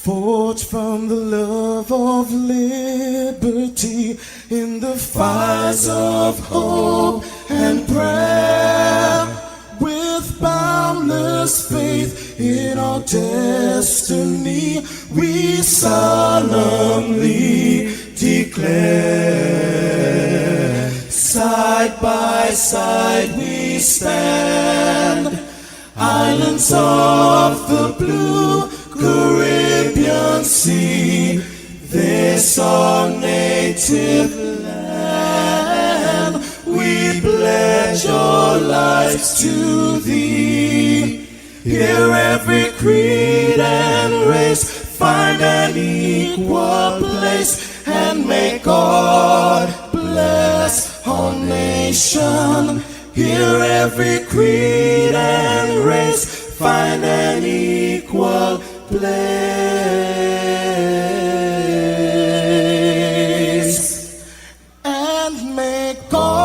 Forged from the love of liberty in the fires of hope and prayer, with boundless faith in our destiny, we solemnly declare, side by side we stand, islands of the blue Caribbean Sea, this our native land. We pledge our lives to thee. Here every creed and race find an equal place, and may God bless our nation. Here every creed and race find an equal place, and may God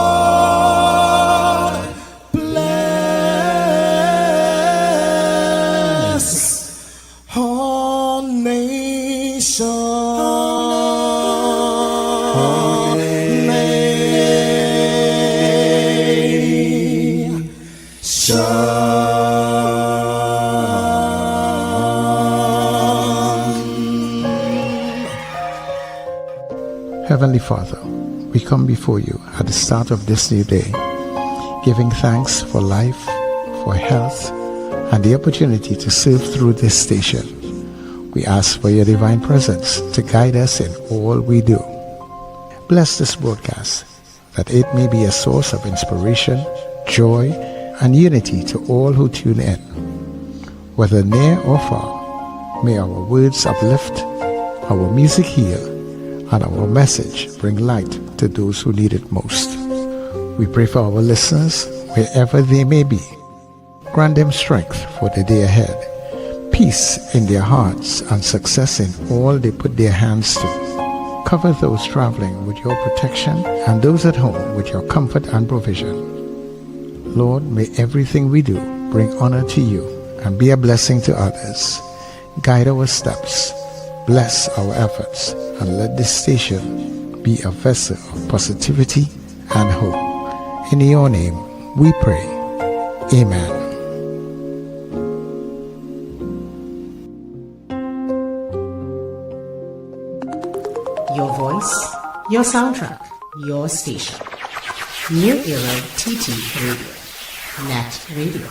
bless our nation. Heavenly Father, we come before you at the start of this new day, giving thanks for life, for health, and the opportunity to serve through this station. We ask for your divine presence to guide us in all we do. Bless this broadcast, that it may be a source of inspiration, joy, and unity to all who tune in. Whether near or far, may our words uplift, our music heal, and our message bring light to those who need it most. We pray for our listeners wherever they may be. Grant them strength for the day ahead, peace in their hearts, and success in all they put their hands to. Cover those traveling with your protection and those at home with your comfort and provision. Lord, may everything we do bring honor to you and be a blessing to others. Guide our steps, bless our efforts, and let this station be a vessel of positivity and hope. In your name we pray. Amen. Your voice, your soundtrack, your station. New Era TT Radio. NETT Radio.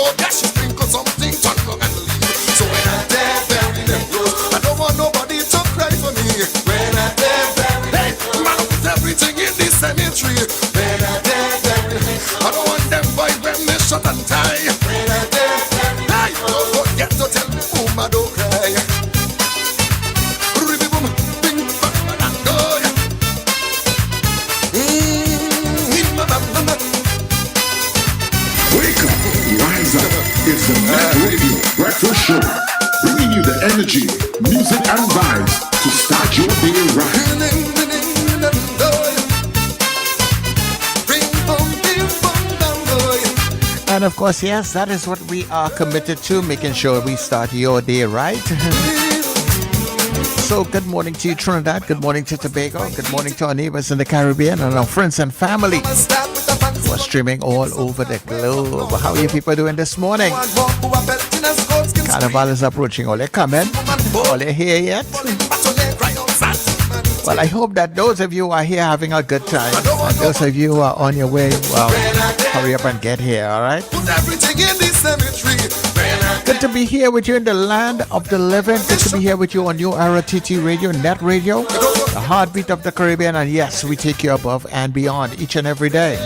load, yeah, she sprinkle something, turn wrong and leave. So when I there, bury them close. I don't want nobody to cry for me. When I there, bury them close. Man, put everything in the cemetery. When I there, bury them close. I don't want them boys when they shut and tie. When I there, bury them close. Hey, don't forget to tell me, boom, I don't cry. Ribby boom, bing, bang, bang, oh, yeah. Wake up, rise up. It's the NETT Radio Breakfast Show, bringing you the energy, music, and vibes to start your day right. And of course, yes, that is what we are committed to, making sure we start your day right. So good morning to you, Trinidad. Good morning to Tobago. Good morning to our neighbors in the Caribbean and our friends and family who are streaming all over the globe. How are you people doing this morning? Carnival is approaching. All they coming? All they here yet? Well, I hope that those of you who are here having a good time, and those of you who are on your way, well, hurry up and get here, all right? Good to be here with you in the land of the living. Good to be here with you on New Era TT Radio, NETT Radio, the heartbeat of the Caribbean. And yes, we take you above and beyond each and every day.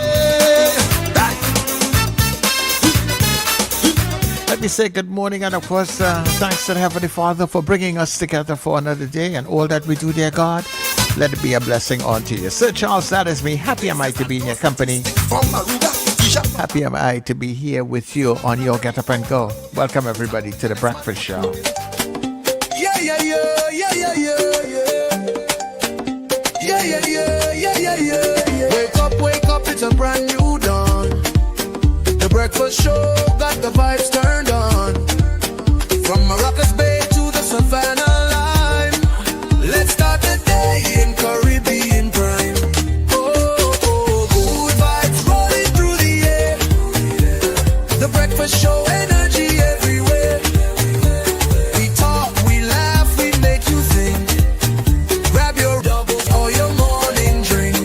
Let me say good morning, and of course, thanks to the Heavenly Father for bringing us together for another day, and all that we do, dear God, let it be a blessing unto you. Sir Charles, that is me. Happy am I to be in your company. Happy am I to be here with you on your Get Up and Go. Welcome everybody to the Breakfast Show. Yeah, yeah, yeah, yeah, yeah, yeah, yeah, yeah, yeah, yeah, yeah, yeah. Wake up, it's a brand new dawn. The Breakfast Show got the vibes turned on. From Maracas Bay to the Savannah line, let's start the day in Caribbean prime. Oh, oh, good vibes rolling through the air. The Breakfast Show, energy everywhere. We talk, we laugh, we make you think. Grab your doubles or your morning drink.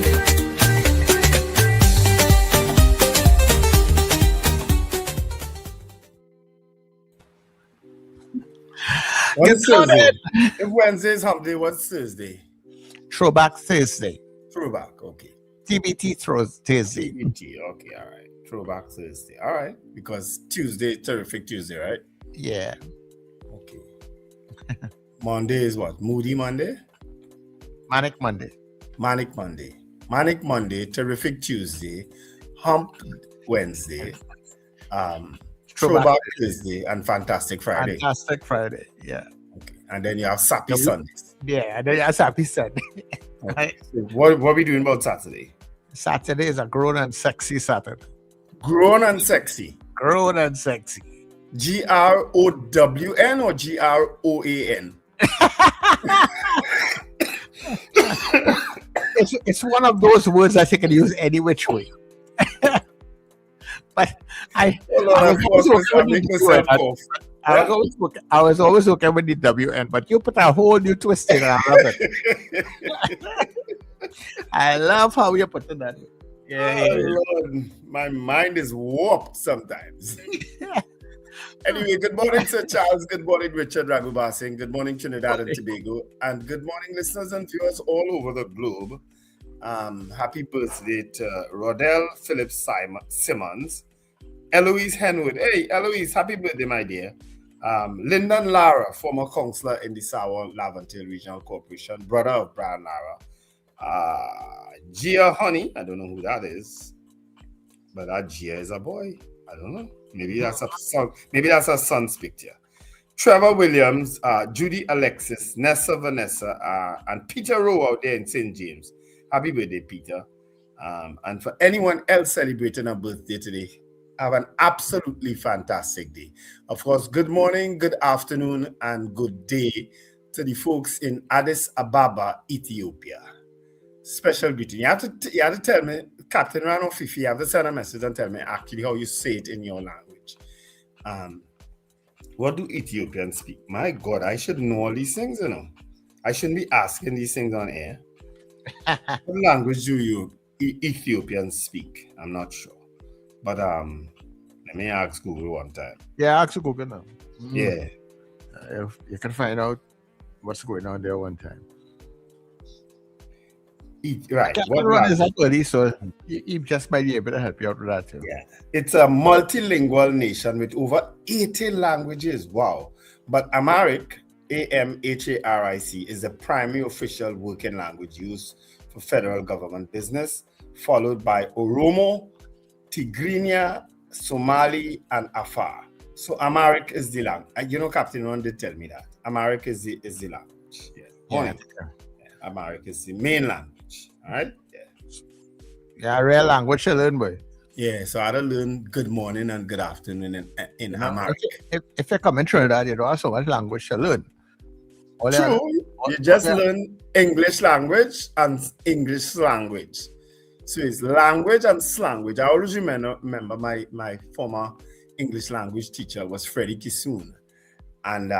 What's Thursday? If Wednesday is hump day, what's Thursday? Throwback Thursday. Throwback, okay. TBT throws Thursday. TBT, okay, all right. Throwback Thursday, all right. Because Tuesday, terrific Tuesday, right? Yeah. Okay. Monday is what? Moody Monday? Manic Monday. Manic Monday. Manic Monday, terrific Tuesday, hump Wednesday, Throwback Thursday, and Fantastic Friday. Fantastic Friday, yeah. Okay. And then you have Sappy Sundays. Yeah, and then you have Sappy Sunday. Okay. So what are we doing about Saturday? Saturday is a grown and sexy Saturday. Grown and sexy. Grown and sexy. GROWN or GROAN? It's one of those words that you can use any which way. But I was always okay with the WN, but you put a whole new twist in it. I love it. I love how you put it that. Yeah. Oh, Lord. My mind is warped sometimes. Anyway, good morning, Sir Charles. Good morning, Richard Ragubasing. Good morning, Trinidad and Tobago. And good morning, listeners and viewers all over the globe. Happy birthday to Rodell Phillips Simmons, Eloise Henwood. Hey, Eloise, happy birthday, my dear. Lyndon Lara, former councillor in the Sawa Laventille Regional Corporation, brother of Brian Lara. Gia Honey, I don't know who that is, but that Gia is a boy. I don't know. Maybe that's a son. Maybe that's a son's picture. Trevor Williams, Judy Alexis, Nessa Vanessa, and Peter Rowe out there in St. James. Happy birthday, Peter. And for anyone else celebrating a birthday today, have an absolutely fantastic day. Of course, good morning, good afternoon, and good day to the folks in Addis Ababa, Ethiopia. Special greeting. You have to tell me, Captain Rano Fifi, you have to send a message and tell me actually how you say it in your language. What do Ethiopians speak? My God, I should know all these things, you know. I shouldn't be asking these things on air. What language do you Ethiopians speak? I'm not sure. But let Let me ask Google one time. Yeah, ask Google now. Yeah. If you can find out what's going on there one time. Right. What run is up early, so he just might be able to help you out with that too. Yeah. It's a multilingual nation with over 80 languages. Wow. But Amharic, A-M-H-A-R-I-C, is the primary official working language used for federal government business, followed by Oromo, Tigrinya, Somali, and Afar. So Amharic is the language. You know, Captain Ron did tell me that. Amharic is the language. Yeah. Amharic is the main language. All right? Yeah, real language to learn, boy. Yeah, so I had to learn good morning and good afternoon in Amharic. If you come in Trinidad, you don't have so much language to learn. True. You just learn English language and English language. So it's language and slanguage. I always remember my former English language teacher was Freddie Kisoon. And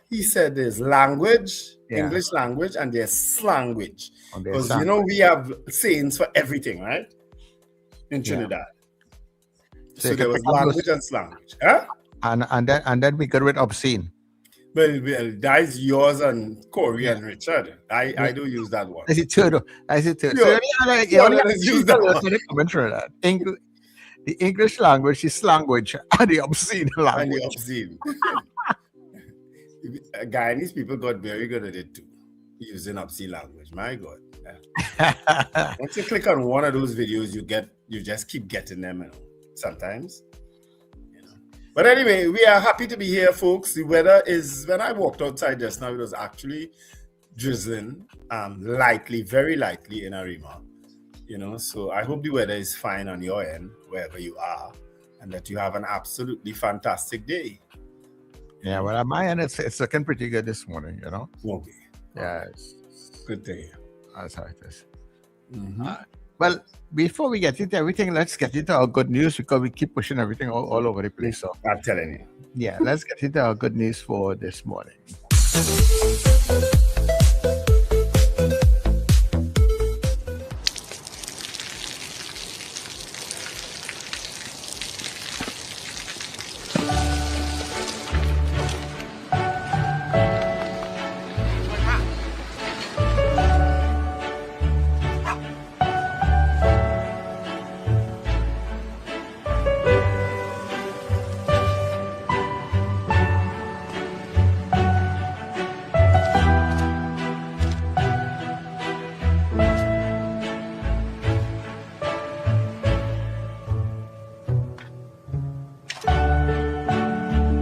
he said there's language, English language, and there's slanguage. Because, you know, we have sayings for everything, right? In Trinidad. So there was language and slanguage. Huh? And then we go with obscene. Well, that's yours and Corey and Richard. I do use that one. I see two. So you only use that one. The English language, the language, and the obscene language. And the obscene. Guyanese people got very good at it too, using obscene language. My God. Yeah. Once you click on one of those videos, you just keep getting them, you know, sometimes. But anyway, we are happy to be here, folks. The weather is, when I walked outside just now, it was actually drizzling lightly, very lightly in Arima. You know, so I hope the weather is fine on your end, wherever you are, and that you have an absolutely fantastic day. Yeah, well, at my end, it's looking pretty good this morning, you know? Okay. Yeah. Good to hear. That's how it is. Mm-hmm. Well, before we get into everything, let's get into our good news because we keep pushing everything all over the place. So I'm telling you. Yeah, let's get into our good news for this morning.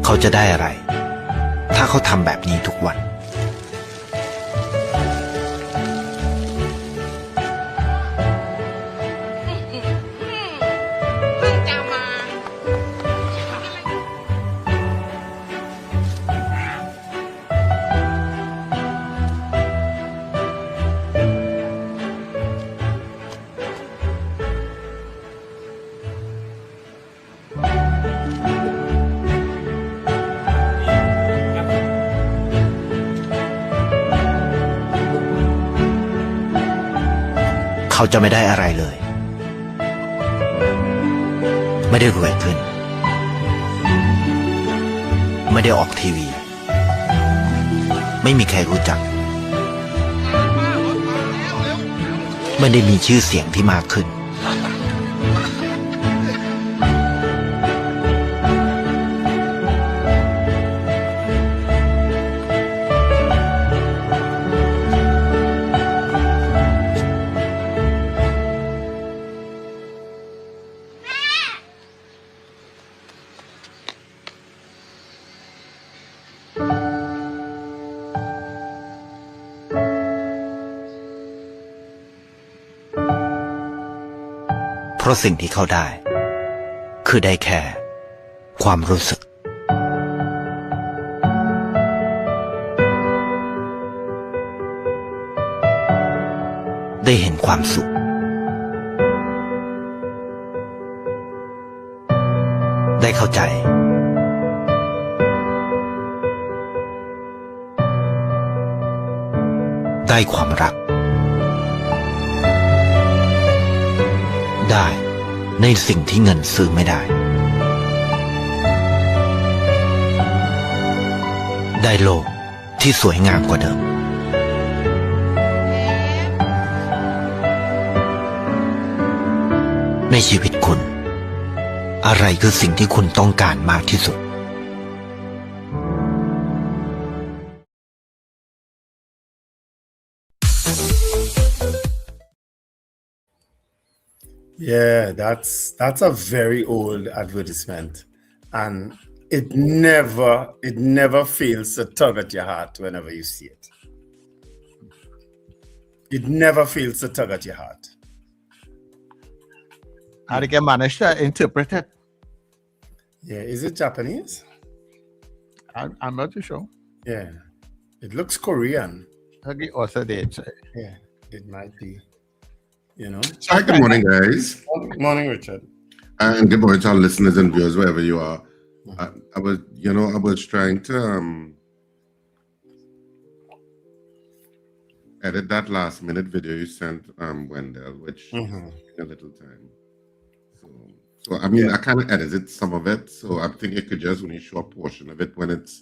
เขาจะได้อะไรถ้าเขาทำแบบนี้ทุกวันเขาจะไม่ได้อะไรเลยไม่ได้รวยขึ้นไม่ได้ออกทีวีไม่มีใครรู้จักไม่ได้มีชื่อเสียงที่มากขึ้นเพราะสิ่งที่เขาได้คือได้แค่ความรู้สึกได้เห็นความสุขได้เข้าใจได้ความรักได้ในสิ่งที่เงินซื้อไม่ได้ ได้โลกที่สวยงามกว่าเดิมในชีวิตคุณอะไรคือสิ่งที่คุณต้องการมากที่สุด Yeah, that's a very old advertisement, and it never fails to tug at your heart whenever you see it. It never fails to tug at your heart. How do you manage to interpret it? Yeah, is it Japanese? I'm not too sure. Yeah, it looks Korean. The author did say. Yeah, it might be. You know. Hi, good morning, guys. Good morning, Richard. And good morning to our listeners and viewers, wherever you are. I was trying to edit that last minute video you sent Wendell, which took a little time. So I mean, I kind of edited some of it, so I think it could just only show a portion of it when it's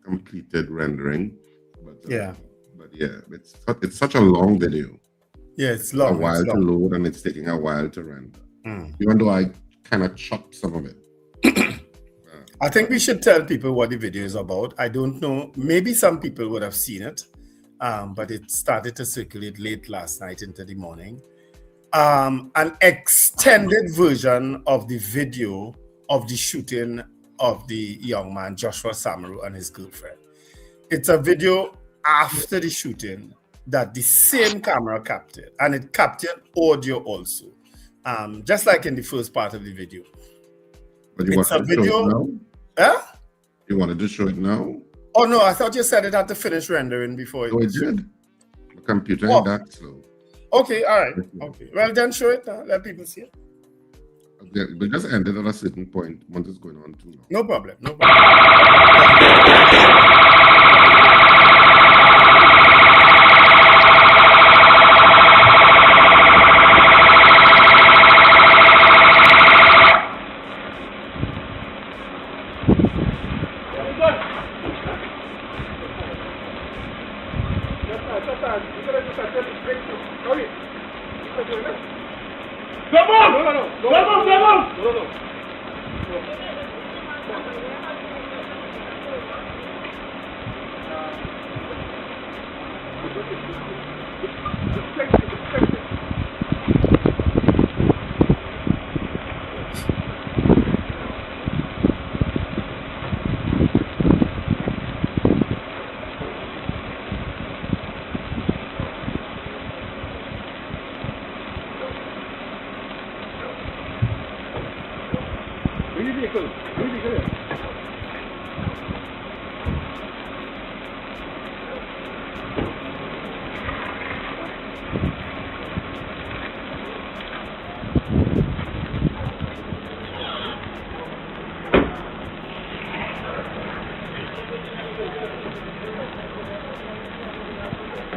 completed rendering. But it's such a long video. Yeah, it's long. A while to load, and it's taking a while to render. Even though I kind of chopped some of it. I think we should tell people what the video is about. I don't know. Maybe some people would have seen it, but it started to circulate late last night into the morning. An extended version of the video of the shooting of the young man, Joshua Samaru, and his girlfriend. It's a video after the shooting that the same camera captured, and it captured audio also, just like in the first part of the video. But you it's a wanted to video. show it now? Huh? You wanted to show it now? Oh no, I thought you said it had to finish rendering before it. Oh, it did. The computer ain't that slow. Okay, all right. Okay, well then show it. Let people see it. Okay, but just end it at a certain point once it's going on too long. No problem. No problem.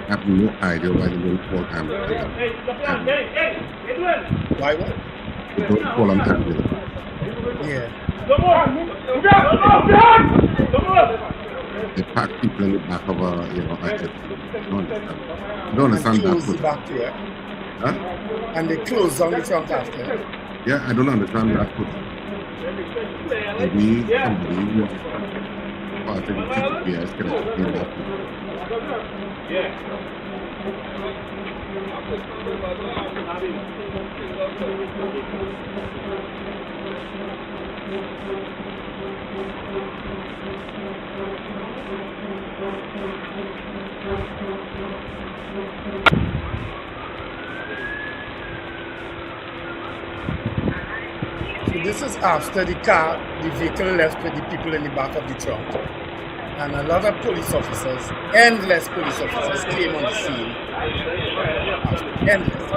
I have no idea why they don't call ambulance. Why what? They don't call an ambulance. Yeah. They pack people in the back of a, I don't understand that. Close the back here. Huh? And they close down the front after. Yeah, I don't understand that. Maybe somebody who was part of the TPS can explain that. So this is after the vehicle left with the people in the back of the trunk. And a lot of police officers, endless police officers came on the scene. Endless.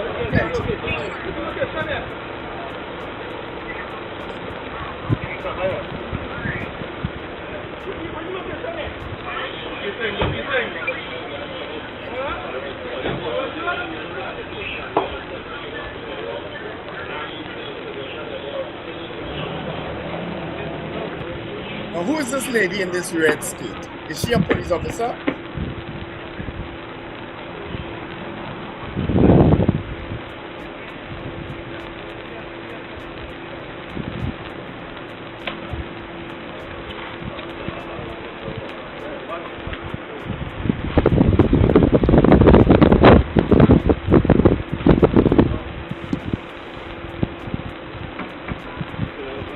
Now, who is this lady in this red skirt? Is she a police officer?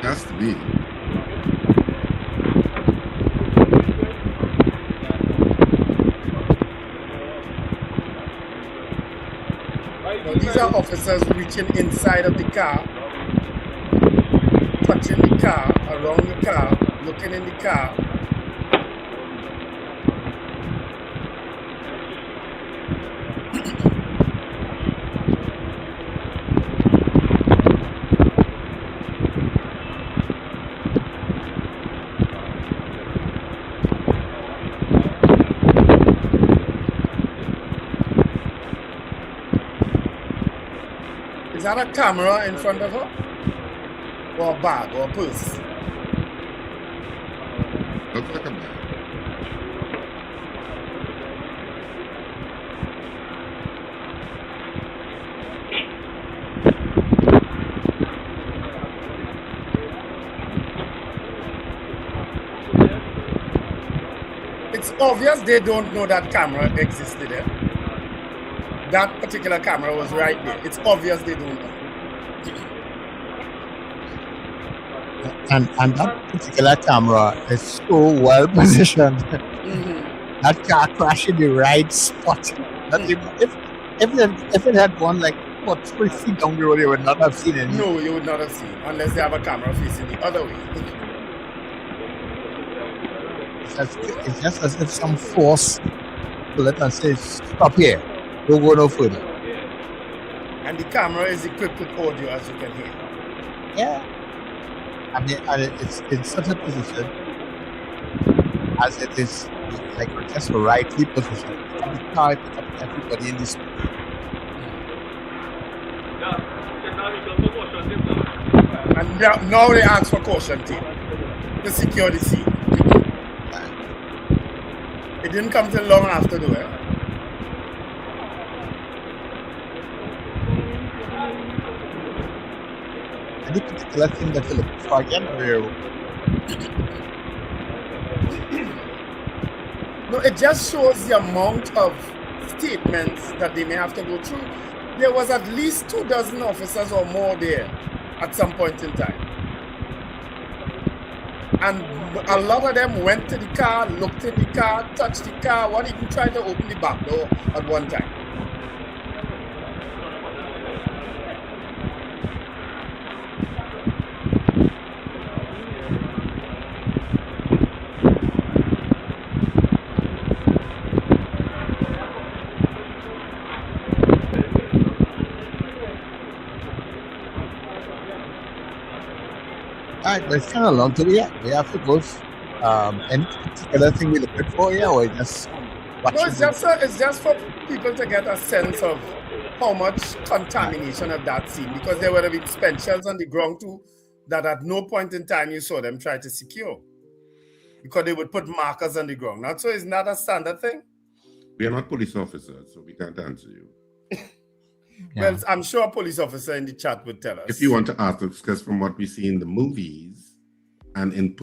Has to be. Now, these are officers reaching inside of the car, touching the car, around the car, looking in the car. Is that a camera in front of her? Or a bag or a purse? Looks like a bag. It's obvious they don't know that camera existed there. That particular camera was right there. It's obvious they don't know. And that particular camera is so well positioned. That car crashed in the right spot. That if it had gone like 3 feet down the road, you would not have seen it. No, you would not have seen, unless they have a camera facing the other way. It's just as if some force to let us say, stop here, don't go no further. And the camera is equipped with audio, as you can hear. Yeah. I mean, and it's in such a position as it is, like just rightly positioned. The car pick up everybody in this. And now they ask for caution tape to secure the scene. It didn't come till long after the way. Any particular thing that you look for again? No, it just shows the amount of statements that they may have to go through. There was at least 24 officers or more there at some point in time. And a lot of them went to the car, looked in the car, touched the car, one even tried to open the back door at one time. Alright, but it's kind of long to be at. We have to go. Any particular thing we're looking for here, or just watching? No, it's just for people to get a sense of how much contamination of that scene, because there would have been spent shells on the ground too that at no point in time you saw them try to secure, because they would put markers on the ground. Not so, it's not a standard thing. We are not police officers, so we can't answer you. Yeah. Well, I'm sure a police officer in the chat would tell us. If you want to ask us, because from what we see in the movies and in...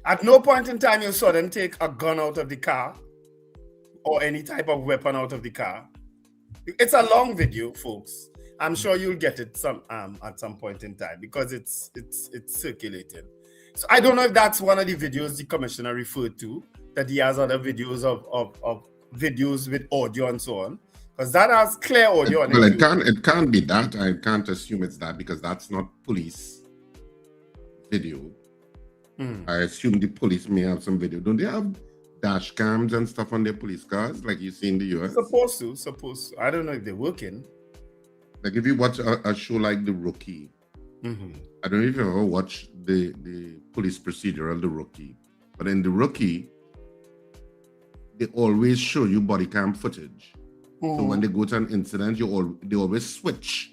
At no point in time you saw them take a gun out of the car or any type of weapon out of the car. It's a long video, folks. I'm sure you'll get it at some point in time, because it's circulating. So I don't know if that's one of the videos the commissioner referred to, that he has other videos of videos with audio and so on. Because that has clear audio on it. Well, it can't be that. I can't assume it's that, because that's not police video. I assume the police may have some video. Don't they have dash cams and stuff on their police cars, like you see in the US? Supposed to. I don't know if they're working. Like if you watch a show like The Rookie, I don't know if you ever watched the police procedural The Rookie, but in The Rookie, they always show you body cam footage. So when they go to an incident, they always switch.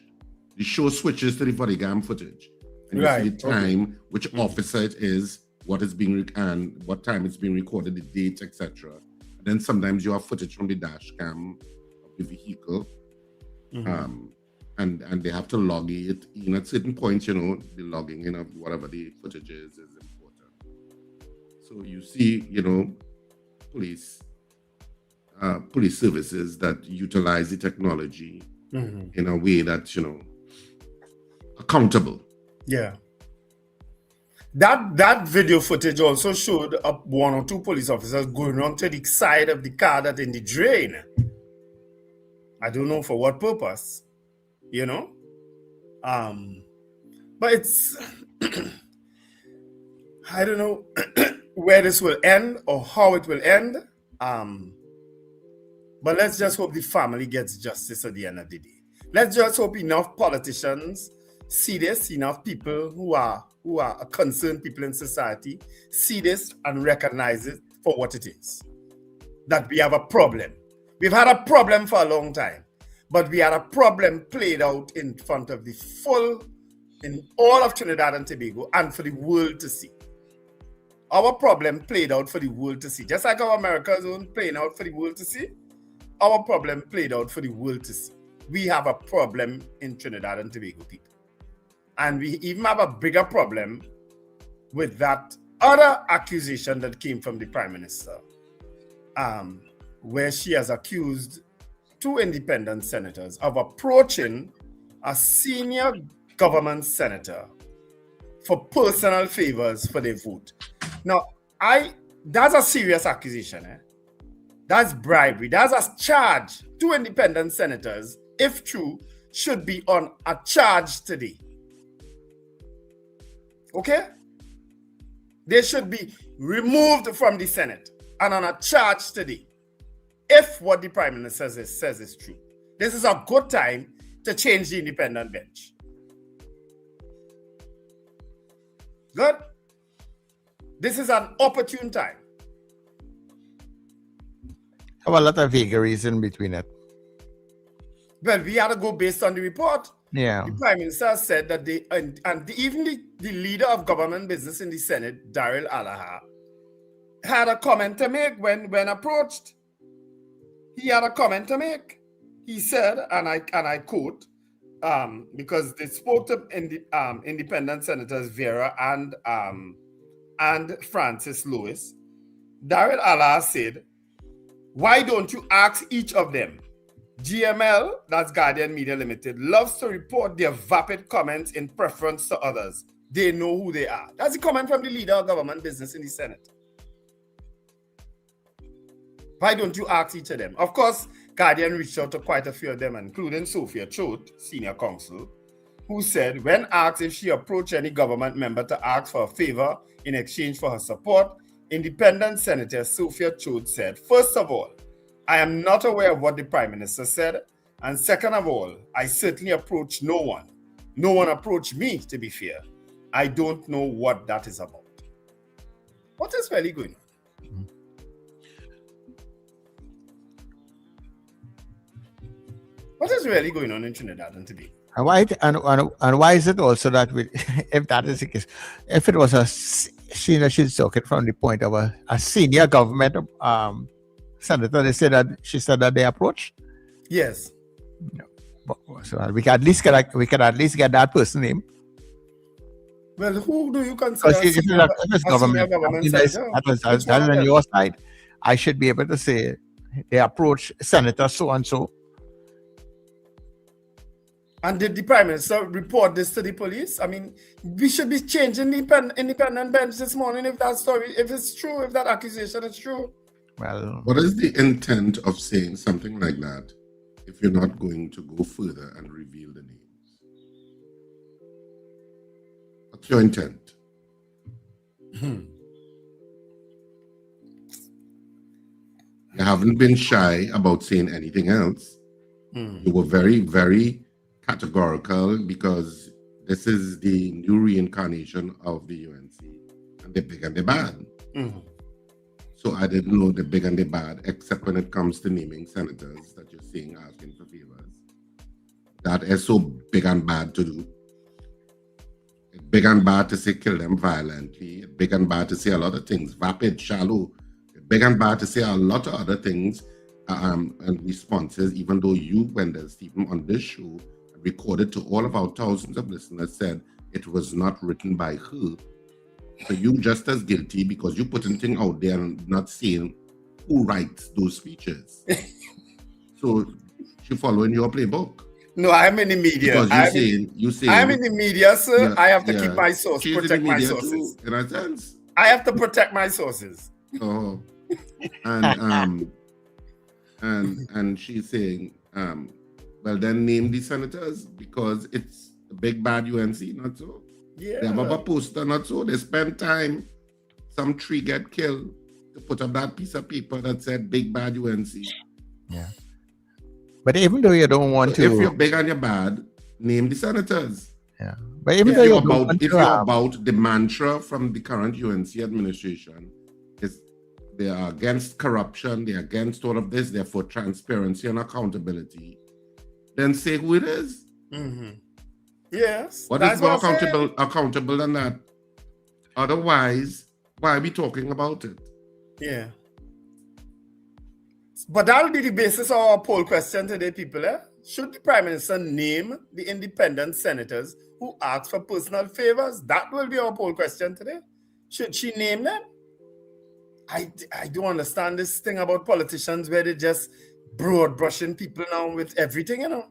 The show switches to the body cam footage. And you see the time, which officer it is, what is being and what time it's being recorded, the date, etc. And then sometimes you have footage from the dash cam of the vehicle, and they have to log it in at certain points. The logging in of whatever the footage is important. So you see, police services that utilize the technology in a way that accountable. Yeah. That video footage also showed one or two police officers going on to the side of the car that in the drain. I don't know for what purpose, but it's I don't know where this will end or how it will end. But let's just hope the family gets justice at the end of the day. Let's just hope enough politicians see this, enough people who are concerned people in society see this and recognize it for what it is. That we have a problem. We've had a problem for a long time, but we had a problem played out in front of in all of Trinidad and Tobago and for the world to see. Our problem played out for the world to see. Just like our America's own playing out for the world to see, our problem played out for the world to see. We have a problem in Trinidad and Tobago, people. And we even have a bigger problem with that other accusation that came from the Prime Minister, where she has accused two independent senators of approaching a senior government senator for personal favors for their vote. Now, that's a serious accusation. That's bribery. That's a charge. Two independent senators, if true, should be on a charge today. Okay? They should be removed from the Senate and on a charge today. If what the Prime Minister says is true. This is a good time to change the independent bench. Good? This is an opportune time. Have a lot of vagaries in between it. Well, we had to go based on the report. Yeah. The Prime Minister said that even the leader of government business in the Senate, Daryl Alaha, had a comment to make when approached. He had a comment to make. He said, and I quote, because they spoke to independent senators Vera and Francis Lewis. Daryl Alaha said, "Why don't you ask each of them? GML, that's Guardian Media Limited, loves to report their vapid comments in preference to others. They know who they are." That's a comment from the leader of government business in the Senate. Why don't you ask each of them? Of course, Guardian reached out to quite a few of them, including Sophia Choate, senior counsel, who said when asked if she approached any government member to ask for a favor in exchange for her support, independent Senator Sophia Choate said, "First of all, I am not aware of what the Prime Minister said. And second of all, I certainly approached no one. No one approached me, to be fair. I don't know what that is about." What is really going on? What is really going on in Trinidad and Tobago? And why is it also that if that is the case, if it was a senior, she took it from the point of a senior government senator, she said that they approached? Yes. So we can at least get that person's name. Well, who do you consider if it's government that is on your side, I should be able to say they approach Senator so and so. And did the Prime Minister report this to the police? I mean, we should be changing the independent bench this morning if that story, if it's true, if that accusation is true. Well, what is the intent of saying something like that if you're not going to go further and reveal the names? What's your intent? You haven't been shy about saying anything else. You were very, very categorical because this is the new reincarnation of the UNC and the big and the bad. So I didn't know the big and the bad, except when it comes to naming senators that you're saying asking for favors. That is so big and bad to do. It's big and bad to say kill them violently. It's big and bad to say a lot of things. Vapid, shallow. It's big and bad to say a lot of other things and responses, even though you, Wendell Stephen, on this show, recorded to all of our thousands of listeners, said it was not written by her. So you just as guilty because you putting things out there and not saying who writes those speeches. So she following your playbook. No, I'm in the media. Because you say I'm in the media, sir. I have to keep my source, She's protect my sources. Too, in a sense. I have to protect my sources. Oh, and she's saying, well, then name the senators because it's a big bad UNC, not so. Yeah. They have a poster, not so. They spend time, some tree get killed to put up that piece of paper that said big bad UNC. Yeah. But even though you don't want to, if you're big and you're bad, name the senators. Yeah. But even if though you're about the mantra from the current UNC administration is they are against corruption, they're against all of this, they're for transparency and accountability, then say who it is. Mm-hmm. Yes. What is more accountable than that? Otherwise, why are we talking about it? Yeah. But that'll be the basis of our poll question today, people. Should the Prime Minister name the independent senators who ask for personal favors? That will be our poll question today. Should she name them? I don't understand this thing about politicians where they just broad brushing people now with everything, you know.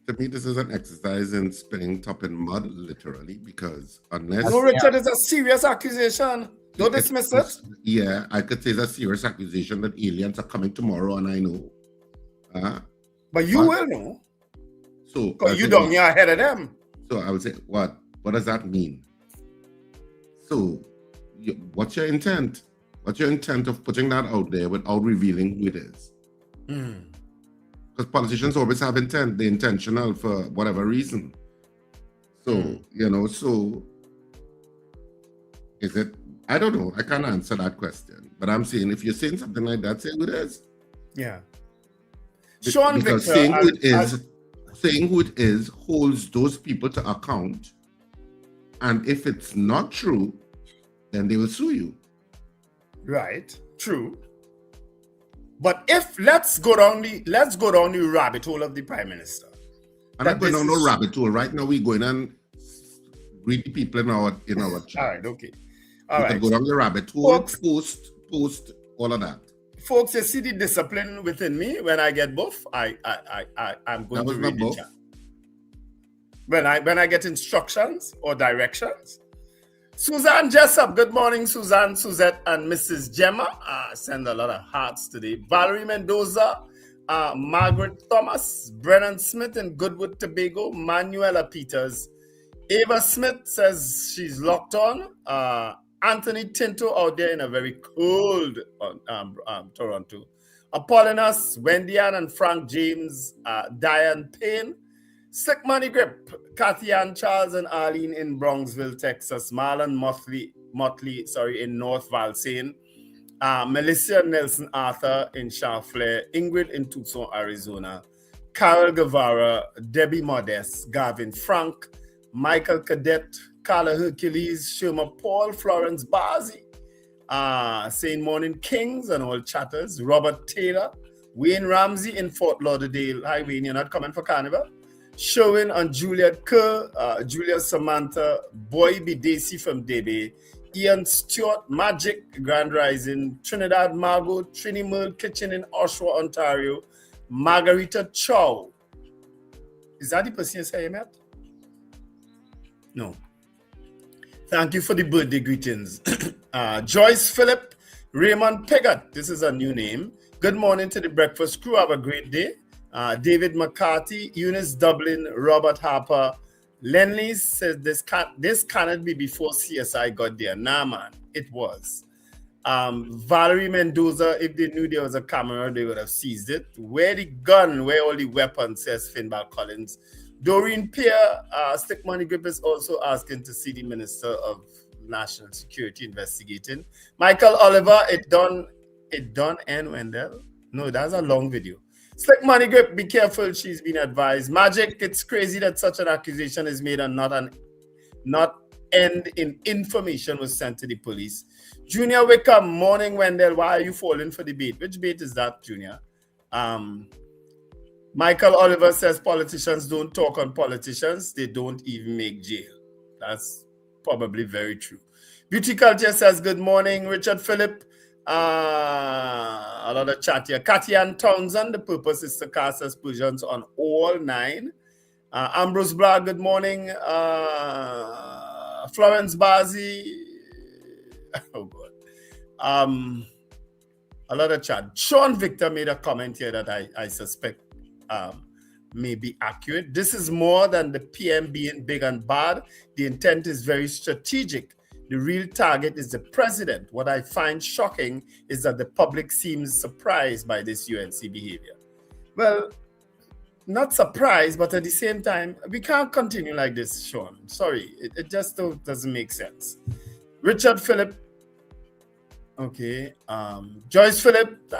To me, this is an exercise in spinning top in mud, literally, because unless... No, Richard, it's a serious accusation. Don't dismiss it. Yeah, I could say it's a serious accusation that aliens are coming tomorrow, and I know. But you will know. So because you don't, you're ahead of them. So I would say, what does that mean? So, what's your intent? What's your intent of putting that out there without revealing who it is? Because politicians always have intent. They're intentional for whatever reason. So, so is it? I don't know. I can't answer that question. But I'm saying if you're saying something like that, say who it is. Yeah. Sean because Victor, saying who it is holds those people to account. And if it's not true, then they will sue you. Right. True. But if let's go down the rabbit hole of the Prime Minister. I'm not going down no rabbit hole. Right now we're going and read the people in our chat. All right, okay. All right. Go down the rabbit hole, post all of that. Folks, you see the discipline within me when I get both. I'm going to read the chat. When I get instructions or directions. Suzanne Jessup, good morning, Suzanne, Suzette, and Mrs. Gemma. Send a lot of hearts today. Valerie Mendoza, Margaret Thomas, Brennan Smith in Goodwood, Tobago, Manuela Peters. Ava Smith says she's locked on. Anthony Tinto out there in a very cold Toronto. Apollonius, Wendy Ann and Frank James, Diane Payne, Slick Money Grip, Kathy Ann Charles and Arlene in Bronxville, Texas, Marlon Motley, in North Valsayn, Melissa Nelson Arthur in Charflair, Ingrid in Tucson, Arizona, Carol Guevara, Debbie Modest, Gavin Frank, Michael Cadet, Carla Hercules, Sherma Paul, Florence Bazi, St. Morning Kings and all chatters, Robert Taylor, Wayne Ramsey in Fort Lauderdale. Hi, Wayne, you're not coming for Carnival? Sherwin and Juliet Kerr, Julia Samantha, Boy Bidesi from Debe, Ian Stewart, Magic, Grand Rising, Trinidad Margot, Trini Merle Kitchen in Oshawa, Ontario, Margarita Chow. Is that the person you say you met? No. Thank you for the birthday greetings. Joyce Phillip, Raymond Piggott. This is a new name. Good morning to the breakfast crew. Have a great day. David McCarthy, Eunice Dublin, Robert Harper. Lenley says this cannot be before CSI got there. Nah, man, it was. Valerie Mendoza, if they knew there was a camera, they would have seized it. Where the gun, where all the weapons, says Finbar Collins. Doreen Pierre, Stick Money Grip is also asking to see the Minister of National Security investigating. Michael Oliver, it done end Wendell. No, that's a long video. Slick Money Grip, be careful, she's been advised. Magic, it's crazy that such an accusation is made and not an not end in information was sent to the police. Junior Wickham, morning Wendell, why are you falling for the bait? Which bait is that, Junior? Michael Oliver says politicians don't talk on politicians. They don't even make jail. That's probably very true. Beauty Culture says, good morning, Richard Phillip. A lot of chat here. Katian Townsend, the purpose is to cast aspersions on all 9. Ambrose Blah, good morning. Florence Bazi. Oh, God. A lot of chat. Sean Victor made a comment here that I suspect may be accurate. This is more than the PM being big and bad. The intent is very strategic. The real target is the president. What I find shocking is that the public seems surprised by this UNC behavior. Well, not surprised, but at the same time, we can't continue like this, Sean. Sorry, it just doesn't make sense. Richard Phillip. Okay. Joyce Phillip.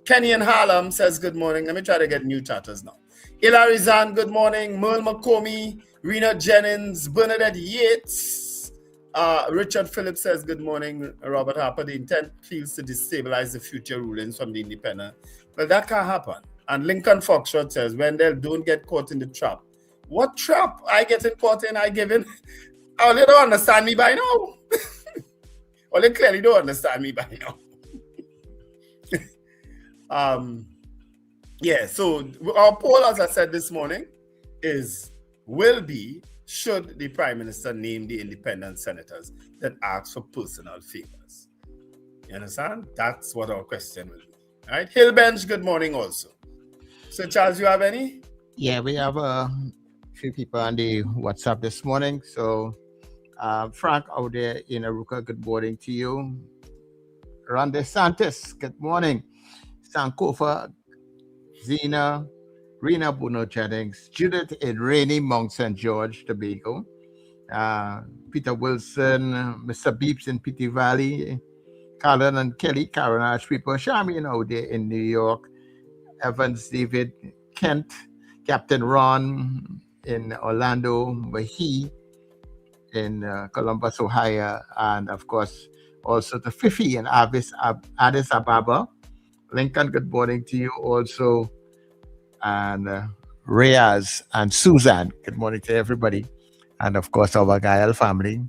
Kenny in Harlem says good morning. Let me try to get new chatters now. Hilary Zan, good morning. Merle McComey, Rena Jennings, Bernadette Yates. Richard Phillips says good morning. Robert Harper, the intent feels to destabilize the future rulings from the independent. Well, that can't happen. And Lincoln Foxtrot says, Wendell, don't get caught in the trap. What trap? I get caught in, I give in. Oh, they don't understand me by now. Well, they clearly don't understand me by now. Yeah, so our poll, as I said this morning, should the Prime Minister name the independent senators that ask for personal favors? You understand? That's what our question will be. All right, Hillbench, good morning also. So, Charles, you have any? Yeah, we have a few people on the WhatsApp this morning. So, Frank out there in Aruka, good morning to you. Ron DeSantis, good morning. Sankofa, Zena, Rena Bruno Jennings, Judith in rainy Mount St. George, Tobago, Peter Wilson, Mr. Beeps in Pity Valley, Colin and Kelly, Karen Ash people, Charmian out there in New York, Evans David, Kent, Captain Ron in Orlando, Mahi in Columbus, Ohio, and of course also to Fifi in Addis Ababa. Lincoln, good morning to you also. And Reyes and Susan, good morning to everybody. And of course, our Gael family.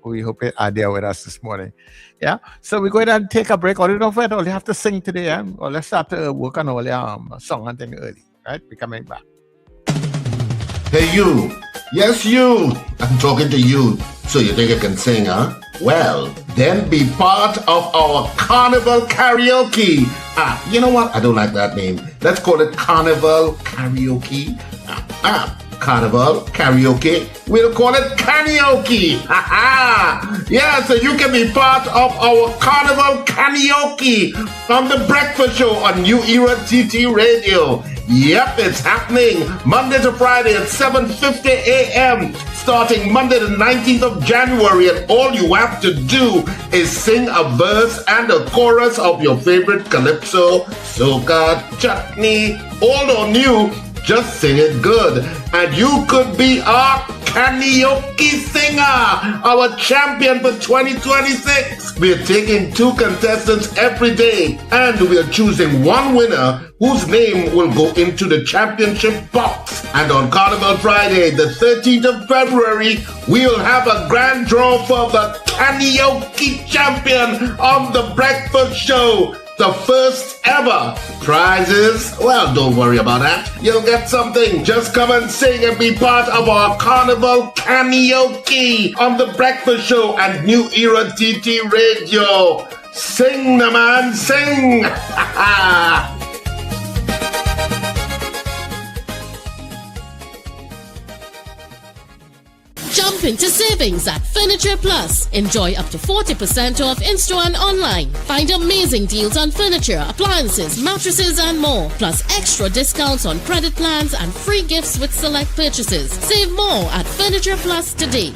We hope you are there with us this morning. Yeah, so we're going to take a break. All you have to sing today. Or let's start to work on all your song and thing early. Right? We're coming back. Hey, you. Yes, you. I'm talking to you. So you think you can sing, huh? Well, then be part of our Carnival Karaoke. You know what? I don't like that name. Let's call it Carnival Karaoke. Carnival Karaoke. We'll call it Karaoke. Yeah, so you can be part of our Carnival Karaoke on the Breakfast Show on New Era TT Radio. Yep, it's happening Monday to Friday at 7:50 a.m. starting Monday the 19th of January, and all you have to do is sing a verse and a chorus of your favorite calypso, soca, chutney, old or new. Just sing it good, and you could be our karaoke singer, our champion for 2026. We're taking 2 contestants every day, and we're choosing one winner whose name will go into the championship box. And on Carnival Friday, the 13th of February, we'll have a grand draw for the karaoke champion on the Breakfast Show. The first ever prizes. Well, don't worry about that. You'll get something. Just come and sing and be part of our Carnival Karaoke on the Breakfast Show and New Era TT Radio. Sing, the man, sing. Jump into savings at Furniture Plus. Enjoy up to 40% off in-store and online. Find amazing deals on furniture, appliances, mattresses, and more. Plus extra discounts on credit plans and free gifts with select purchases. Save more at Furniture Plus today.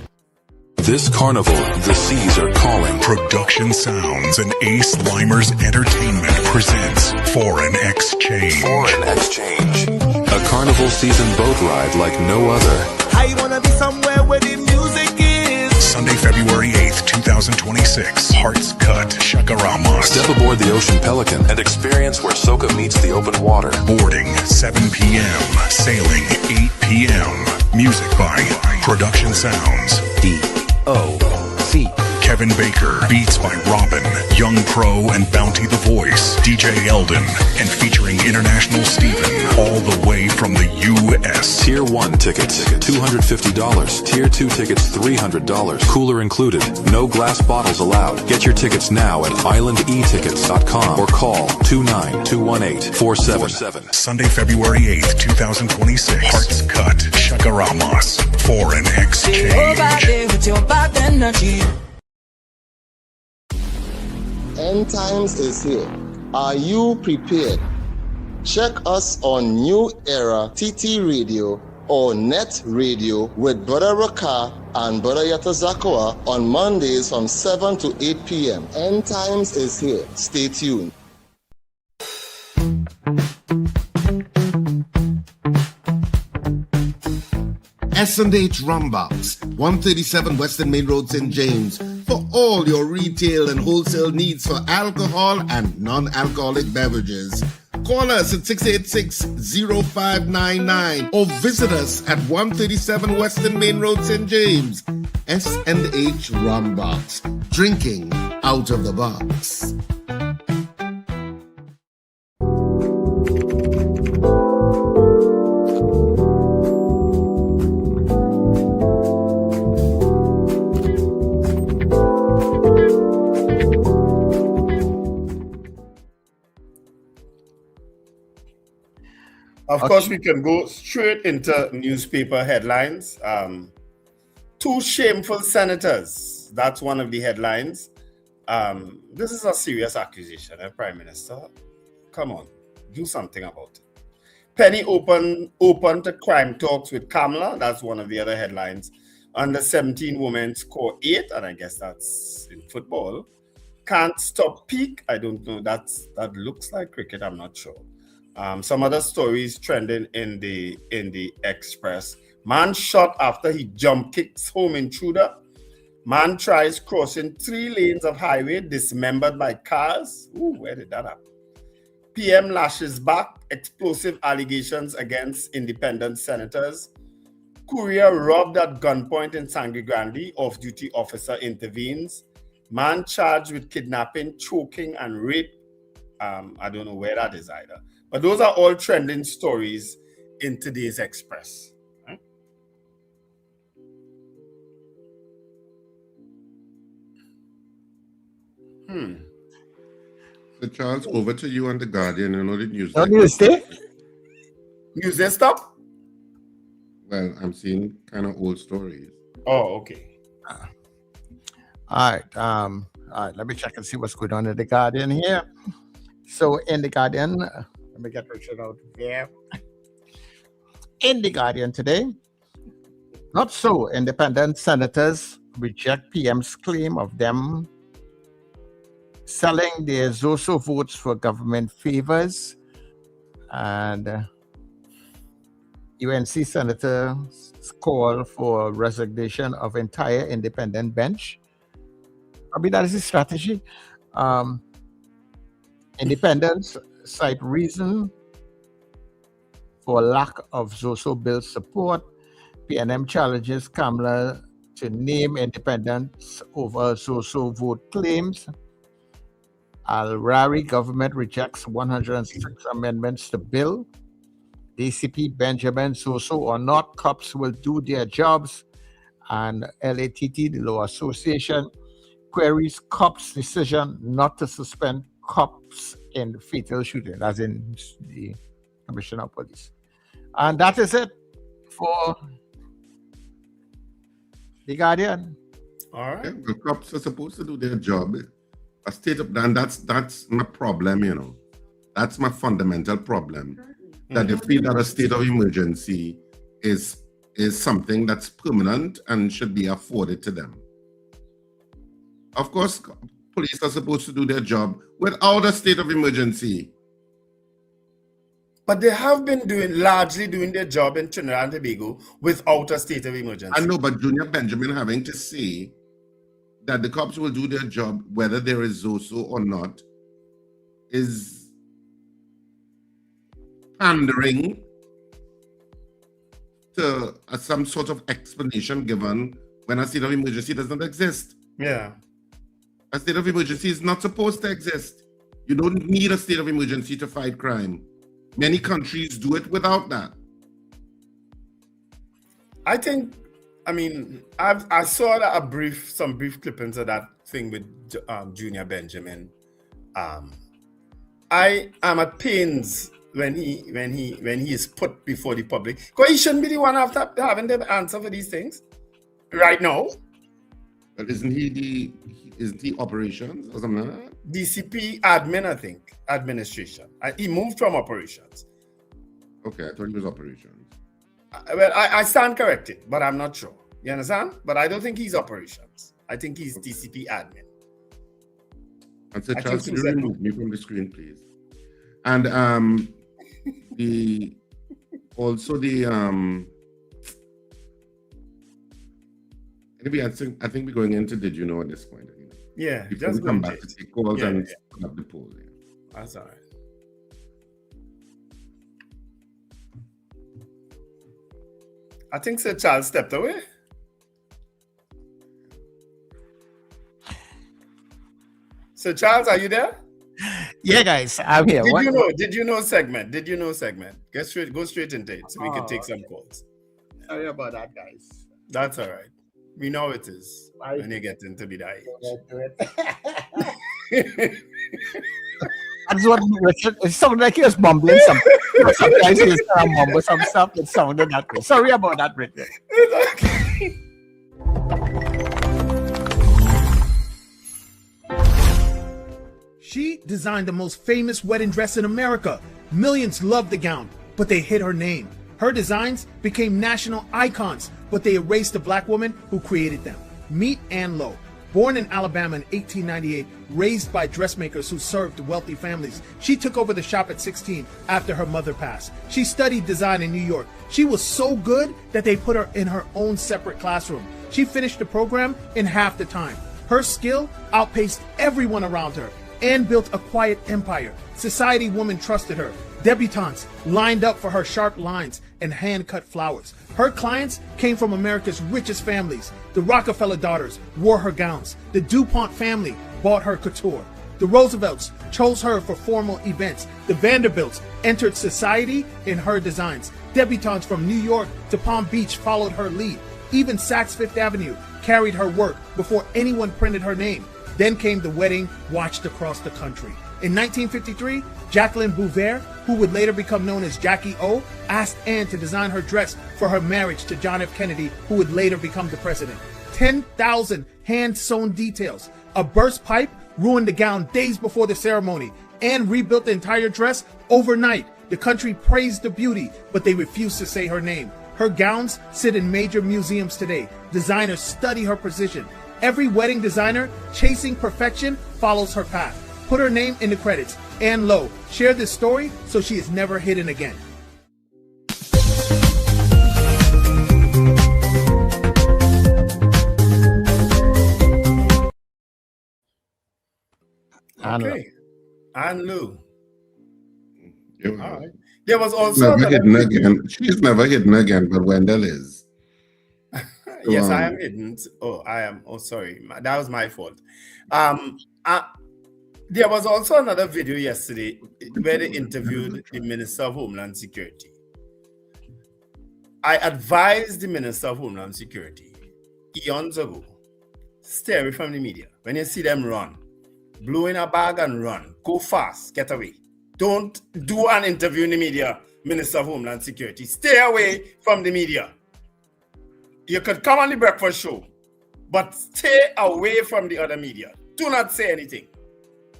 This carnival, the seas are calling. Production Sounds and Ace Limers Entertainment presents Foreign Exchange. Foreign Exchange. A carnival season boat ride like no other. I wanna be somewhere where the music is. Sunday, February 8th, 2026. Hearts Cut, Shakarama. Step aboard the Ocean Pelican and experience where soca meets the open water. Boarding 7 p.m. Sailing 8 p.m. Music by Production Sounds. D.O.C. Kevin Baker. Beats by Robin, Young Pro, and Bounty the Voice. DJ Eldon. And featuring International Steven. All the way from the U.S. Tier 1 tickets, $250. Tier 2 tickets, $300. Cooler included. No glass bottles allowed. Get your tickets now at islandetickets.com or call 29218-4747. Sunday, February 8th, 2026. Hearts Cut, Shakaramas. Foreign Exchange. With your bad energy. End times is here. Are you prepared? Check us on New Era TT Radio or NETT Radio with Brother Raka and Brother Yata Zakawa on Mondays from 7 to 8 p.m. End times is here. Stay tuned. S&H Rumbox, 137 Western Main Road, St. James, for all your retail and wholesale needs for alcohol and non-alcoholic beverages. Call us at 686-0599 or visit us at 137 Western Main Road, St. James. S&H Rumbox, drinking out of the box. Of course, we can go straight into newspaper headlines. Two shameful senators. That's one of the headlines. This is a serious accusation, Prime Minister. Come on, do something about it. Penny open to crime talks with Kamala. That's one of the other headlines. Under 17 women score 8, and I guess that's in football. Can't stop peak. I don't know. That looks like cricket. I'm not sure. Some other stories trending in the Express. Man shot after he jump kicks home intruder. Man tries crossing 3 lanes of highway dismembered by cars. Ooh, where did that happen? PM lashes back. Explosive allegations against independent senators. Courier robbed at gunpoint in Sangre Grande. Off-duty officer intervenes. Man charged with kidnapping, choking, and rape. I don't know where that is either. But those are all trending stories in today's Express. Right? So Charles, over to you on The Guardian. You know the news. Don't you stay? News and stuff? Well, I'm seeing kind of old stories. Oh, okay. All right. Let me check and see what's going on in The Guardian here. So in The Guardian, let me get Richard out there. In The Guardian today, not so. Independent senators reject PM's claim of them selling their Zoso votes for government favors. And UNC senators call for resignation of entire independent bench. I mean, that is a strategy. Independents cite reason for lack of Zoso bill support. PNM challenges Kamala to name independents over Zoso vote claims. Al-Rari government rejects 106 amendments to bill. DCP Benjamin Zoso or not, cops will do their jobs. And LATT, the Law Association, queries cops' decision not to suspend cops in fatal shooting, as in the Commissioner of Police. And that is it for The Guardian. All right. Yeah, the cops are supposed to do their job. A state of and that's my problem, you know. That's my fundamental problem. That they feel that a state of emergency is something that's permanent and should be afforded to them. Of course, police are supposed to do their job without a state of emergency. But they have been largely doing their job in Trinidad and Tobago without a state of emergency. I know, but Junior Benjamin having to say that the cops will do their job whether there is ZOSO or not is pandering to some sort of explanation given when a state of emergency does not exist. Yeah. A state of emergency is not supposed to exist. You don't need a state of emergency to fight crime. Many countries do it without that. I saw some brief clippings of that thing with Junior Benjamin. I am at pains when he is put before the public, because he shouldn't be the one after having the answer for these things right now. But isn't he operations or something like that? DCP admin, I think, administration. He moved from operations. Okay, I thought he was operations. I stand corrected, but I'm not sure. You understand? But I don't think he's operations. I think he's DCP admin. And so Charles, could you remove me from the screen, please? And I think we're going into Did You Know at this point. Anyway. Yeah, before just we come back to take calls and put up the poll. Yeah. That's all right. I think Sir Charles stepped away. Sir Charles, are you there? Yeah, guys, I'm here. Did you know segment? Go straight into it so we can take some calls. Sorry about that, guys. That's all right. We know it is when you get into the age. That's what Richard, it sounded like he was mumbling something. Sometimes he was trying to mumble some stuff that sounded that way. Sorry about that, Richard. She designed the most famous wedding dress in America. Millions loved the gown, but they hid her name. Her designs became national icons, but they erased the black woman who created them. Meet Ann Lowe. Born in Alabama in 1898, raised by dressmakers who served wealthy families, she took over the shop at 16 after her mother passed. She studied design in New York. She was so good that they put her in her own separate classroom. She finished the program in half the time. Her skill outpaced everyone around her. Ann built a quiet empire. Society women trusted her. Debutantes lined up for her sharp lines and hand-cut flowers. Her clients came from America's richest families. The Rockefeller daughters wore her gowns. The DuPont family bought her couture. The Roosevelts chose her for formal events. The Vanderbilts entered society in her designs. Debutantes from New York to Palm Beach followed her lead. Even Saks Fifth Avenue carried her work before anyone printed her name. Then came the wedding watched across the country. In 1953, Jacqueline Bouvier, who would later become known as Jackie O, asked Ann to design her dress for her marriage to John F. Kennedy, who would later become the president. 10,000 hand-sewn details. A burst pipe ruined the gown days before the ceremony. Ann rebuilt the entire dress overnight. The country praised the beauty, but they refused to say her name. Her gowns sit in major museums today. Designers study her precision. Every wedding designer chasing perfection follows her path. Put her name in the credits. Ann Lowe. Share this story so she is never hidden again. Okay. Ann Lowe. Yeah. All right. There was also never hidden again. She's never hidden again, but Wendell is. Yes, I am hidden. Oh, I am. Oh, sorry. That was my fault. There was also another video yesterday where they interviewed the Minister of Homeland Security. I advised the Minister of Homeland Security eons ago, stay away from the media. When you see them run, blow in a bag and run. Go fast, get away. Don't do an interview in the media, Minister of Homeland Security. Stay away from the media. You could come on the breakfast show, but stay away from the other media. Do not say anything.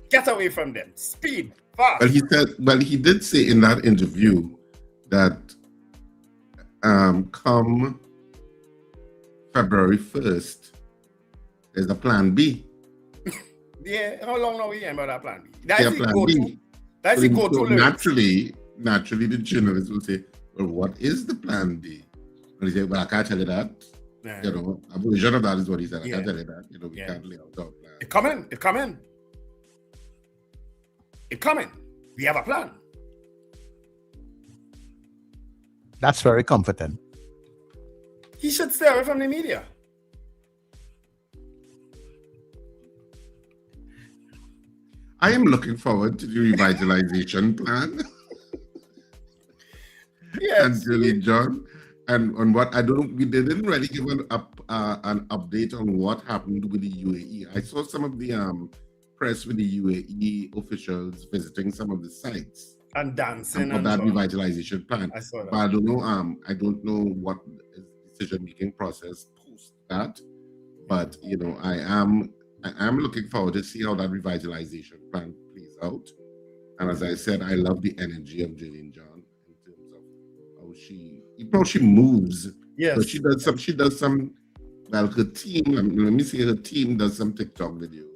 Get away from them. Speed, fast. Well, he did say in that interview that come February 1st, there's a plan B. Yeah, how long are we hearing about that plan B? That's the go-to. That's the go-to. Naturally, naturally the journalist will say, well, what is the plan B? And he said, well, I can't tell you that. Yeah. You know, a version of that is what he said. I can't tell you that. You know, we can't lay out our plan. It coming. We have a plan. That's very comforting. He should stay away from the media. I am looking forward to the revitalization plan. Yes. And Julie John. And on what we didn't really give an update on what happened with the UAE. I saw some of the press with the UAE officials visiting some of the sites and dancing for that revitalization plan. I saw that. But I don't know what is the decision-making process post that. But you know, I am looking forward to see how that revitalization plan plays out. And as I said, I love the energy of Jillian John in terms of how she moves. Yes. But she does some. Well, her team. Let me see. Her team does some TikTok videos.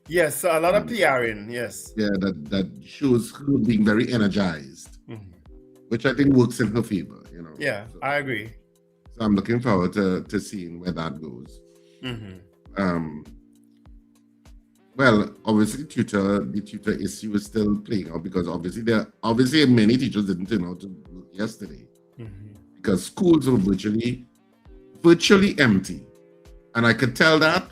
Yes, a lot of PRing. Yes. Yeah, that shows her being very energized, which I think works in her favor. You know. Yeah, so, I agree. So I'm looking forward to seeing where that goes. Well, obviously, the tutor issue is still playing out because obviously many teachers didn't turn out to work yesterday because schools were virtually empty, and I could tell that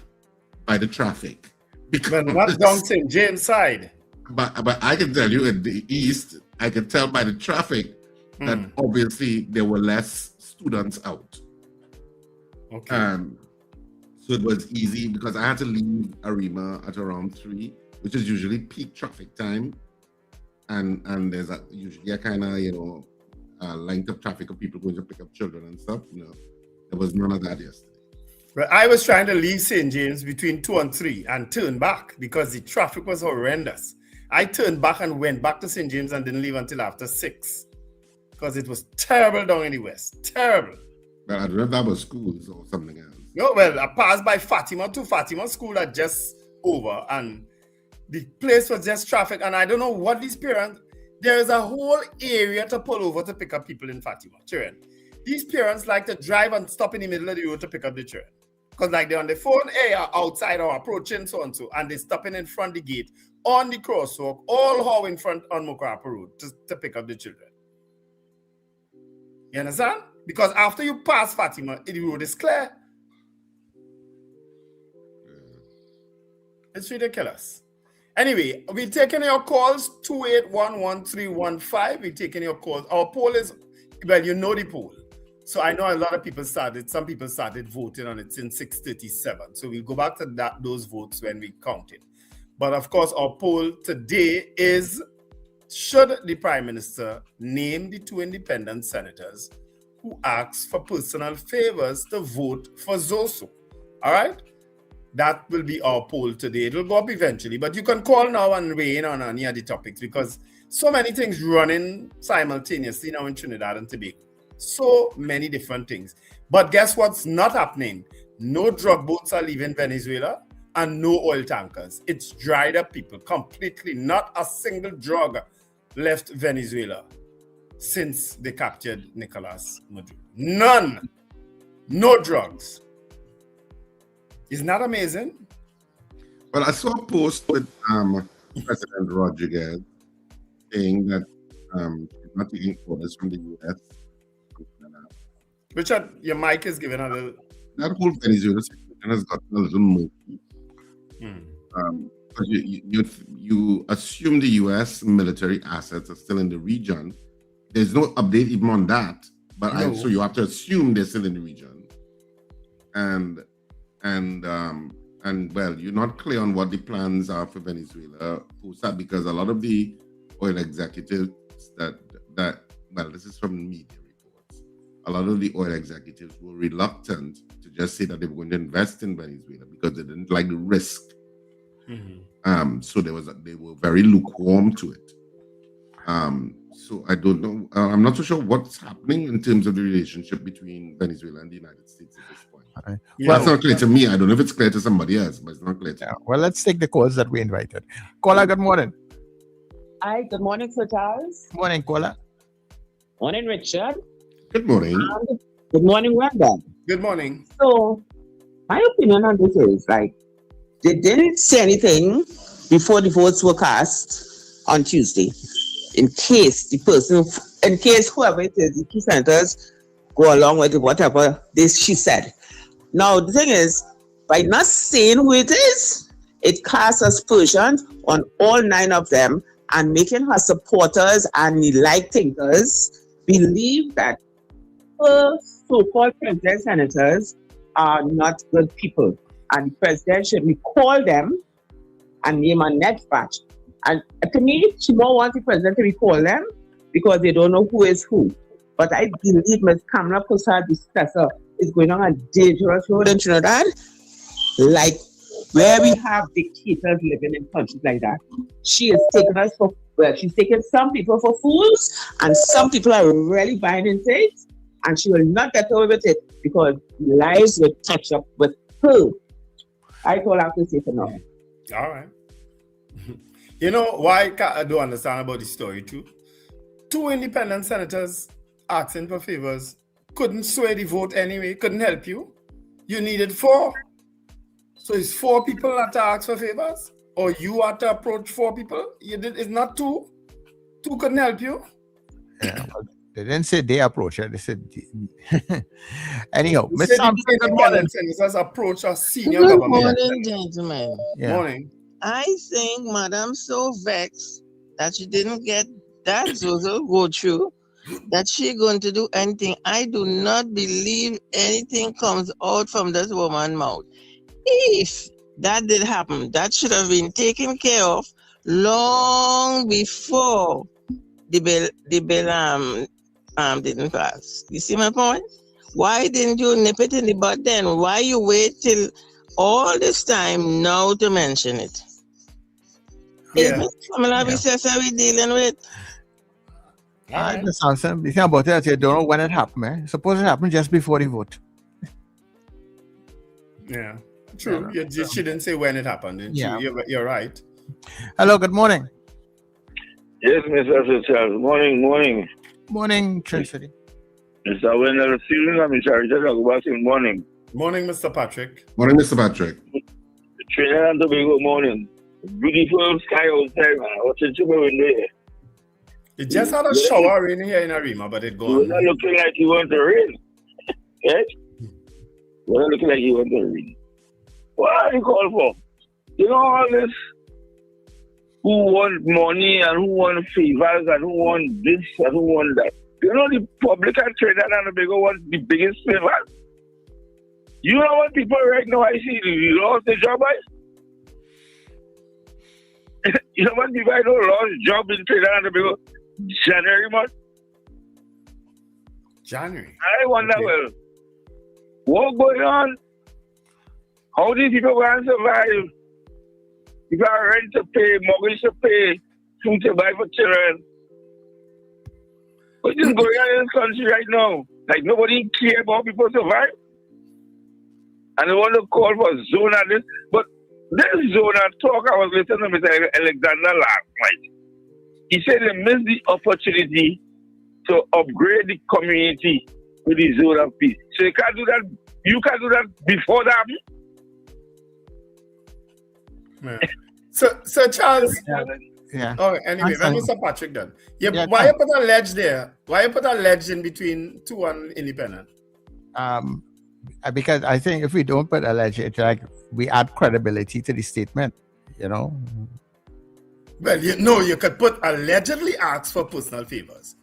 by the traffic. Because not down St. James side. But I can tell you in the east, I can tell by the traffic that obviously there were less students out. Okay. So it was easy because I had to leave Arima at around 3, which is usually peak traffic time. And there's usually a kind of, lined up traffic of people going to pick up children and stuff. No, there was none of that yesterday. But I was trying to leave St. James between 2 and 3 and turn back because the traffic was horrendous. I turned back and went back to St. James and didn't leave until after 6 because it was terrible down in the west. Terrible. Well, I don't know if that was schools or something else. No, well, I passed by Fatima School that just over, and the place was just traffic. And I don't know what these parents, there is a whole area to pull over to pick up people in Fatima, children. These parents like to drive and stop in the middle of the road to pick up the children. Because like they're on the phone, outside or approaching so and so, and they're stopping in front of the gate on the crosswalk, all how in front on Mokrapa Road to pick up the children. You understand? Because after you pass Fatima, the road is clear. It's ridiculous. Anyway, we're taking your calls, 2811315. We're taking your calls. Our poll is, well, you know the poll. So I know a lot of people some people started voting on it since 6:37. So we'll go back to those votes when we count it. But of course, our poll today is, should the Prime Minister name the 2 independent senators who asked for personal favors to vote for Zoso? All right? That will be our poll today. It will go up eventually, but you can call now and weigh in on any of the topics because so many things running simultaneously now in Trinidad and Tobago. So many different things. But guess what's not happening? No drug boats are leaving Venezuela and no oil tankers. It's dried up, people, completely. Not a single drug left Venezuela since they captured Nicolas Maduro. None. No drugs. Isn't that amazing? Well, I saw a post with President Rodriguez saying that he's not taking orders from the U.S. Richard, your mic is giving a little... That whole Venezuela situation has gotten a little murky. You assume the U.S. military assets are still in the region. There's no update even on that, but No. so you have to assume they're still in the region. And well, you're not clear on what the plans are for Venezuela, because a lot of the oil executives this is from media reports, a lot of the oil executives were reluctant to just say that they were going to invest in Venezuela because they didn't like the risk. So they were very lukewarm to it. So I don't know. I'm not so sure what's happening in terms of the relationship between Venezuela and the United States at this point. Right. Well, it's not clear to me. I don't know if it's clear to somebody else, but it's not clear to me. Well, let's take the calls that we invited. Caller, good morning. Hi, good morning, Sir Charles. Good morning, caller. Morning, Richard. Good morning. And good morning, Wendell. Good morning. So, my opinion on this is like they didn't say anything before the votes were cast on Tuesday, in case whoever it is, the key senators go along with whatever she said. Now, the thing is, by not saying who it is, it casts aspersions on all 9 of them and making her supporters and the like thinkers believe that her so-called president senators are not good people. And the president should recall them and name a NETT batch. And to me, she more wants the president to recall them because they don't know who is who. But I believe Ms. Kamala Prasad, the successor, is going on a dangerous road in Trinidad, like where we have dictators living in countries like that. She is taking us for, she's taking some people for fools, and some people are really buying into it, and she will not get away with it because lives will catch up with her. I told her to say for now. All right. You know why I don't understand about the story too? 2 independent senators asking for favors couldn't sway the vote anyway, couldn't help you. You needed 4. So it's 4 people that ask for favors? Or you had to approach 4 people? It's not 2? 2 couldn't help you? Yeah, well, they didn't say they approach her, they said anyhow, Ms. Sampson, good morning. Senators approach a senior government. Morning, gentlemen. Yeah. Morning. I think Madam's so vexed that she didn't get that Zozo go through that she going to do anything. I do not believe anything comes out from this woman's mouth. If that did happen, that should have been taken care of long before the bill didn't pass. You see my point? Why didn't you nip it in the bud then? Why you wait till all this time now to mention it? Yeah. Is Kamala we dealing with? I understand. The thing about it, you don't know when it happened. Suppose it happened just before the vote. Yeah, true. You just shouldn't say when it happened. Yeah. You're right. Hello, good morning. Yes, Mr. Charles. Morning. Morning, Trinity. Mr. Wendell, Mr. Richard, morning. Morning, Mr. Patrick. Morning, Mr. Patrick. Trinidad and Tobago, morning. Beautiful sky outside, man. What's the trouble in there? It just had a shower rain here in Arima, but it gone. You're not looking like you want to rain. Yes? You're not looking like you want to rain. What are you called for? You know all this? Who want money and who want favors and who want this and who want that. You know the public and Trinidad and Tobago want the biggest favors? You know what people right now I see? You lost the job, right? You know what people I know lost job in Trinidad and Tobago? January month. January. I wonder, well, what's going on? How these people going to survive? You got rent to pay, mortgage to pay, food to buy for children. What is going on in this country right now? Like nobody care about people survive. And they want to call for zone and this. But this zone and talk, I was listening to Mr. Alexander last night. He said they missed the opportunity to upgrade the community with the zone of peace. So you can't do that. You can't do that before that. Yeah. So Charles. Yeah. Oh, anyway, when Mr. Patrick done. Yeah, why you put a ledge there? Why you put a ledge in between 2 and independent? Because I think if we don't put a ledge, it's like we add credibility to the statement, you know. Well, you could put allegedly asked for personal favors.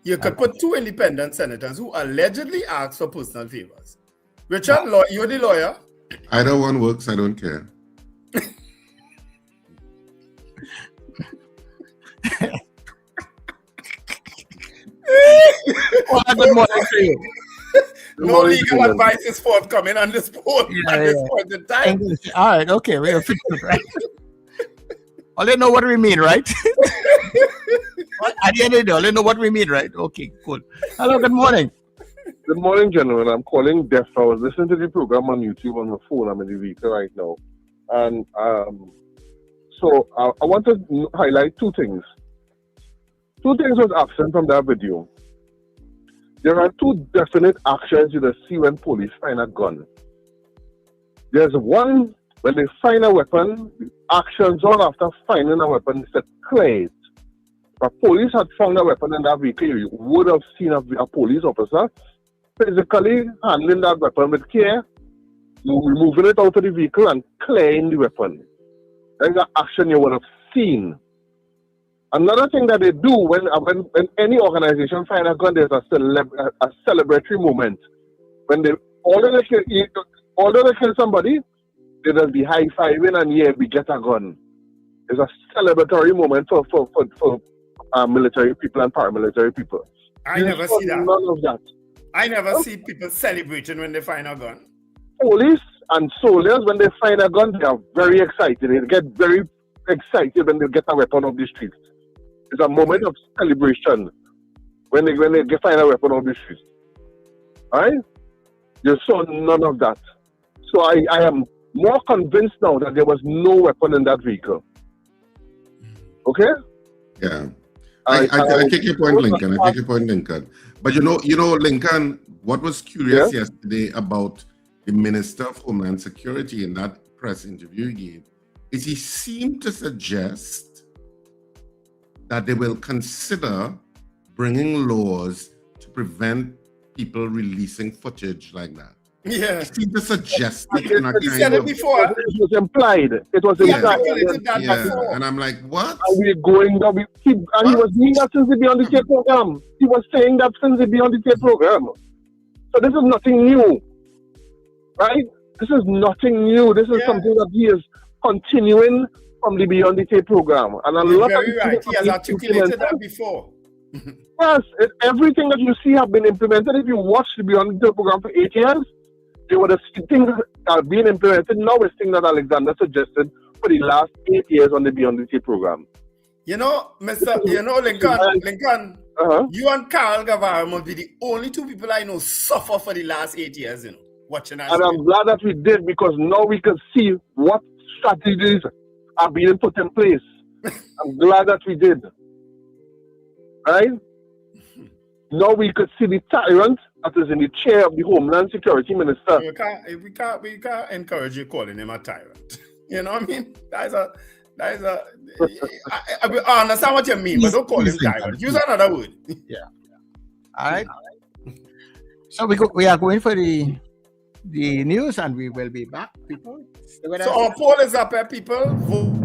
You could put 2 independent senators who allegedly asked for personal favors. Richard, you're the lawyer. Either one works, I don't care. Good morning to you. No legal advice is forthcoming on this point in time. All right, okay, we'll fix it, right? All they know what we mean, right? At the end of the day, all they know what we mean, right? Okay, cool. Hello, good morning. Good morning, gentlemen. I'm calling deaf. I was listening to the program on YouTube on my phone. I'm in the vehicle right now. And so I want to highlight 2 things. 2 things was absent from that video. There are two definite actions you will see when police find a gun. There's one, when they find a weapon, the actions all after finding a weapon is to clear it. If police had found a weapon in that vehicle, you would have seen a police officer physically handling that weapon with care, removing it out of the vehicle and clearing the weapon. That's the action you would have seen. Another thing that they do when any organization find a gun, there's a celebratory moment. When although they kill somebody, they will be high-fiving and yeah, we get a gun. It's a celebratory moment for military people and paramilitary people. I never see that. None of that. I never see people celebrating when they find a gun. Police and soldiers, when they find a gun, they are very excited. They get very excited when they get a weapon off the streets. It's a moment of celebration when they find a weapon off the streets. Alright? You saw none of that. So I am more convinced now that there was no weapon in that vehicle. Okay? Yeah. I take your point, Lincoln. I take your point, Lincoln. But you know, Lincoln, what was curious yesterday about the Minister of Homeland Security in that press interview he gave is he seemed to suggest that they will consider bringing laws to prevent people releasing footage like that. Yeah. He seemed to suggest it in a He said it before. It was implied. It was implied. Yeah. And I'm like, what? Are we going down? He was doing that since the Beyond the Tape program. He was saying that since the Beyond the Tape program. So this is nothing new. Right? This is nothing new. This is something that he is continuing from the Beyond the Tape program. And a lot very of right. He has articulated that before. Yes, everything that you see have been implemented. If you watch the Beyond the Tape program for 8 years, you would have seen things that are being implemented. Now it's things that Alexander suggested for the last 8 years on the Beyond the Tape program. Lincoln, you and Carl Guevara must be the only two people I know suffer for the last 8 years, watching us. And I'm glad that we did, because now we can see what strategies are being put in place. I'm glad that we did. Right? Now we could see the tyrant that is in the chair of the Homeland Security Minister. We can't encourage you calling him a tyrant. You know what I mean? I understand what you mean, but don't call him tyrant. Use another word. Yeah. All right. So we are going for the news, and we will be back, people. So our poll is up here, people. Vote.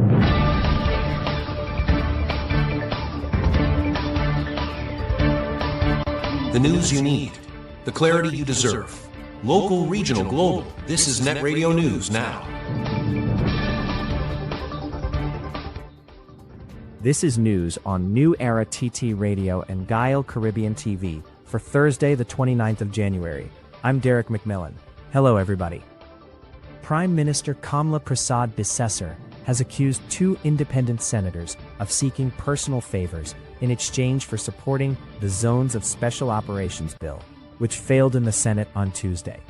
The news you need, the clarity you deserve. Local, regional, global. This is NETT Radio News now. This is news on New Era TT Radio and Guile Caribbean TV for Thursday, the 29th of January. I'm Derek McMillan. Hello, everybody. Prime Minister Kamla Prasad Bisesar has accused two independent senators of seeking personal favors in exchange for supporting the Zones of Special Operations bill, which failed in the Senate on Tuesday.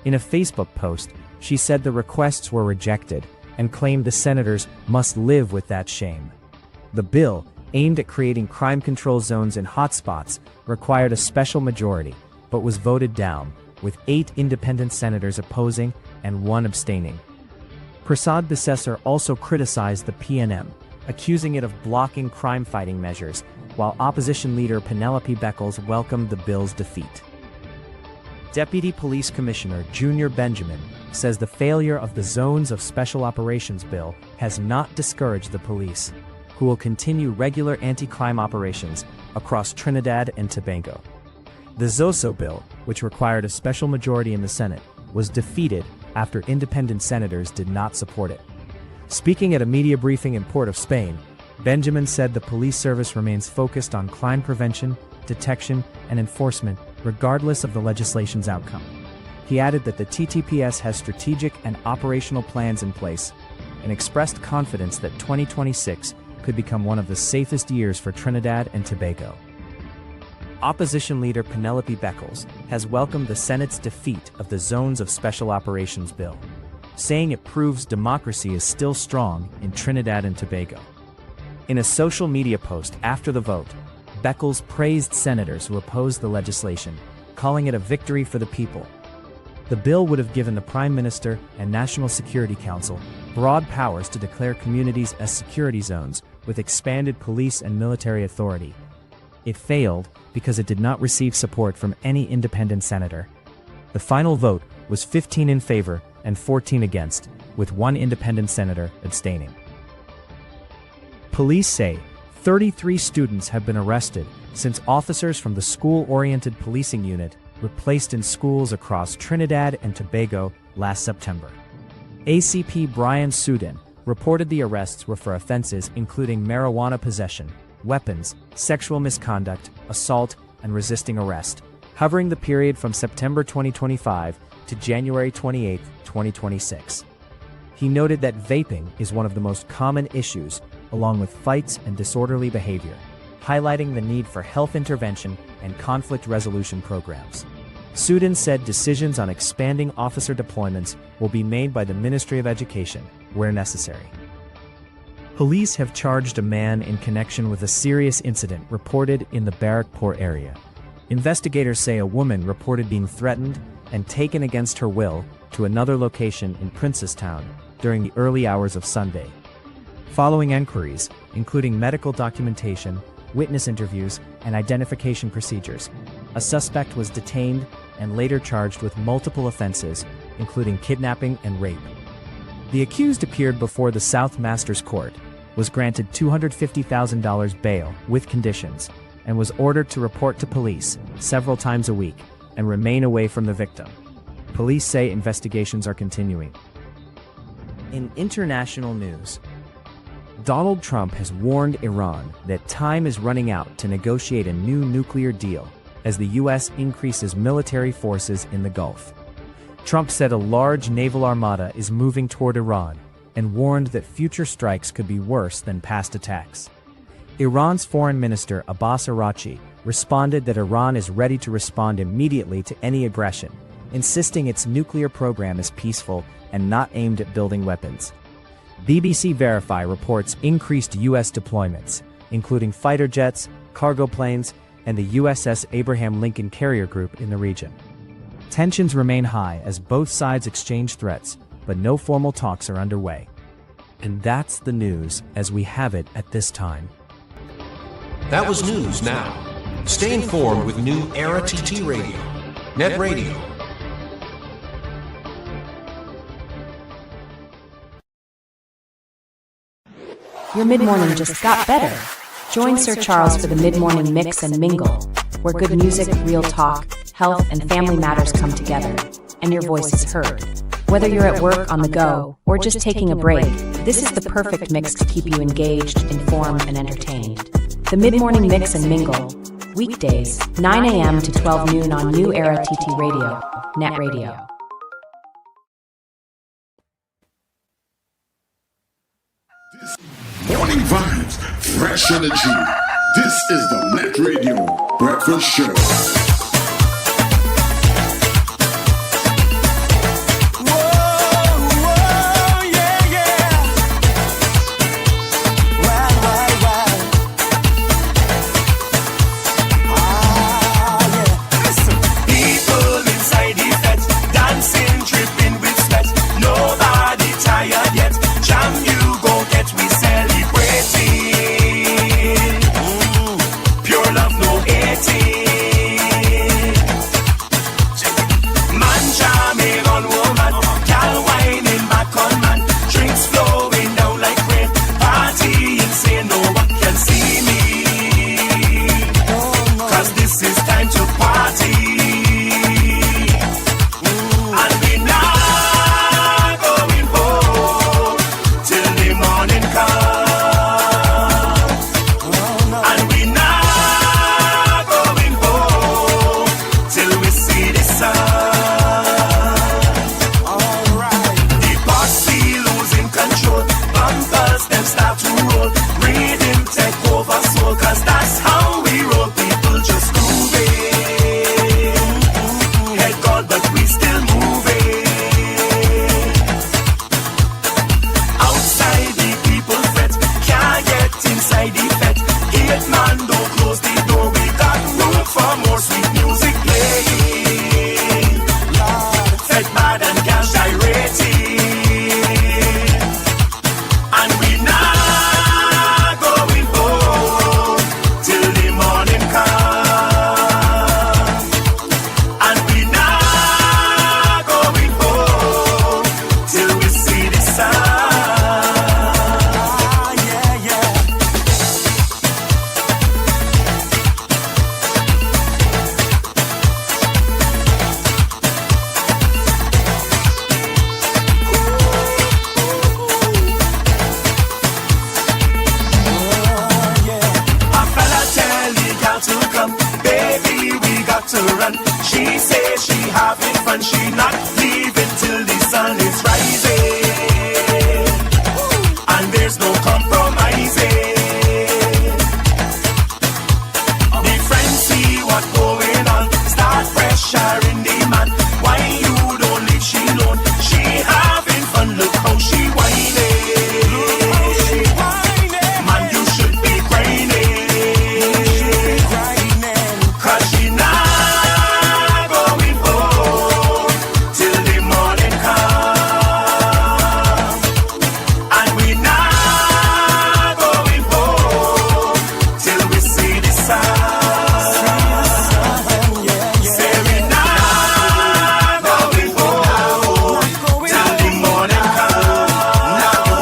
In a Facebook post, she said the requests were rejected and claimed the senators must live with that shame. The bill, aimed at creating crime control zones in hotspots, required a special majority, but was voted down, with 8 independent senators opposing and 1 abstaining. Prasad Bisesar also criticized the PNM, accusing it of blocking crime-fighting measures, while opposition leader Penelope Beckles welcomed the bill's defeat. Deputy Police Commissioner Junior Benjamin says the failure of the Zones of Special Operations bill has not discouraged the police, who will continue regular anti-crime operations across Trinidad and Tobago. The ZOSO bill, which required a special majority in the Senate, was defeated after independent senators did not support it. Speaking at a media briefing in Port of Spain, Benjamin said the police service remains focused on crime prevention, detection, and enforcement regardless of the legislation's outcome. He added that the TTPS has strategic and operational plans in place and expressed confidence that 2026 could become one of the safest years for Trinidad and Tobago. Opposition leader Penelope Beckles has welcomed the Senate's defeat of the Zones of Special Operations bill, saying it proves democracy is still strong in Trinidad and Tobago. In a social media post after the vote, Beckles praised senators who opposed the legislation calling it a victory for the people. The bill would have given the Prime Minister and National Security Council broad powers to declare communities as security zones with expanded police and military authority. It failed because it did not receive support from any independent senator. The final vote was 15 in favor and 14 against, with one independent senator abstaining. Police say 33 students have been arrested since officers from the School-Oriented Policing Unit were placed in schools across Trinidad and Tobago last September. ACP Brian Sudin reported the arrests were for offenses including marijuana possession, weapons, sexual misconduct, assault, and resisting arrest, covering the period from September 2025 to January 28, 2026. He noted that vaping is one of the most common issues, along with fights and disorderly behavior, highlighting the need for health intervention and conflict resolution programs. Sudin said decisions on expanding officer deployments will be made by the Ministry of Education, where necessary. Police have charged a man in connection with a serious incident reported in the Barrackpore area. Investigators say a woman reported being threatened and taken against her will to another location in Princestown during the early hours of Sunday. Following enquiries, including medical documentation, witness interviews, and identification procedures, a suspect was detained and later charged with multiple offenses, including kidnapping and rape. The accused appeared before the South Masters Court, was granted $250,000 bail with conditions, and was ordered to report to police several times a week and remain away from the victim. Police say investigations are continuing. In international news, Donald Trump has warned Iran that time is running out to negotiate a new nuclear deal as the U.S. increases military forces in the Gulf. Trump said a large naval armada is moving toward Iran and warned that future strikes could be worse than past attacks. Iran's Foreign Minister Abbas Araghchi responded that Iran is ready to respond immediately to any aggression, insisting its nuclear program is peaceful and not aimed at building weapons. BBC Verify reports increased U.S. deployments, including fighter jets, cargo planes, and the USS Abraham Lincoln Carrier Group in the region. Tensions remain high as both sides exchange threats, but no formal talks are underway. And that's the news as we have it at this time. That was News Now. Stay informed with New Era TT Radio, NETT Radio. Your mid-morning just got better. Join Sir Charles for the mid-morning mix and mingle, where good music, real talk, health, and family matters come together, and your voice is heard. Whether you're at work, on the go, or just taking a break, this is the perfect mix to keep you engaged, informed, and entertained. The mid-morning mix and mingle, weekdays, 9 a.m. to 12 noon on New Era TT Radio, NETT Radio. Morning vibes, fresh energy. This is the NETT Radio Breakfast Show. Pure love, no 18. having fun. She not leaving till the sun is rising. And there's no compromising. The friends see what going on, start pressure in the man. Why you don't leave she alone? She having fun, look how she whining. Man, you should be grinding. Cause she not going home till the morning come. And we not going home till we see the sun. Say we not going home till the morning come.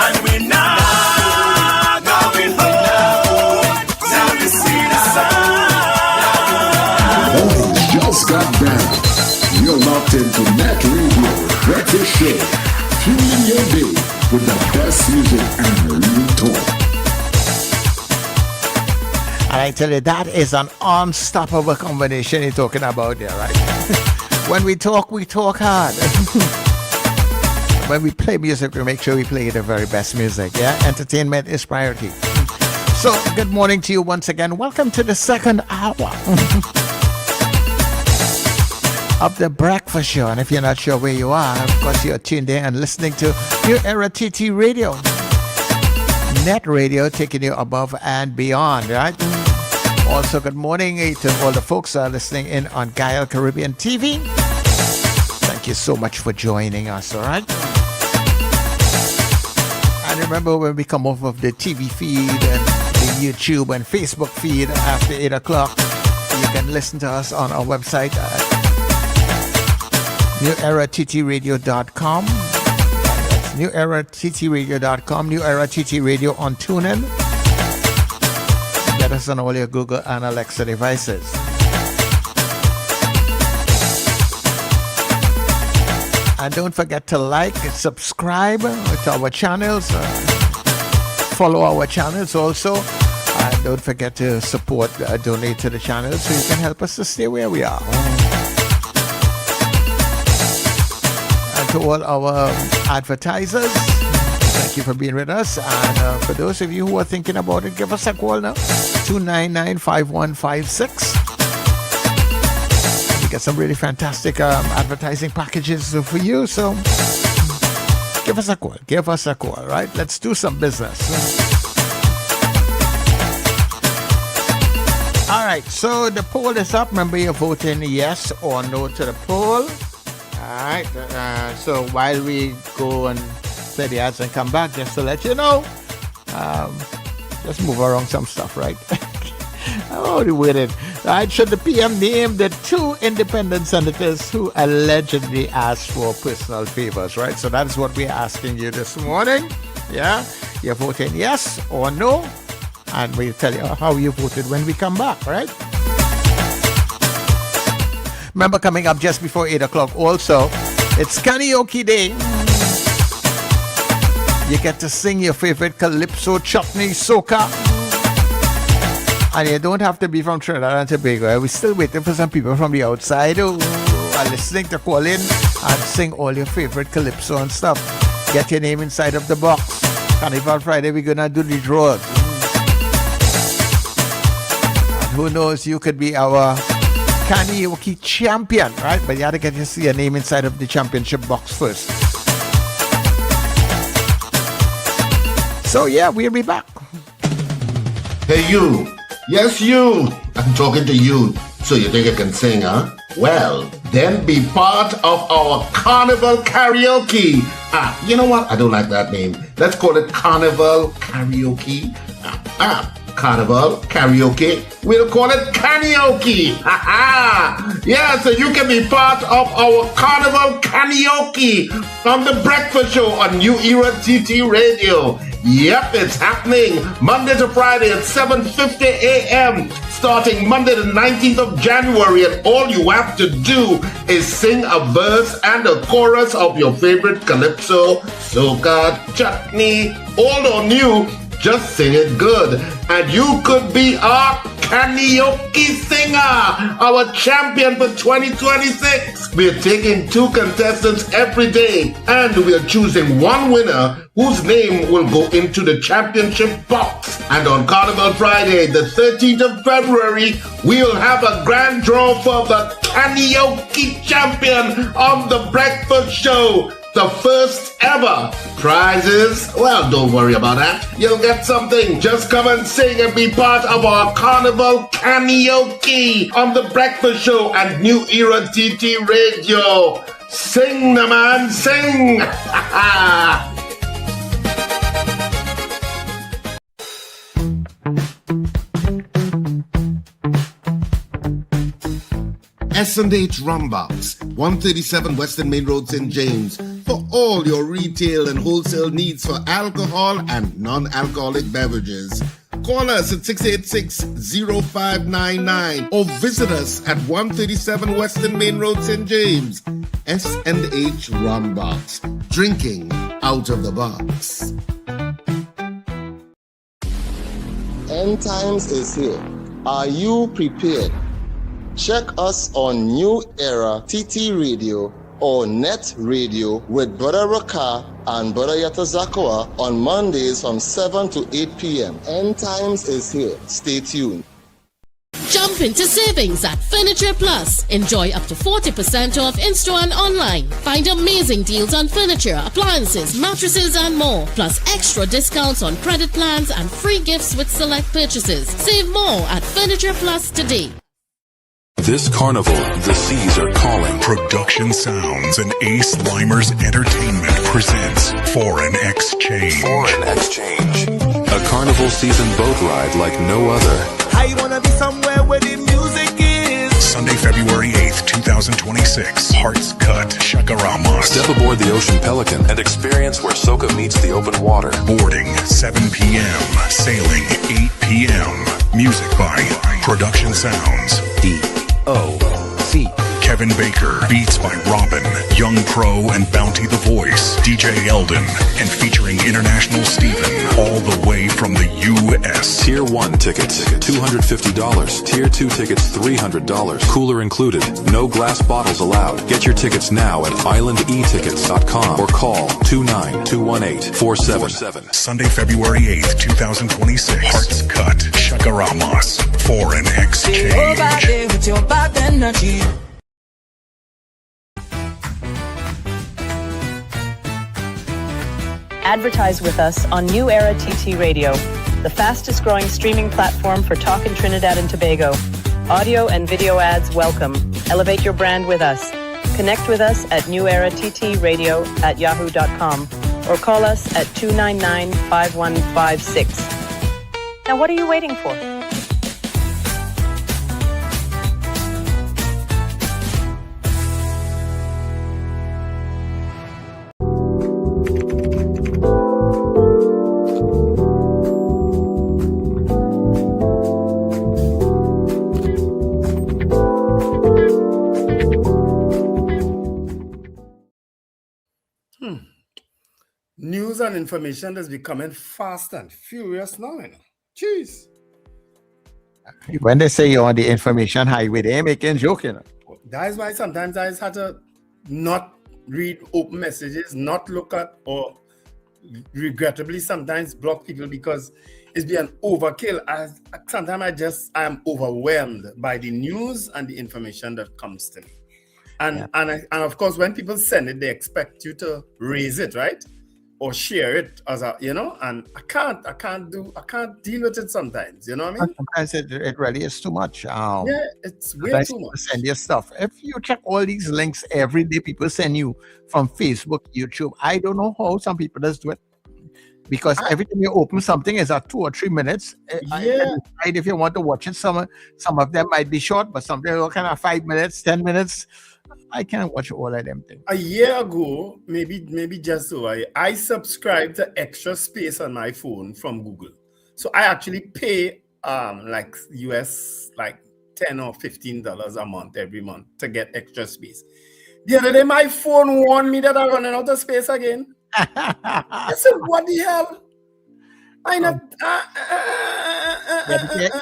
And we not going home till we see the sun. Mornings just got better. You're locked into NETT Radio Breakfast Show. Fueling your day with the best music and real talk. And I tell you, that is an unstoppable combination you're talking about there, right? When we talk hard. When we play music, we make sure we play the very best music, yeah? Entertainment is priority. So, good morning to you once again. Welcome to the second hour of the Breakfast Show. And if you're not sure where you are, of course, you're tuned in and listening to New Era TT Radio. NETT Radio taking you above and beyond, right? Also, good morning to all the folks who are listening in on Gael Caribbean TV. Thank you so much for joining us, all right? And remember, when we come off of the TV feed and the YouTube and Facebook feed after 8 o'clock, you can listen to us on our website at newerattradio.com. That's newerattradio.com. New Era TT Radio on TuneIn. Get us on all your Google and Alexa devices. And don't forget to like and subscribe to our channels. Follow our channels also. And don't forget to support, donate to the channel so you can help us to stay where we are. And to all our advertisers, thank you for being with us. And for those of you who are thinking about it, give us a call now. 299-5156. We got some really fantastic advertising packages for you. So give us a call. Give us a call, right? Let's do some business. All right. So the poll is up. Remember, you're voting yes or no to the poll. All right. So while we go and play the ads and come back, just to let you know, just move around some stuff, right? Oh, the waited. Right, should the PM name the 2 independent senators who allegedly asked for personal favors, right? So that's what we're asking you this morning. Yeah, you're voting yes or no, and we'll tell you how you voted when we come back, right? Remember, coming up just before 8 o'clock also, it's karaoke day. You get to sing your favorite calypso, chutney, soca. And you don't have to be from Trinidad and Tobago. We're still waiting for some people from the outside who are listening to call in and sing all your favorite calypso and stuff. Get your name inside of the box. Carnival Friday, we're going to do the draws. And who knows, you could be our karaoke champion, right? But you have to get your name inside of the championship box first. So yeah, we'll be back. Hey you. Yes, you. I'm talking to you. So you think I can sing, huh? Well, then be part of our Carnival Karaoke. You know what? I don't like that name. Let's call it Carnival Karaoke. Carnival Karaoke. We'll call it karaoke. Yeah, so you can be part of our Carnival Karaoke on the Breakfast Show on New Era TT Radio. Yep, it's happening Monday to Friday at 7:50 a.m. starting Monday the 19th of January, and all you have to do is sing a verse and a chorus of your favorite calypso, soca, chutney, old or new. Just sing it good, and you could be our karaoke singer, our champion for 2026. We're taking 2 contestants every day, and we're choosing one winner whose name will go into the championship box. And on Carnival Friday, the 13th of February, we'll have a grand draw for the karaoke champion of the breakfast show. The first ever prizes. Well, don't worry about that. You'll get something. Just come and sing and be part of our Carnival karaoke on the breakfast show and New Era TT Radio. Sing, the man, sing. S&H Rumbox, 137 Western Main Road, St. James, for all your retail and wholesale needs for alcohol and non-alcoholic beverages. Call us at 686-0599 or visit us at 137 Western Main Road, St. James. S&H Rumbox, drinking out of the box. End times is here. Are you prepared? Check us on New Era TT Radio or NETT Radio with Brother Raka and Brother Yatazakawa on Mondays from 7 to 8 p.m. End times is here. Stay tuned. Jump into savings at Furniture Plus. Enjoy up to 40% off in-store and online. Find amazing deals on furniture, appliances, mattresses, and more. Plus extra discounts on credit plans and free gifts with select purchases. Save more at Furniture Plus today. This carnival, the seas are calling. Production Sounds and Ace Limers Entertainment presents Foreign Exchange. Foreign Exchange. A carnival season boat ride like no other. I wanna be somewhere where the music is. Sunday, February 8th, 2026. Hearts Cut, Shakarama. Step aboard the Ocean Pelican and experience where soca meets the open water. Boarding 7 p.m. Sailing 8 p.m. Music by Production Sounds. D.O.C. Kevin Baker. Beats by Robin, Young Pro, and Bounty the Voice. DJ Eldon. And featuring International Steven. All the way from the U.S. Tier 1 tickets, $250. Tier 2 tickets, $300. Cooler included. No glass bottles allowed. Get your tickets now at islandetickets.com or call 29218-4747. Sunday, February 8th, 2026. Hearts Cut, Shakaramas. Foreign Exchange. With your bad energy. Advertise with us on New Era TT Radio, the fastest growing streaming platform for talk in Trinidad and Tobago. Audio and video ads welcome. Elevate your brand with us. Connect with us at newerattradio@yahoo.com or call us at 299-5156. Now what are you waiting for? News and information is becoming fast and furious now. Jeez. When they say you're on the information highway, they ain't making joke, you know. That is why sometimes I just had to not read open messages, not look at, or regrettably sometimes block people because it's been overkill. Sometimes I am overwhelmed by the news and the information that comes to me. And of course, when people send it, they expect you to raise it, right? Or share it as a, and I can't deal with it sometimes, you know what I mean? Sometimes it really is too much. It's way too much. Send your stuff. If you check all these links every day, people send you from Facebook, YouTube. I don't know how some people just do it. Because every time you open something, it's at 2 or 3 minutes. If you want to watch it, some of them might be short, but some are kind of 5 minutes, 10 minutes. I can't watch all of them things. A year ago, maybe just so, I subscribed to extra space on my phone from Google. So I actually pay like US like $10 or $15 a month every month to get extra space. The other day, my phone warned me that I'm running out of space again. I said, what the hell? I know.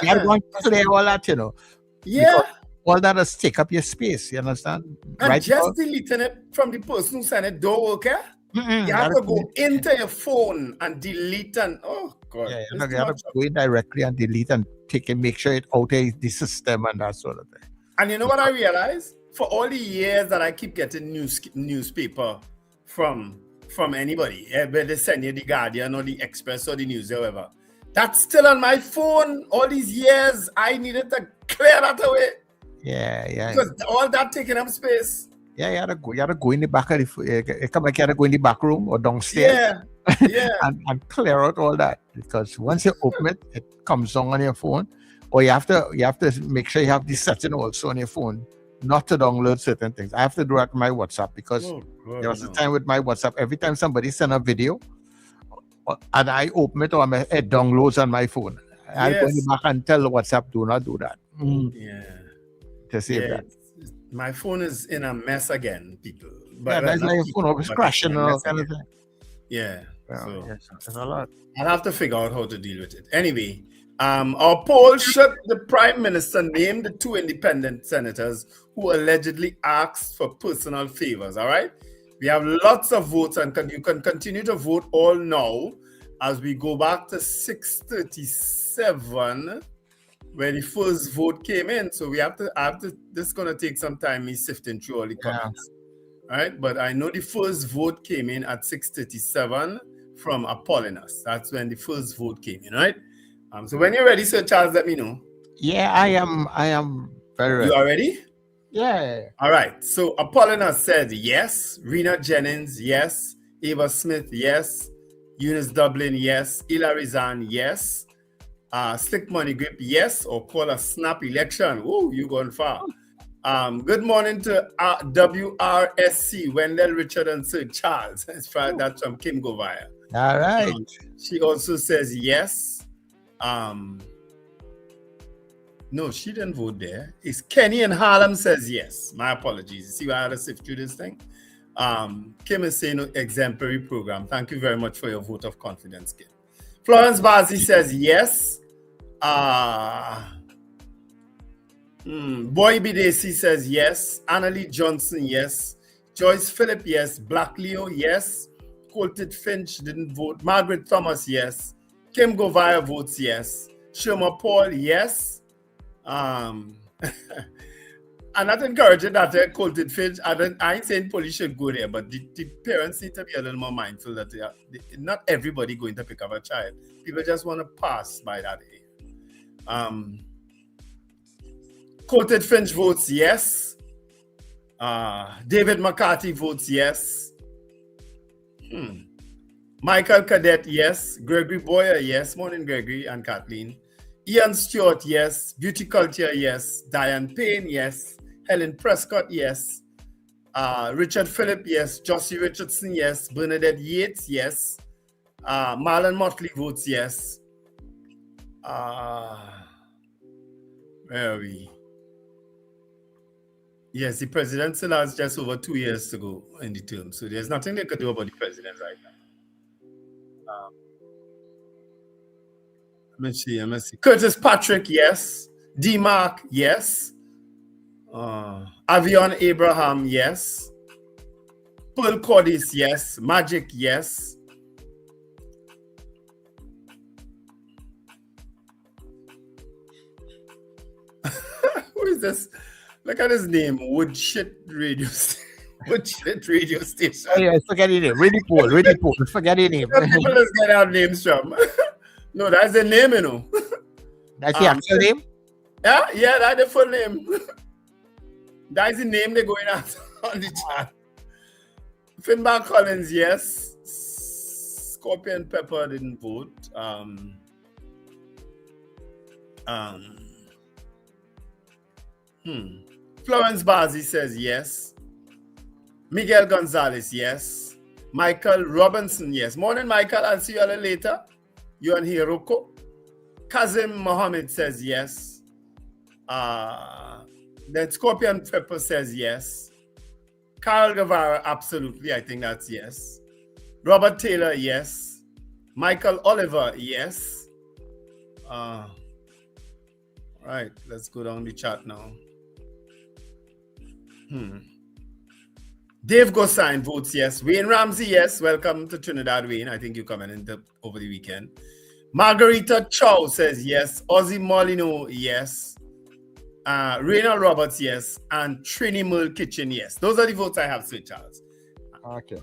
You have to go and clear all that, you know. Yeah. Because all that is take up your space, you understand? And Right? just deleting it from the person who sent it don't work, eh? You have to go into your phone and delete and oh god. Yeah, you have to go in directly and delete and make sure it out of the system and that sort of thing. And you know what I realized? For all the years that I keep getting newspaper from anybody, whether they send you the Guardian or the Express or the News or whatever, that's still on my phone. All these years, I needed to clear that away. Yeah. Because all that taking up space. Yeah, you had to go in the back of the come like you had to go in the back room or downstairs. Yeah. and clear out all that, because once you open it, it comes down on your phone. Or you have to make sure you have the setting also on your phone not to download certain things. I have to do that on my WhatsApp because there was a time with my WhatsApp, every time somebody send a video and I open it or it downloads on my phone, I go in the back and tell WhatsApp, do not do that. Yeah. To save that. My phone is in a mess again, people. But that's like your phone always crashing and all kind of thing. Yeah. So, that's a lot. I'll have to figure out how to deal with it. Anyway, our poll, should the Prime Minister name the 2 independent senators who allegedly asked for personal favors, all right? We have lots of votes, and you can continue to vote all now as we go back to 6:37 where the first vote came in. So this is going to take some time, me sifting through all the comments. All right, but I know the first vote came in at 6:37 from Apollonius. That's when the first vote came in, right? So when you're ready, Sir Charles, let me know. Yeah, I am very ready. You are ready? Yeah. All right. So Apollonius said yes. Rena Jennings, yes. Ava Smith, yes. Eunice Dublin, yes. Hilary Zahn, yes. Slick Money Grip, yes. Or call a snap election. Ooh, you going far. Good morning to WRSC, Wendell, Richard, and Sir Charles. That's from Kim Govaya. All right. She also says yes. No, she didn't vote there. It's Kenny in Harlem says yes. My apologies. See why I had to sift through this thing? Kim is saying exemplary program. Thank you very much for your vote of confidence, Kim. Florence Bazi says yes. Boy Bidesi says yes. Annalie Johnson, yes. Joyce Phillip, yes. Black Leo, yes. Colted Finch didn't vote. Margaret Thomas, yes. Kim Govaya votes yes. Shoma Paul, yes. I'm not encouraging that Colted Finch. I ain't saying police should go there, but the parents need to be a little more mindful that not everybody going to pick up a child. People just want to pass by that age. Colted Finch votes yes. David McCarthy votes yes. Michael Cadet, yes. Gregory Boyer, yes. Morning, Gregory and Kathleen. Ian Stewart, yes. Beauty Culture, yes. Diane Payne, yes. Helen Prescott, yes. Richard Phillip, yes. Josie Richardson, yes. Bernadette Yates, yes. Marlon Motley votes yes. Where are we? Yes, the president still has just over 2 years to go in the term, so there's nothing they could do about the president right now. Let me see. Curtis Patrick, yes. D-Mark, yes. Avion Abraham, yes. Pearl Cordis, yes. Magic, yes. Who is this? Look at his name. Woodshit Radio Station. Woodshit Radio Station. Oh, yeah, forget your name. Really Paul. Forget your name. People just get out names from. No, that's the name, you know. That's the actual name? Yeah, that's the full name. That's the name they're going out on the chat. Finbar Collins, yes. Scorpion Pepper didn't vote. Florence Bazi says yes. Miguel Gonzalez, yes. Michael Robinson, yes. Morning, Michael. I'll see you a little later. You and Hiroko. Kazim Mohammed says yes. Then Scorpion Pepper says yes. Carl Guevara, absolutely. I think that's yes. Robert Taylor, yes. Michael Oliver, yes. Right, let's go down the chat now. Dave Gosine votes yes. Wayne Ramsey, yes. Welcome to Trinidad, Wayne. I think you're coming in over the weekend. Margarita Chow says yes. Ozzy Molino, yes. Reina Roberts, yes. And Trini Mull Kitchen, yes. Those are the votes I have, Sweet Charles. Okay.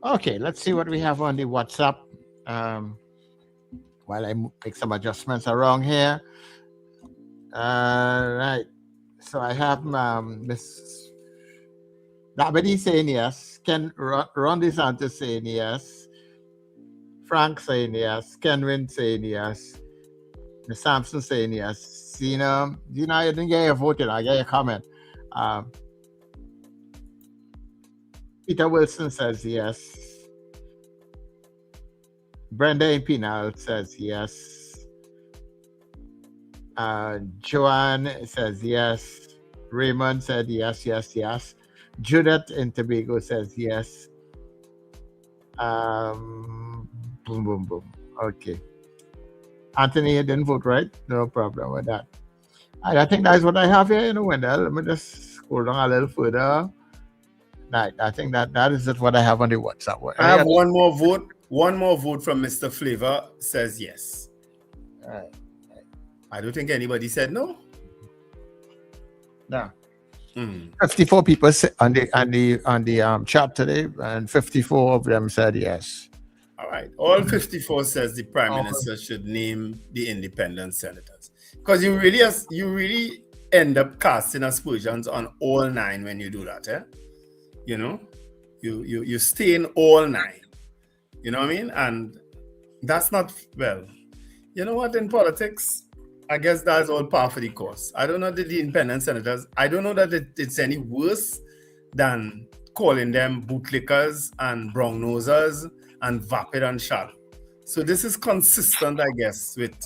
Okay, let's see what we have on the WhatsApp. While I make some adjustments around here. Right. So I have Miss Dabadi saying yes. Ron DeSantis saying yes. Frank saying yes. Kenwin saying yes. Miss Sampson saying yes. Cena, I didn't get your vote, I get your comment. Peter Wilson says yes. Brenda Impinal says yes. Joanne says yes. Raymond said yes. Judith in Tobago says yes. Boom. Okay. Anthony didn't vote, right? No problem with that. I think that's what I have here, Wendell. Let me just scroll down a little further. Right. I think that is what I have on the WhatsApp. I have one more vote. One more vote from Mr. Flavor says yes. All right. I don't think anybody said no. No. 54 people on the chat today, and 54 of them said yes. All right. All 54 says the Prime Minister should name the independent senators, because you really end up casting aspersions on all 9 when you do that. You stay in all 9. You know what I mean? And that's not, well, you know what, in politics, I guess that's all par for the course. I don't know that the independent senators, I don't know that it's any worse than calling them bootlickers and brown nosers and vapid and shallow. So this is consistent, I guess, with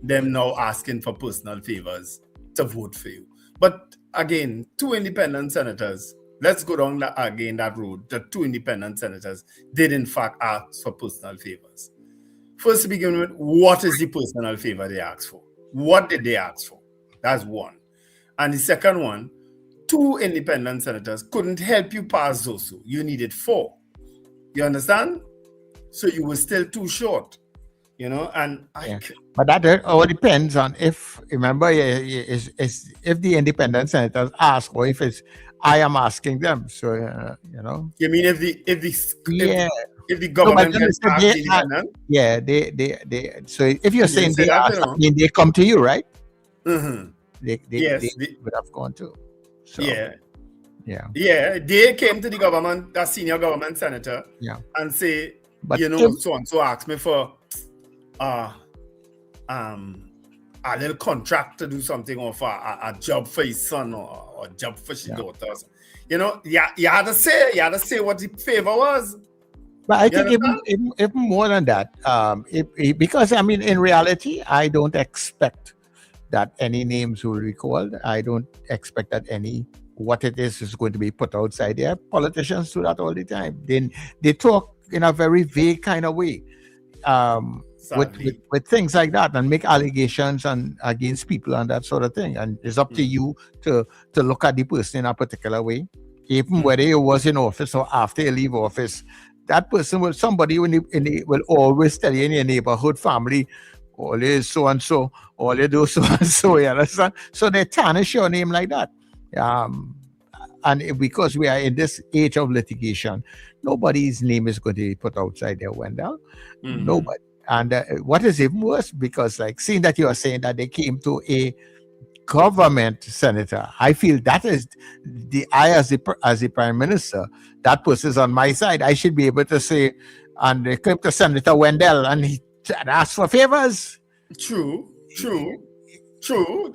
them now asking for personal favors to vote for you. But again, 2 independent senators, let's go down that road. The 2 independent senators did in fact ask for personal favors. First to begin with, what is the personal favor they asked for? What did they ask for? That's one. And the second one, 2 independent senators couldn't help you pass Zosu. You needed 4. You understand? So you were still too short. And but that all depends on if the independent senators ask, or if it's I am asking them. So You mean if the government can ask the independent? Yeah, they. So if you're saying they ask, they come to you, right? Mm-hmm. They would have gone too. So, yeah. They came to the government, the senior government senator, and say, so and so asked me for a little contract to do something, or for a job for his son, or a job for his daughter. You had to say what the favor was. But I think even more than that, because in reality, I don't expect that any names will be called. I don't expect that what it is going to be put outside there. Politicians do that all the time. They talk in a very vague kind of way, with things like that, and make allegations against people and that sort of thing. And it's up to you to look at the person in a particular way, even whether he was in office or after he leave office. That person will will always tell you in your neighborhood family, always so and so, all you do so and so. You understand? So they tarnish your name like that. And because we are in this age of litigation, nobody's name is going to be put outside there, Wendell. Nobody. And what is even worse, because seeing that you are saying that they came to a government senator, I feel that is as the Prime Minister, that person is on my side. I should be able to say, and they came to Senator Wendell and he asked for favors. True.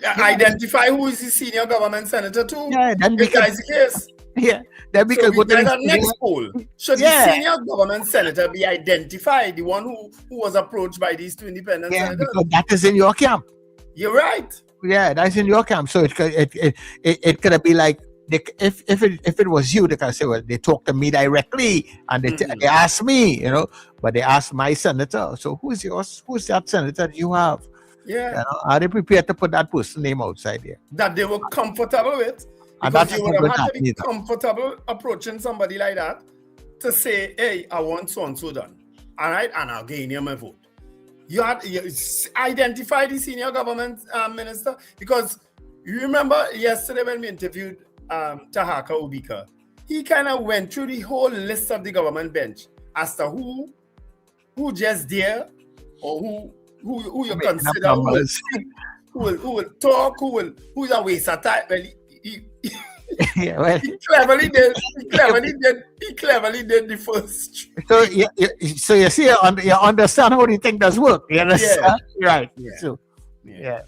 Identify who is the senior government senator too. Yeah, then if that is the case. Yeah, then we can go to the next poll. Should the senior government senator be identified, the one who was approached by these 2 independent senators? Because that is in your camp. You're right. Yeah, that's in your camp. So it could be like if it was you, they can say, well, they talk to me directly and they ask me, you know, but they ask my senator. So who's that senator that you have? Yeah. You know, are they prepared to put that person's name outside there? That they were comfortable with. And Because that's you would have had to be neither. comfortable approaching somebody like that to say, hey, I want so-and-so done. All right, and I'll gain you my vote. You identify the senior government minister, because you remember yesterday when we interviewed Tahaka Ubika, he kind of went through the whole list of the government bench as to who just there, or who you consider who will talk, who's a waste of time. Well, yeah, he cleverly did the first. So you see, you understand how the thing does work. You understand? Yeah. Right. Yeah. So, Yeah.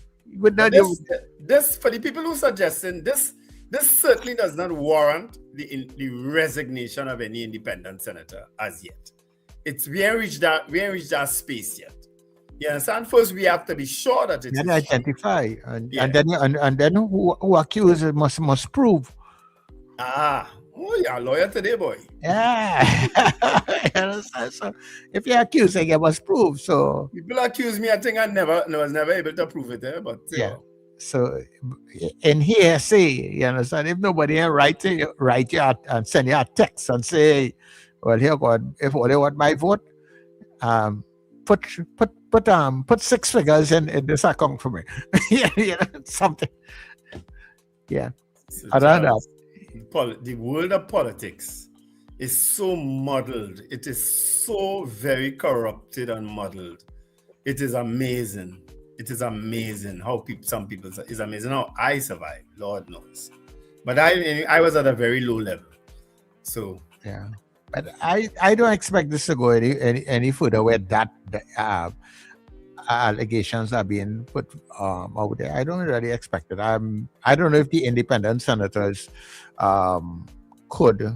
This for the people who suggesting this certainly does not warrant the resignation of any independent senator as yet. We ain't reached that space yet. You understand? First, we have to be sure that it is. Identify, and then who accused must prove. Oh, you're a lawyer today, boy. Yeah. So if you're accused, you must prove. So people accuse me, I think I was never able to prove it, but yeah. So in here, say, you understand, if nobody write you and send you a text and say, well, here God, if they want my vote, put 6 figures in this account for me. Yeah, something. Yeah. So Around that. The world of politics is so muddled. It is so very corrupted and muddled. It is amazing. It is amazing how some people, it's amazing how I survived, Lord knows. But I was at a very low level. So yeah. But I don't expect this to go any further where that allegations are being put out there. I don't really expect it. I don't know if the independent senators could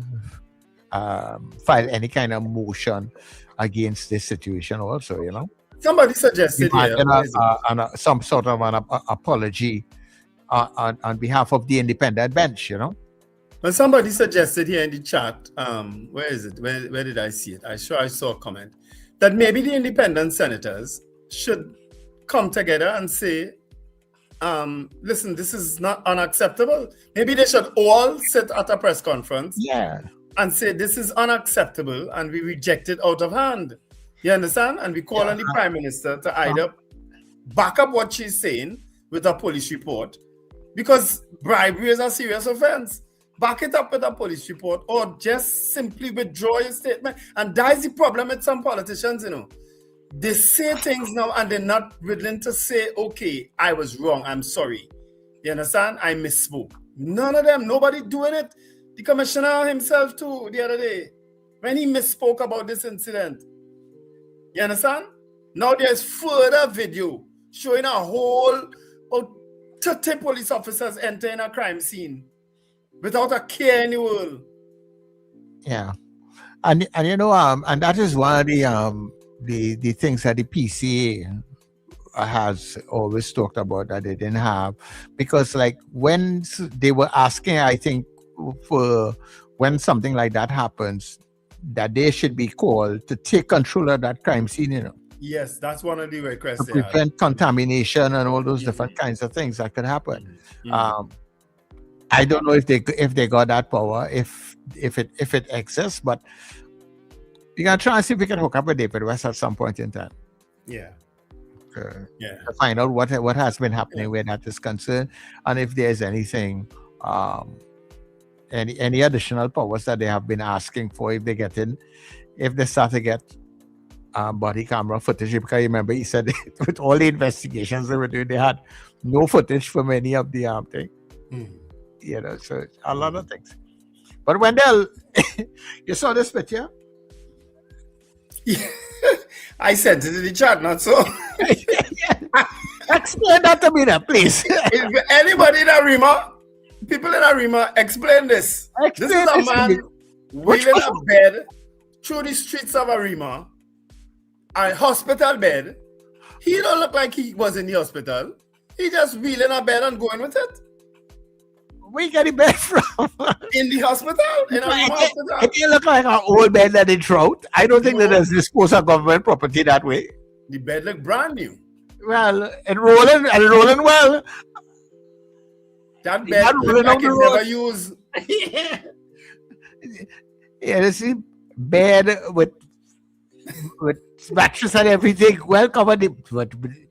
file any kind of motion against this situation also, you know. Somebody suggested some sort of an apology on behalf of the independent bench, you know. But somebody suggested here in the chat, where is it? Where did I see it? I saw a comment that maybe the independent senators should come together and say, listen, this is not unacceptable. Maybe they should all sit at a press conference and say this is unacceptable and we reject it out of hand. You understand? And we call on the Prime Minister to either back up what she's saying with a police report, because bribery is a serious offense. Back it up with a police report, or just simply withdraw your statement. And that is the problem with some politicians, you know. They say things now and they're not willing to say, okay, I was wrong, I'm sorry. You understand? I misspoke. None of them, nobody doing it. The commissioner himself too, the other day, when he misspoke about this incident. You understand? Now there's further video showing a whole 30 police officers entering a crime scene without a care in the world. Yeah. And you know, and that is one of the things that the PCA has always talked about that they didn't have, because like when they were asking, I think, for when something like that happens, that they should be called to take control of that crime scene, you know. Yes, that's one of the requests. To prevent contamination and all those different kinds of things that could happen. I don't know if they got that power, if it exists, but you can try and see if we can hook up with David West at some point in time. Yeah. To find out what has been happening where that is concerned, and if there's anything, any additional powers that they have been asking for, if they start to get body camera footage, because remember he said with all the investigations they were doing, they had no footage from any of the thing. You know, so a lot of things. But Wendell, you saw this picture? Yeah. I sent it to the chat, not so. Explain that to me now, please. If anybody in Arima, people in Arima, explain this. This is a man wheeling a bed through the streets of Arima, a hospital bed. He don't look like he was in the hospital. He just wheeling a bed and going with it. Where you get the bed from? In the hospital? In a hospital? It look like an old bed that they throat. I don't think that is disposed of government property that way. The bed look brand new. Well, and rolling well. That bed look like it's never used. Yeah, this is bed with mattress and everything, well covered.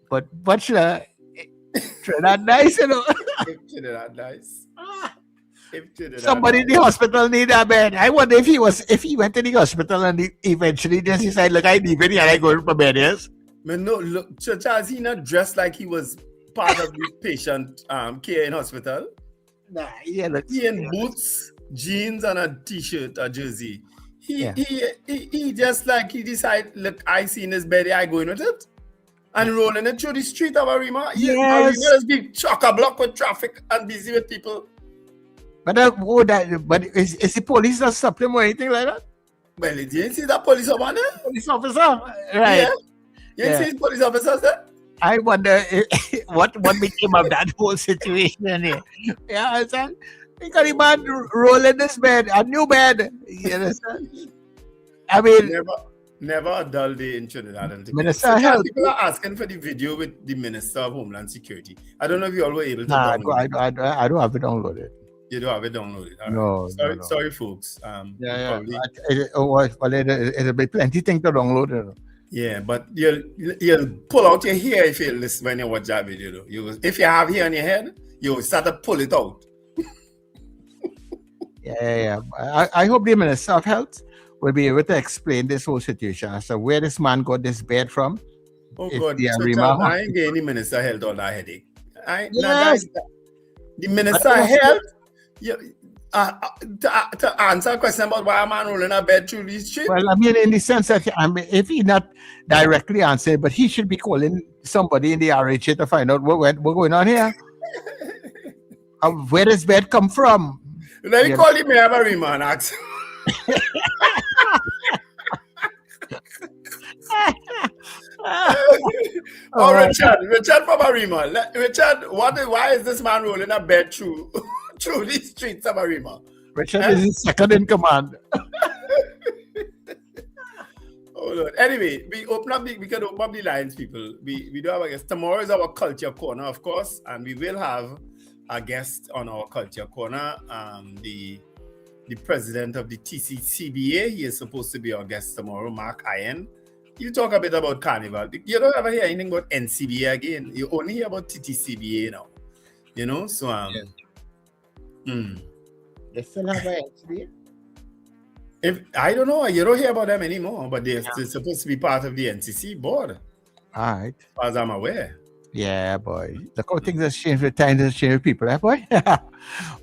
But Trinidad nice, you know. Trinidad nice. Somebody in the hospital need a bed. I wonder if he went to the hospital and he eventually just decided, look, I need it and I go to my bed, yes. Man, no, look, Charles, he not dressed like he was part of the patient care in hospital. Nah, yeah, look. He in boots, jeans, and a t-shirt, a jersey. He just like he decided, look, I seen this bed, I going with it. And rolling it through the street of Arima. Yes. Arima is being chock-a-block with traffic and busy with people. But is the police not stop him or anything like that? Well, you didn't see that police officer there? Police officer, right? Yeah. You didn't see the police officers there? I wonder what became of that whole situation here. Yeah, I understand. We got him man rolling this bed, a new bed. You understand? I mean, never a dull day in Trinidad and Tobago. Minister of Health. People are asking for the video with the Minister of Homeland Security. I don't know if you all were able to download it. I don't have it downloaded. You don't have it downloaded? All No, right. Sorry, folks. It'll be plenty things to download. Yeah, but you'll pull out your hair if you listen when you watch that video. Though. If you have hair on your head, you will start to pull it out. Yeah. I hope the Minister of Health will be able to explain this whole situation. So where this man got this bed from? Oh God! I ain't getting the Minister of Health all that headache. The Minister of Health. To answer a question about why a man rolling a bed through these streets. Well, I mean, in the sense that if he not directly answering, but he should be calling somebody in the RHA to find out what's going on here. Where does bed come from? Let me call the mayor of Arima and ask. Richard from Arima. Richard, why is this man rolling a bed through the streets of Arima? Richard is his second in command. Oh Lord. Anyway, we can open up the lines, people. We do have a guest. Tomorrow is our culture corner, of course, and we will have a guest on our culture corner. The president of the TCCBA. He is supposed to be our guest tomorrow, Mark Iron. You talk a bit about Carnival. You don't ever hear anything about NCBA again. You only hear about TTCBA now. You know, so They still have an NCBA? I don't know, you don't hear about them anymore, but they're supposed to be part of the NCC board. All right. As far as I'm aware. Yeah, boy. Look how things have changed with time, has changed with people, eh, boy?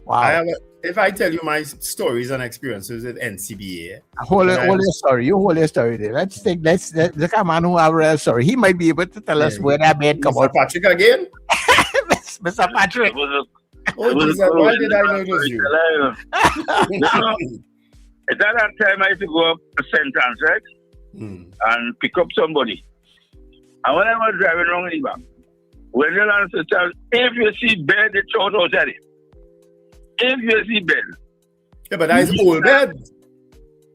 Wow. If I tell you my stories and experiences with NCBA. Hold your story. You hold your story there. Let's look at a man who have a real story. He might be able to tell us where that bed come out. Mr. Patrick again? Mr. Patrick. Why did I know it was you? At that time, I had to go up to St. Anne's, right? And pick up somebody. And when I was driving around in the back, when the land said, if you see bed, it's out outside it. If you see bed. Yeah, but that's old bed.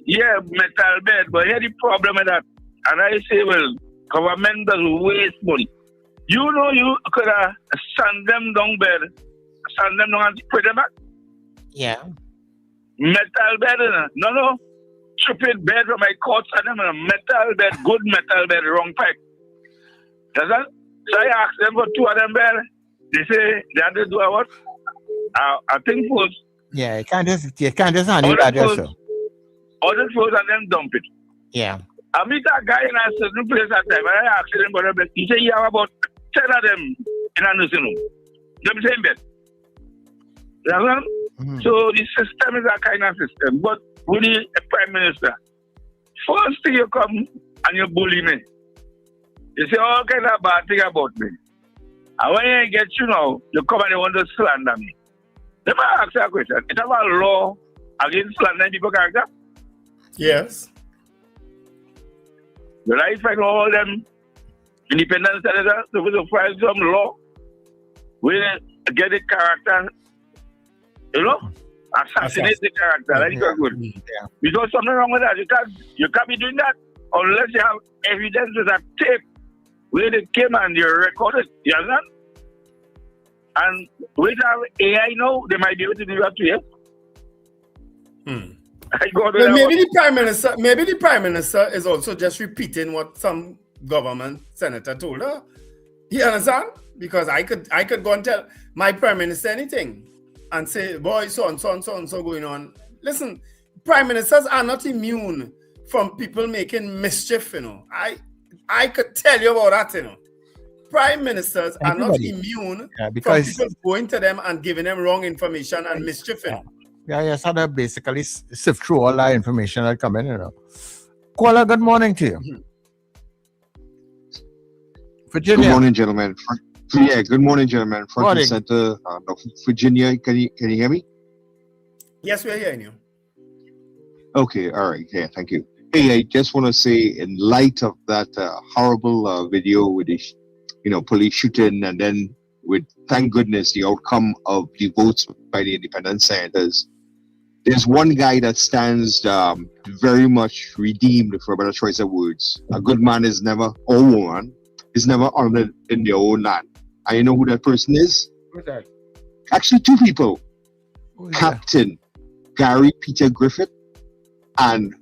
Yeah, metal bed. But here's the problem with that. And I say, well, government does waste money. You know, you could have sand them down bed, sand them down and put them back. Yeah. Metal bed, no. Stupid bed from my couch, and them a metal bed, good metal bed, wrong pipe. Does that? So I asked them for two of them bed. They say they had to do a what? I think first. Yeah, you can't just handle that yourself. Order first and then dump it. Yeah. I meet a guy in a certain place at time. I asked him about a bed. He said he have about 10 of them in a nursing home. Them same bed. So the system is a kind of system. But with the Prime Minister, first thing you come and you bully me. You say all kind of bad thing about me. And when I get you now, you come and you want to slander me. Let me ask you a question. Is there a law against slandering people character? Yes. Will I find all them independent senators to file some law? Will get the character You know? Assassinate the character. That is not good. Yeah. Because something wrong with that. You can't be doing that unless you have evidence with a tape where they came and they recorded. You understand? And with our AI now, they might be able to do that to you. Well, maybe the prime minister is also just repeating what some government senator told her. You understand? Because I could go and tell my prime minister anything and say, boy, so and so going on. Listen, prime ministers are not immune from people making mischief, you know. I could tell you about that, you know. Prime ministers are not immune from people going to them and giving them wrong information and mischief. Yeah, yes, how to basically sift through all that information that come in, you know. Caller, good morning to you. Virginia. Good morning, gentlemen. Yeah, good morning, gentlemen. Front and center, Virginia. Can you hear me? Yes, we're hearing you. Okay, all right. Yeah, thank you. Hey, I just want to say, in light of that horrible video with the, police shooting, and then with, thank goodness, the outcome of the votes by the independent senators, there's one guy that stands very much redeemed, for a better choice of words. A good man is never, or woman, is never honored in their own land. And you know who that person is? Who's that? Actually, two people. Captain Gary Peter Griffith and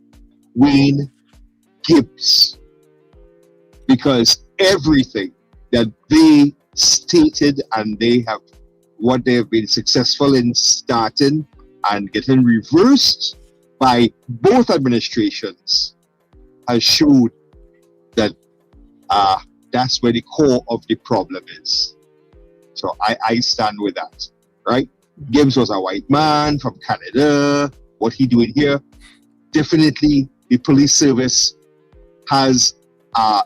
Wayne Gibbs. Because everything that they stated and what they have been successful in starting and getting reversed by both administrations has showed that that's where the core of the problem is. So I stand with that, right? Gibbs was a white man from Canada. What he doing here? Definitely the police service has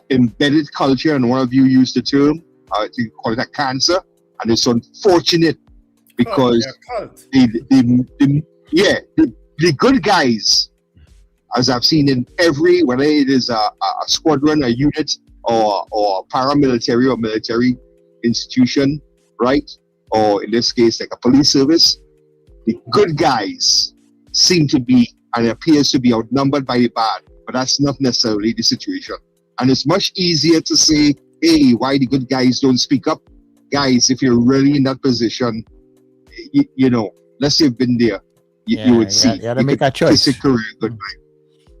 embedded culture, and one of you used the term, to call it a cancer, and it's unfortunate because the good guys, as I've seen in every, whether it is a squadron, a unit, or paramilitary or military institution, right? Or in this case, like a police service, the good guys seem to be and appears to be outnumbered by the bad, but that's not necessarily the situation. And it's much easier to say, hey, why the good guys don't speak up? Guys, if you're really in that position, let's say you've been there, you would see. You gotta make a choice. Goodbye.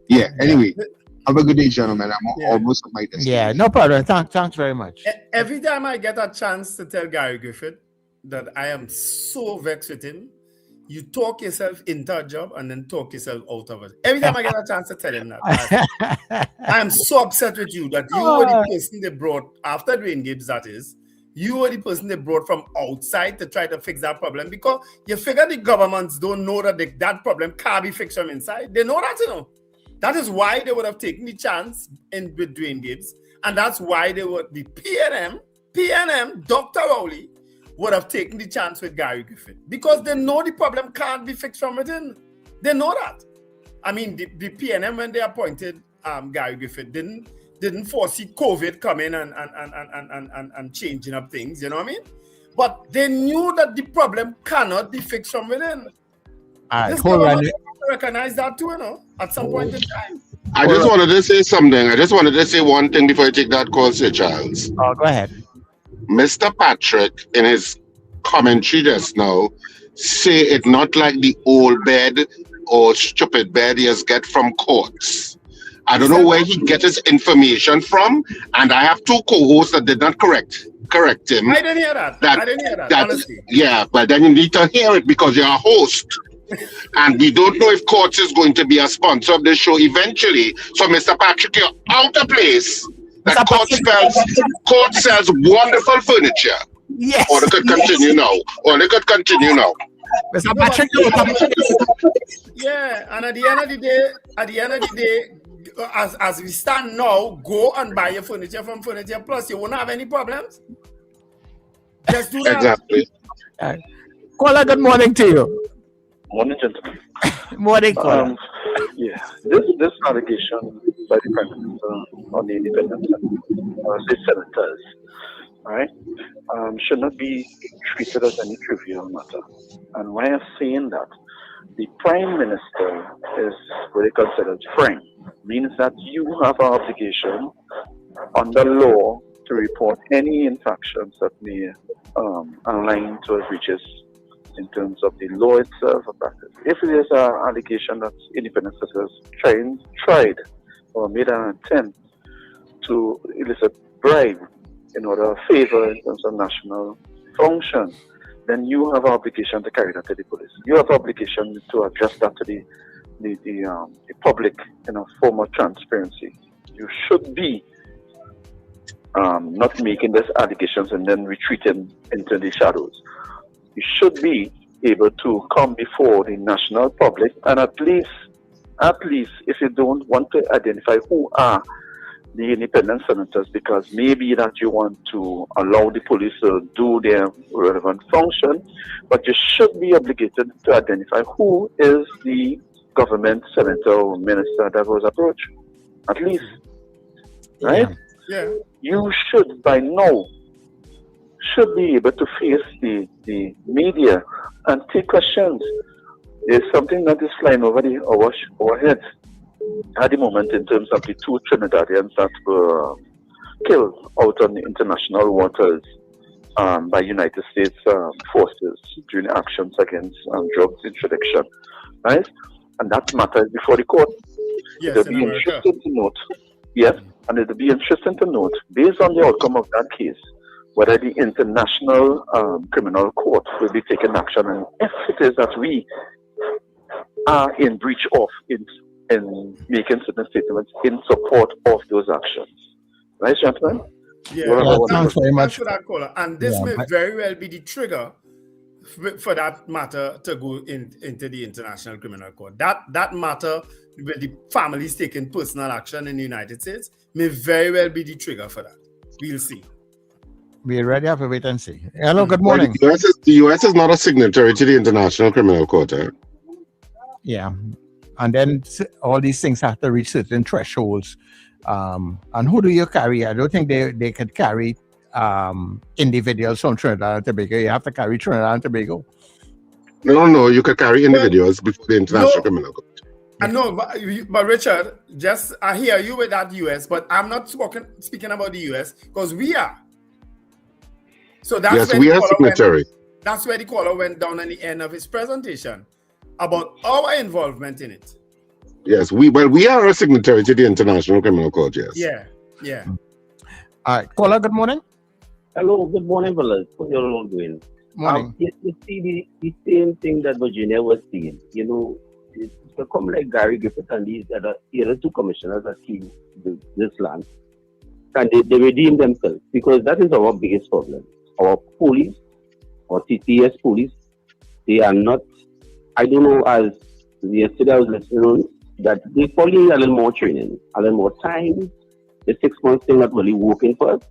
Yeah, anyway. Have a good day, gentlemen. I'm almost at my destination. Yeah, no problem. Thanks very much. Every time I get a chance to tell Gary Griffith that I am so vexed with him, you talk yourself into a job and then talk yourself out of it. Every time I get a chance to tell him that, I am so upset with you that you were the person they brought, after Dwayne Gibbs, that is, you were the person they brought from outside to try to fix that problem, because you figure the governments don't know that that problem can't be fixed from inside. They know that, you know. That is why they would have taken the chance with Dwayne Gibbs, and that's why the PNM, Dr. Rowley, would have taken the chance with Gary Griffith, because they know the problem can't be fixed from within. They know that. I mean, the PNM, when they appointed Gary Griffith, didn't foresee COVID coming and changing up things, you know what I mean? But they knew that the problem cannot be fixed from within. This government recognize that too, you know, at some point in time. I just wanted to say something. I just wanted to say one thing before you take that call, Sir Charles. Oh, go ahead. Mr. Patrick, in his commentary just now, say it not like the old bed or stupid bed he has get from courts. I don't know where he gets his information from, and I have two co-hosts that did not correct him. I didn't hear that. Honestly. Yeah, but then you need to hear it because you're a host. And we don't know if Courts is going to be a sponsor of this show eventually. So, Mr. Patrick, you're out of place. That Court sells wonderful furniture. Yes. Or they could continue now. Mr. Patrick, yeah, and at the end of the day, as we stand now, go and buy your furniture from Furniture Plus. You won't have any problems. Just do that. Exactly. Caller, good morning to you. Morning, gentlemen. Morning, caller. This allegation by the Prime Minister on the independent state senators, all right? should not be treated as any trivial matter. And when I'm saying that, the Prime Minister is what they consider friend, means that you have an obligation under law to report any infractions that may align to breaches in terms of the law itself or practice. If there is an allegation that independent citizens tried or made an attempt to elicit bribe in order to favor in terms of national function, then you have an obligation to carry that to the police. You have an obligation to address that to the public in a form of transparency. You should be not making these allegations and then retreating into the shadows. You should be able to come before the national public and at least, if you don't want to identify who are the independent senators, because maybe that you want to allow the police to do their relevant function, but you should be obligated to identify who is the government senator or minister that was approached, at least, right? Yeah. You should by now be able to face the media and take questions. There's something that is flying over our heads at the moment in terms of the two Trinidadians that were killed out on the international waters by United States forces during actions against drugs interdiction, right? And that matter is before the court. Yes, it'll be interesting to note. Yes, and it'll be interesting to note, based on the outcome of that case, whether the International Criminal Court will be taking action, and if it is that we are in breach of in making certain statements in support of those actions. Right, gentlemen? Yeah, thanks very much. That's what I call it. And this may very well be the trigger for that matter to go into the International Criminal Court. That matter, where the families taking personal action in the United States, may very well be the trigger for that. We'll see. We already have to wait and see. Hello, good morning. Well, the US is not a signatory to the International Criminal Court. Yeah. And then all these things have to reach certain thresholds. And who do you carry? I don't think they could carry individuals from Trinidad and Tobago. You have to carry Trinidad and Tobago. No, you could carry individuals before the International Criminal Court. I know, but Richard, I hear you with that US, but I'm not speaking about the US because we are. So that's we are signatory. That's where the caller went down at the end of his presentation about our involvement in it. Yes, we are a signatory to the International Criminal Court, yes. Yeah. All right, caller, good morning. Hello, good morning, fellas. What you're all doing? Morning. You see the same thing that Virginia was saying. You know, it's become like Gary Griffith and these other two commissioners that came to this land. And they redeem themselves because that is our biggest problem. Our police, or TTS police, they are not, I don't know, as yesterday I was listening, that they probably need a little more training, a little more time. The 6 months thing not really working for us.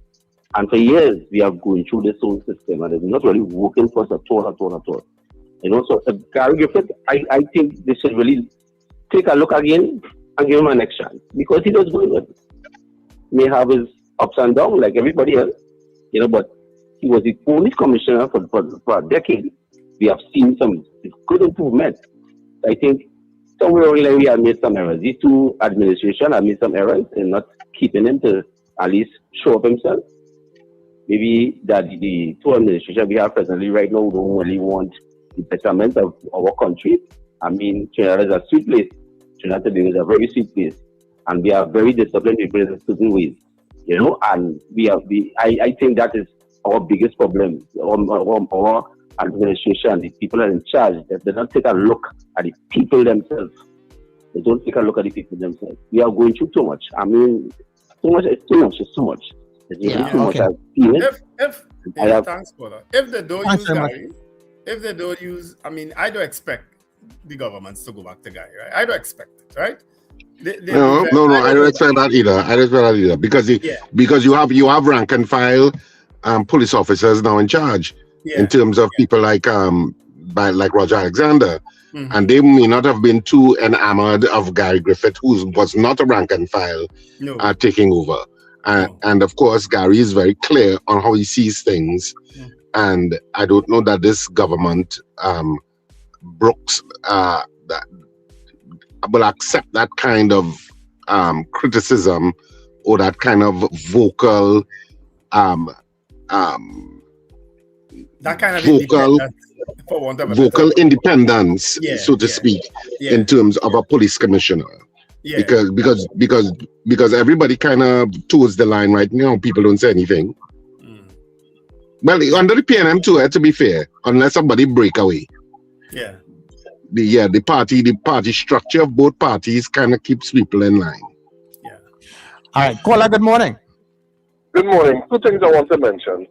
And for years, we have going through this whole system and it's not really working for us at all. You know, so Gary Griffith, I think they should really take a look again and give him an next chance because he does good. He may have his ups and downs like everybody else, you know, but he was the police commissioner for a decade. We have seen some good improvement. I think somewhere along the line we have made some errors. These two administrations have made some errors in not keeping him to at least show up himself. Maybe that the two administrations we have presently right now don't really want the betterment of our country. I mean, Trinidad is a sweet place. Trinidad is a very sweet place. And we are very disciplined people in certain ways. You know, and I think that is our biggest problem. Our administration, the people are in charge, that they don't take a look at the people themselves. They don't take a look at the people themselves. We are going through too much. I mean, it's too much. It's too much. It's really too much. I've seen it. Thanks, brother. If they don't use Gary, if they don't use, I mean, I don't expect the governments to go back to Gary, right? I don't expect it, right? No, I don't expect that either. Because you have rank and file police officers now in charge in terms of people like Roger Alexander. Mm-hmm. And they may not have been too enamored of Gary Griffith, who was not a rank and file taking over. And of course, Gary is very clear on how he sees things. And I don't know that this government will accept that kind of criticism or that kind of vocal independence, so to speak, in terms of a police commissioner. Because everybody kind of toes the line right now. People don't say anything. Well, under the PNM too, to be fair, unless somebody break away. The party structure of both parties kind of keeps people in line. All right, caller, good morning. Good morning. Two things I want to mention.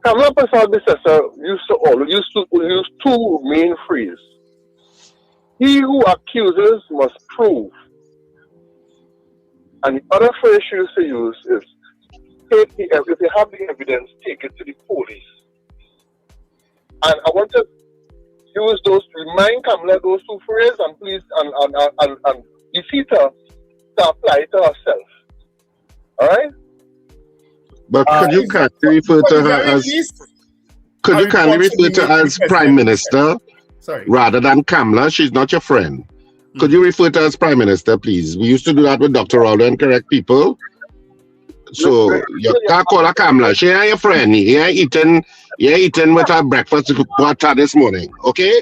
Kamala Prasad used to use two main phrases. He who accuses must prove. And the other phrase she used to use is, if you have the evidence, take it to the police. And I want to use remind Kamala those two phrases and please, and defeat her to apply it to herself. All right? But could you kindly refer to her as Prime Minister rather than Kamala? She's not your friend. Could you refer to her as Prime Minister, please? We used to do that with Dr. Rowley and correct people. So you can't call her Kamala. She ain't your friend. You ain't eating with her breakfast water this morning, okay?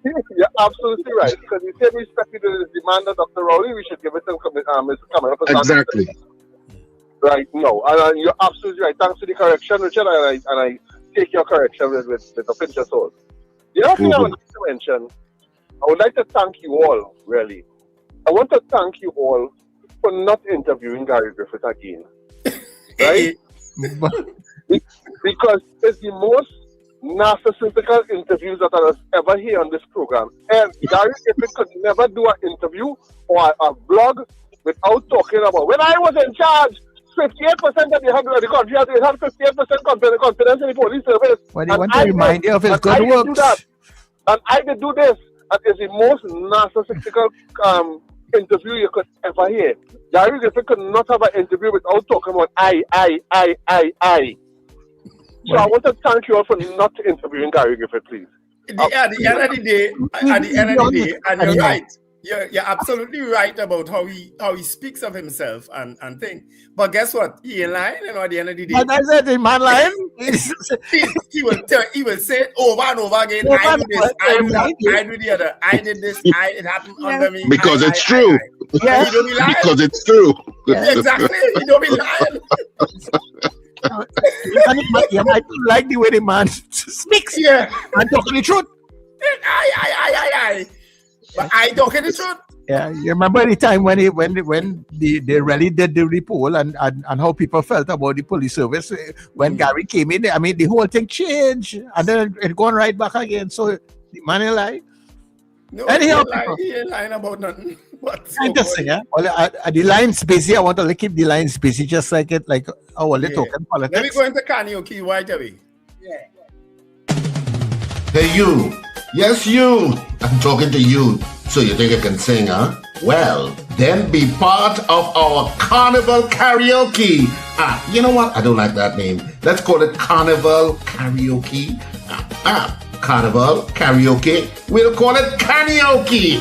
You're absolutely right. Because you say respect to the demand of Dr. Rowley, we should give it to Mr. Kamala. Exactly. Right, no. And you're absolutely right. Thanks for the correction, Richard, and I take your correction with a pinch of salt. The other thing I would like to mention, I would like to thank you all, really. I want to thank you all for not interviewing Gary Griffith again. Right? Because it's the most narcissistical interviews that I have ever heard on this program. And Gary Griffith could never do an interview or a blog without talking about, when I was in charge, 58% of the country had 58% confidence in the police service. Well, he want to remind you of his good works. And I did do this. And it's the most narcissistical interview you could ever hear. Gary Griffith could not have an interview without talking about I. So I want to thank you all for not interviewing Gary Griffith, please. At the end of the day, and you're right. You're absolutely right about how he speaks of himself and things. But guess what? He ain't lying, at the end of the day. But I said the man lying. he will say it over and over again. I do this, I do that, I do the other, I did this, it happened under me. Because it's true. He don't be lying. Because it's true. Exactly. He don't be lying. You might like the way the man speaks. And talking the truth. But I talking the truth. Yeah, you remember the time when they really did the poll and how people felt about the police service when Gary came in. I mean, the whole thing changed and then it gone right back again. So the man ain't lie. No, anyhow, he ain't lying about nothing. Interesting, yeah. Well, the lines busy. I want to keep the lines busy, just like our little talking politics. Let me go into karaoke right away. Hey, you. Yes, you. I'm talking to you. So you think I can sing, huh? Well, then be part of our Carnival Karaoke. You know what? I don't like that name. Let's call it Carnival Karaoke. Carnival Karaoke. We'll call it karaoke.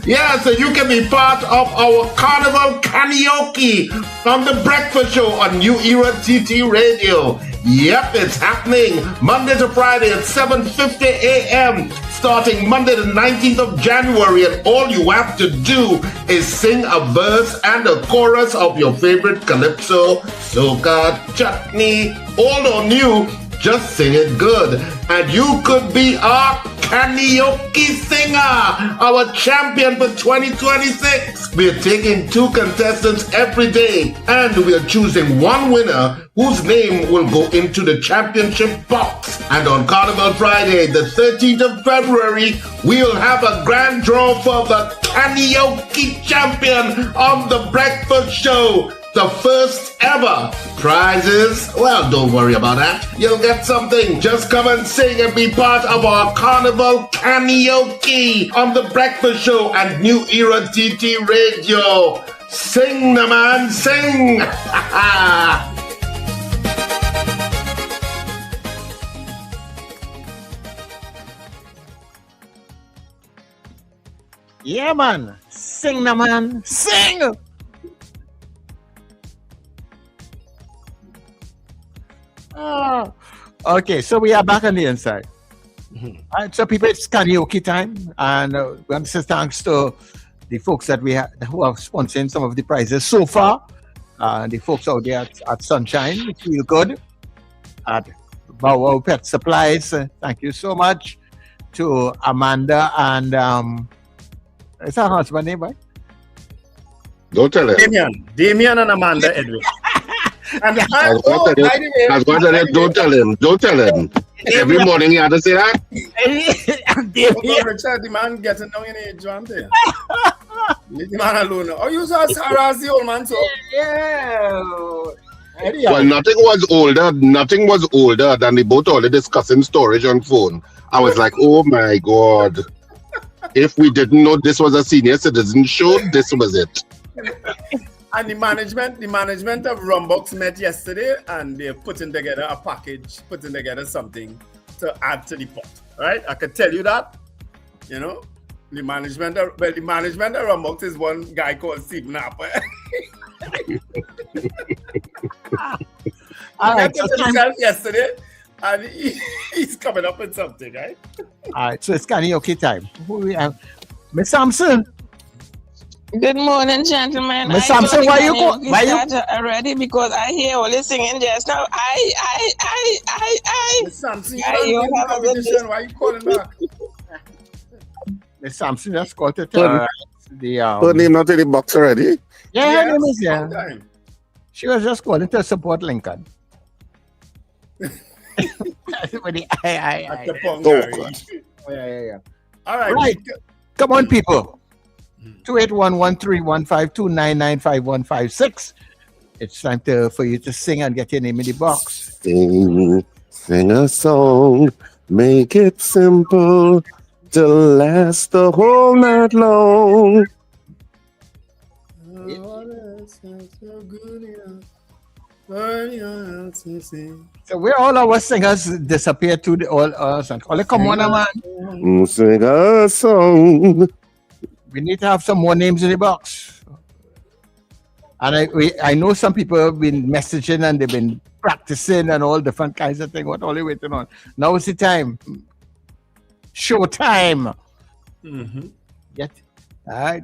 Yeah, so you can be part of our Carnival Karaoke on the Breakfast Show on New Era TT Radio. Yep, it's happening Monday to Friday at 7:50 a.m. starting Monday the 19th of January, and all you have to do is sing a verse and a chorus of your favorite calypso, soca, chutney, old or new. Just sing it good, and you could be our karaoke singer, our champion for 2026. We're taking 2 contestants every day, and we're choosing one winner whose name will go into the championship box. And on Carnival Friday, the 13th of February, we'll have a grand draw for the karaoke champion on the Breakfast Show. The first ever prizes. Well, don't worry about that. You'll get something. Just come and sing and be part of our Carnival Karaoke on the Breakfast Show and New Era TT Radio. Sing, the man, sing. Yeah, man. Sing, the man. Sing. Okay, so we are back on the inside. All right, so people, it's karaoke time, and we want to say thanks to the folks that we have who are sponsoring some of the prizes so far. The folks out there at Sunshine, feel good. At Bow Wow Pet Supplies, thank you so much. To Amanda and is her husband name, right? Don't tell him. Damien and Amanda Edwin. And don't tell him. Every morning you have to say that. Richard, the man getting down in age, one day. Leave the man alone. Oh, you just harass the old man, so. Yeah. Well, nothing was older than they both already discussing storage on phone. I was like, oh my God. If we didn't know this was a senior citizen show, this was it. And the management of Rumbox met yesterday, and they're putting together a package, putting together something to add to the pot. Right? I could tell you that. You know, the management of Rumbox is one guy called Steve Napper. All right, so himself yesterday, and he's coming up with something, right? All right, so it's karaoke time. Who we have? Miss Sampson. Good morning, gentlemen. Miss Sampson, why you already? Because I hear all this singing just now. Miss Sampson, you don't have a competition. Why are you calling back? Miss Sampson just got to tell the her name not in the box already? Yeah, her name is She was just calling to support Lincoln. Yeah. All right. Right. Come on, people. 281-1315-299-5156. It's time for you to sing and get your name in the box. Sing a song, make it simple to last the whole night long. So where all our singers disappear to the all come on, man. Sing a song. We need to have some more names in the box. And I know some people have been messaging and they've been practicing and all different kinds of things. What are they waiting on? Now is the time. Show time. All right.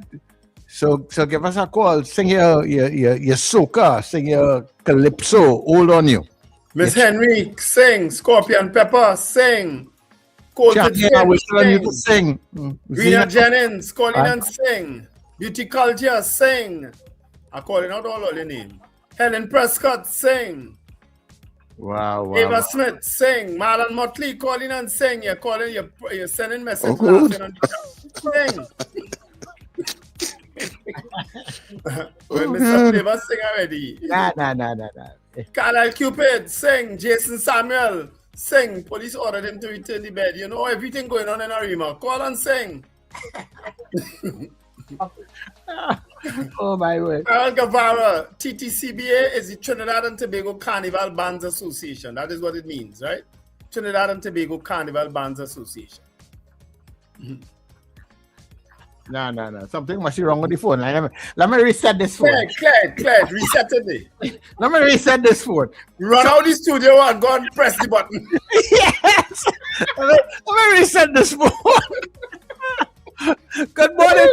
So give us a call. Sing your soca, sing your calypso. Hold on you. Miss Henry, sing. Scorpion Pepper, sing. Sing. Rena Jennings, calling and sing. Beauty Culture, sing. I'm calling out all your names. Helen Prescott, sing. Wow. Ava Smith, sing. Marlon Motley, calling and sing. You're sending messages. Sing. Mr. Flavor, sing already. Nah. Carlisle Cupid, sing. Jason Samuel, sing. Police ordered him to return the bed. You know everything going on in Arima. Call and sing. Oh my word. Earl Guevara, TTCBA is the Trinidad and Tobago Carnival Bands Association. That is what it means, right? Trinidad and Tobago Carnival Bands Association. No. Something must be wrong with the phone. Let me reset this phone. Claire, reset it. Let me reset this phone. Run out the studio and go and press the button. Yes. Let me reset this phone. Good morning.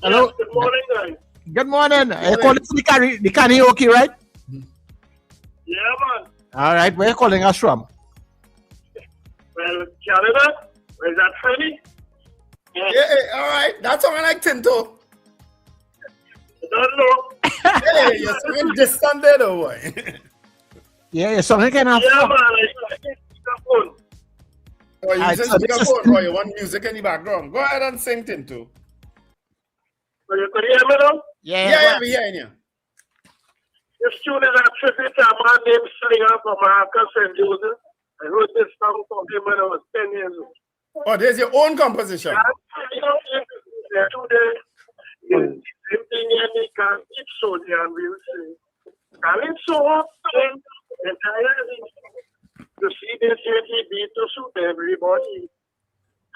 Hello. Yes, good morning, guys. Good morning. You calling for the karaoke, right? Yeah, man. All right. Where are you calling us from? Well, Canada. Is that funny? Yeah, all right. That's all I like, Tinto. I don't know. Hey, you're so distant there, though, boy. Yeah, you're something kind of. Yeah, man. I think phone. Oh, you using speakerphone or you want music in the background? Go ahead and sing, Tinto. Well, you could hear me now? Yeah, we hearing you. This tune is a tribute to a man named Slinger from Marcus St. Joseph. I wrote this song for him when I was 10 years old. Oh, there's your own composition. Today, Same thing here, they can eat Sonia and we'll say, Calypso, and you see, they said he beat to suit everybody.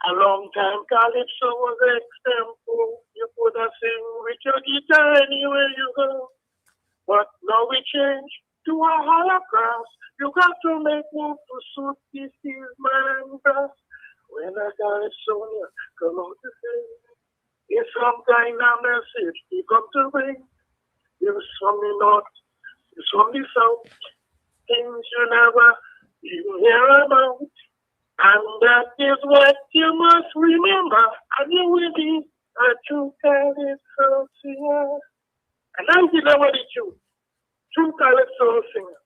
A long time, Calypso was example. You could have sing with your guitar anywhere you go. But now we change to a holocaust. You got to make move to suit this is man grass. When I Calypso come out to sing, it's some kind of message he come to bring. It's from the north, it's from the south. Things you never even hear about. And that is what you must remember. And you will be a true Calypso singer. And I'm the true Calypso singer.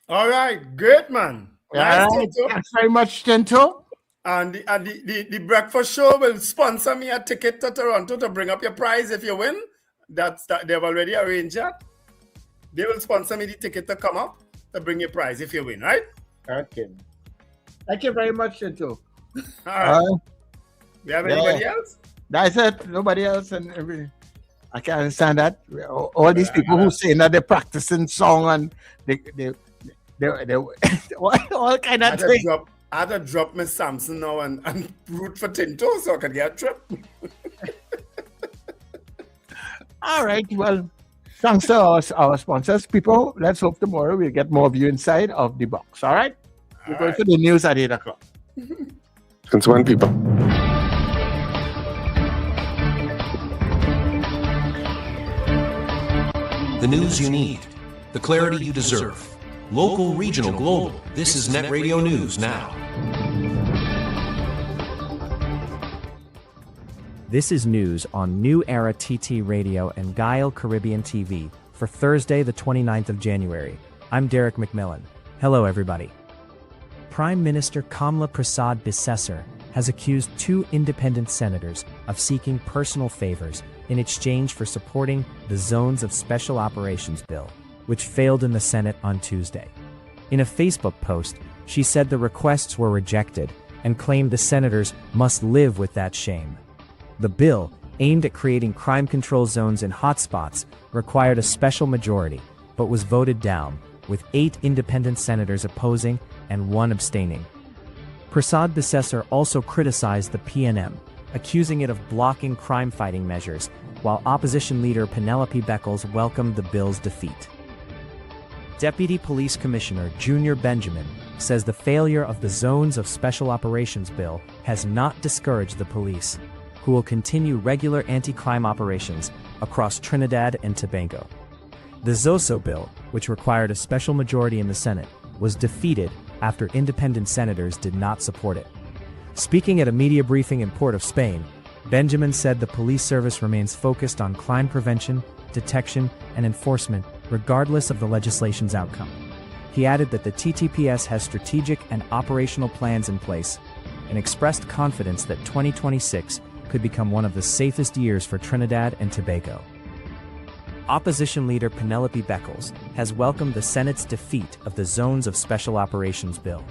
All right, great man. Nice, Tinto. Thanks very much, Tinto. And the breakfast show will sponsor me a ticket to Toronto to bring up your prize if you win. They've already arranged that. They will sponsor me the ticket to come up to bring your prize if you win, right? Okay. Thank you very much, Tinto. All right. We have anybody else? That's it. Nobody else. And I can understand that. All these people who say that they're practicing song and they all kind of things. I had to drop Miss Sampson now and root for Tinto so I can get a trip. All right. Well, thanks to our sponsors, people. Let's hope tomorrow we'll get more of you inside of the box. All right? We're going to the news at 8 o'clock. Since when, people? The news you need, the clarity you deserve. Local, regional, global. This is Net Radio News Now. This is news on New Era TT Radio and Guile Caribbean TV for Thursday, the 29th of January. I'm Derek McMillan. Hello, everybody. Prime Minister Kamla Prasad Bisesar has accused 2 independent senators of seeking personal favors in exchange for supporting the Zones of Special Operations bill, which failed in the Senate on Tuesday. In a Facebook post, she said the requests were rejected and claimed the senators must live with that shame. The bill, aimed at creating crime control zones in hotspots, required a special majority, but was voted down, with 8 independent senators opposing and 1 abstaining. Prasad Bisesar also criticized the PNM, accusing it of blocking crime-fighting measures, while opposition leader Penelope Beckles welcomed the bill's defeat. Deputy Police Commissioner Junior Benjamin says the failure of the Zones of Special Operations bill has not discouraged the police, who will continue regular anti-crime operations across Trinidad and Tobago. The ZOSO bill, which required a special majority in the Senate, was defeated after independent senators did not support it. Speaking at a media briefing in Port of Spain, Benjamin said the police service remains focused on crime prevention, detection, and enforcement regardless of the legislation's outcome. He added that the TTPS has strategic and operational plans in place and expressed confidence that 2026 could become one of the safest years for Trinidad and Tobago. Opposition leader Penelope Beckles has welcomed the Senate's defeat of the Zones of Special Operations bill,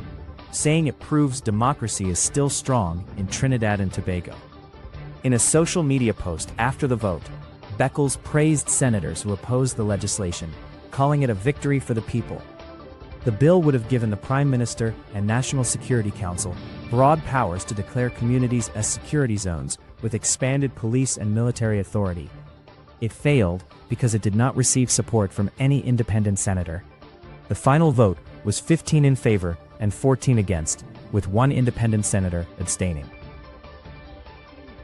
saying it proves democracy is still strong in Trinidad and Tobago. In a social media post after the vote, Beckles praised senators who opposed the legislation, calling it a victory for the people. The bill would have given the Prime Minister and National Security Council broad powers to declare communities as security zones with expanded police and military authority. It failed because it did not receive support from any independent senator. The final vote was 15 in favor and 14 against, with 1 independent senator abstaining.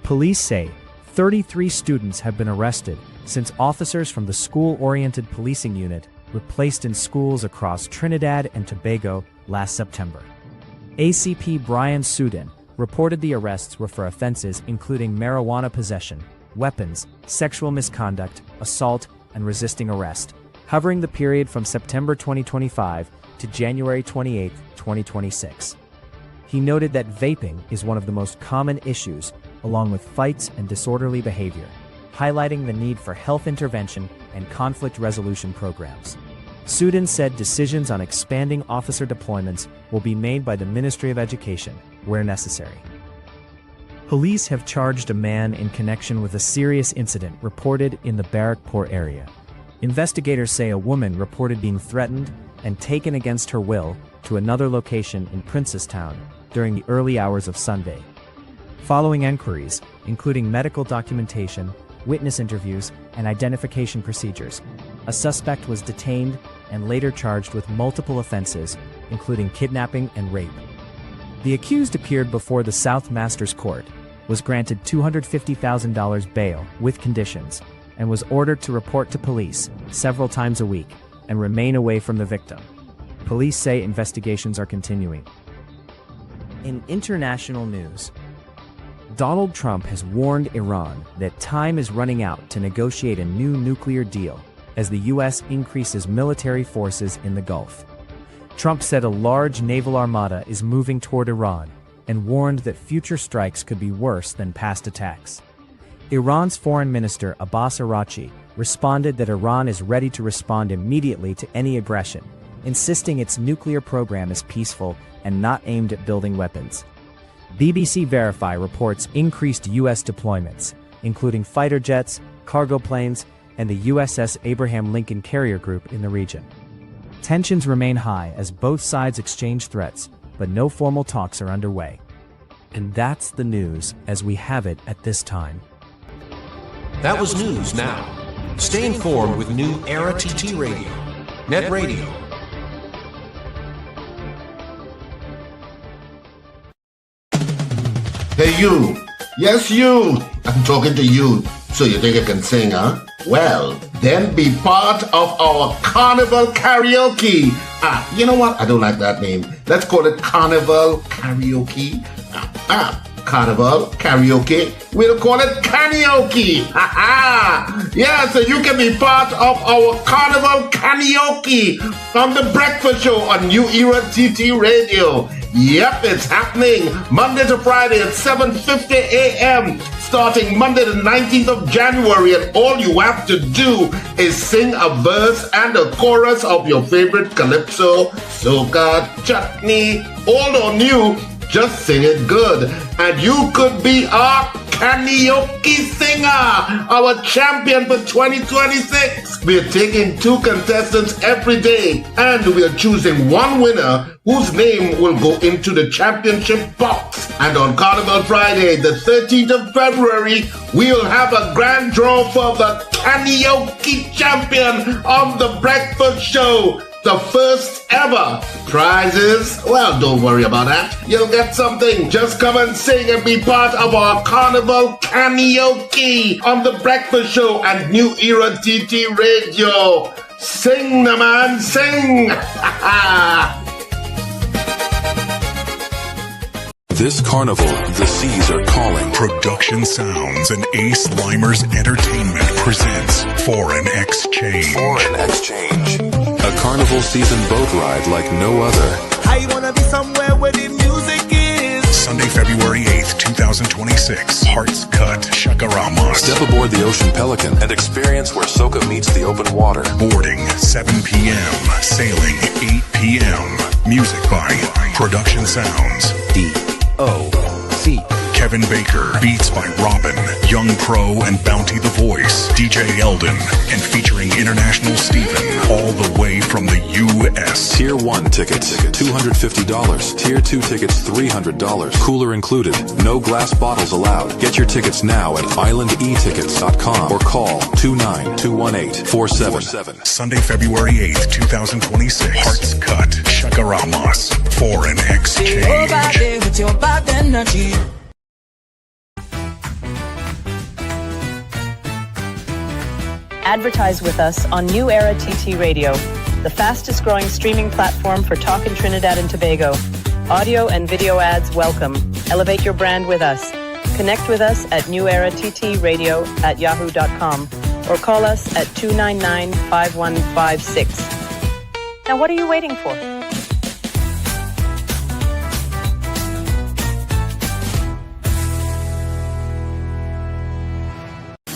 Police say 33 students have been arrested since officers from the School-Oriented Policing Unit were placed in schools across Trinidad and Tobago last September. ACP Brian Sudin reported the arrests were for offenses including marijuana possession, weapons, sexual misconduct, assault, and resisting arrest, covering the period from September 2025 to January 28, 2026. He noted that vaping is one of the most common issues, along with fights and disorderly behavior, highlighting the need for health intervention and conflict resolution programs. Sudin said decisions on expanding officer deployments will be made by the Ministry of Education, where necessary. Police have charged a man in connection with a serious incident reported in the Barrackpore area. Investigators say a woman reported being threatened and taken against her will to another location in Princestown during the early hours of Sunday. Following enquiries, including medical documentation, witness interviews, and identification procedures, a suspect was detained and later charged with multiple offenses, including kidnapping and rape. The accused appeared before the South Masters Court, was granted $250,000 bail with conditions, and was ordered to report to police several times a week and remain away from the victim. Police say investigations are continuing. In international news, Donald Trump has warned Iran that time is running out to negotiate a new nuclear deal as the U.S. increases military forces in the Gulf. Trump said a large naval armada is moving toward Iran and warned that future strikes could be worse than past attacks. Iran's Foreign Minister Abbas Araghchi responded that Iran is ready to respond immediately to any aggression, insisting its nuclear program is peaceful and not aimed at building weapons. BBC Verify reports increased U.S. deployments, including fighter jets, cargo planes, and the USS Abraham Lincoln Carrier Group in the region. Tensions remain high as both sides exchange threats, but no formal talks are underway. And that's the news as we have it at this time. That was news now. Stay informed with New Era TT Radio. NETT Radio. Hey you, yes you, I'm talking to you, so you think I can sing, huh? Well, then be part of our Carnival Karaoke. You know what? I don't like that name. Let's call it Carnival Karaoke. Carnival Karaoke. We'll call it Karaoke. Yeah, so you can be part of our Carnival Karaoke on the Breakfast Show on New Era TT Radio. Yep, it's happening Monday to Friday at 7:50 a.m. starting Monday the 19th of January, and all you have to do is sing a verse and a chorus of your favorite calypso, soca, chutney, old or new. Just sing it good, and you could be our karaoke singer, our champion for 2026. We're taking 2 contestants every day, and we're choosing one winner whose name will go into the championship box. And on Carnival Friday, the 13th of February, we'll have a grand draw for the karaoke champion on the Breakfast Show. The first ever prizes. Well, don't worry about that. You'll get something. Just come and sing and be part of our Carnival Karaoke on the Breakfast Show and New Era TT Radio. Sing, the man, sing. This carnival, the seas are calling. Production Sounds and Ace Limers Entertainment presents Foreign Exchange. Foreign Exchange. A carnival season boat ride like no other. I wanna be somewhere where the music is. Sunday, February 8th, 2026. Hearts Cut, Chakarama. Step aboard the Ocean Pelican and experience where soca meets the open water. Boarding 7 p.m. Sailing 8 p.m. Music by Production Sounds. D.O.C. Kevin Baker, beats by Robin, Young Pro and Bounty the Voice, DJ Eldon, and featuring International Steven, all the way from the U.S. Tier 1 tickets, $250. Tier 2 tickets, $300. Cooler included. No glass bottles allowed. Get your tickets now at islandetickets.com or call 29218-47. Sunday, February 8th, 2026. Hearts Cut, Chakaramas, Foreign Exchange. With your bad energy. Advertise with us on New Era TT Radio, the fastest growing streaming platform for talk in Trinidad and Tobago. Audio and video ads welcome. Elevate your brand with us. Connect with us at newerattradio@yahoo.com or call us at 299-5156. Now what are you waiting for?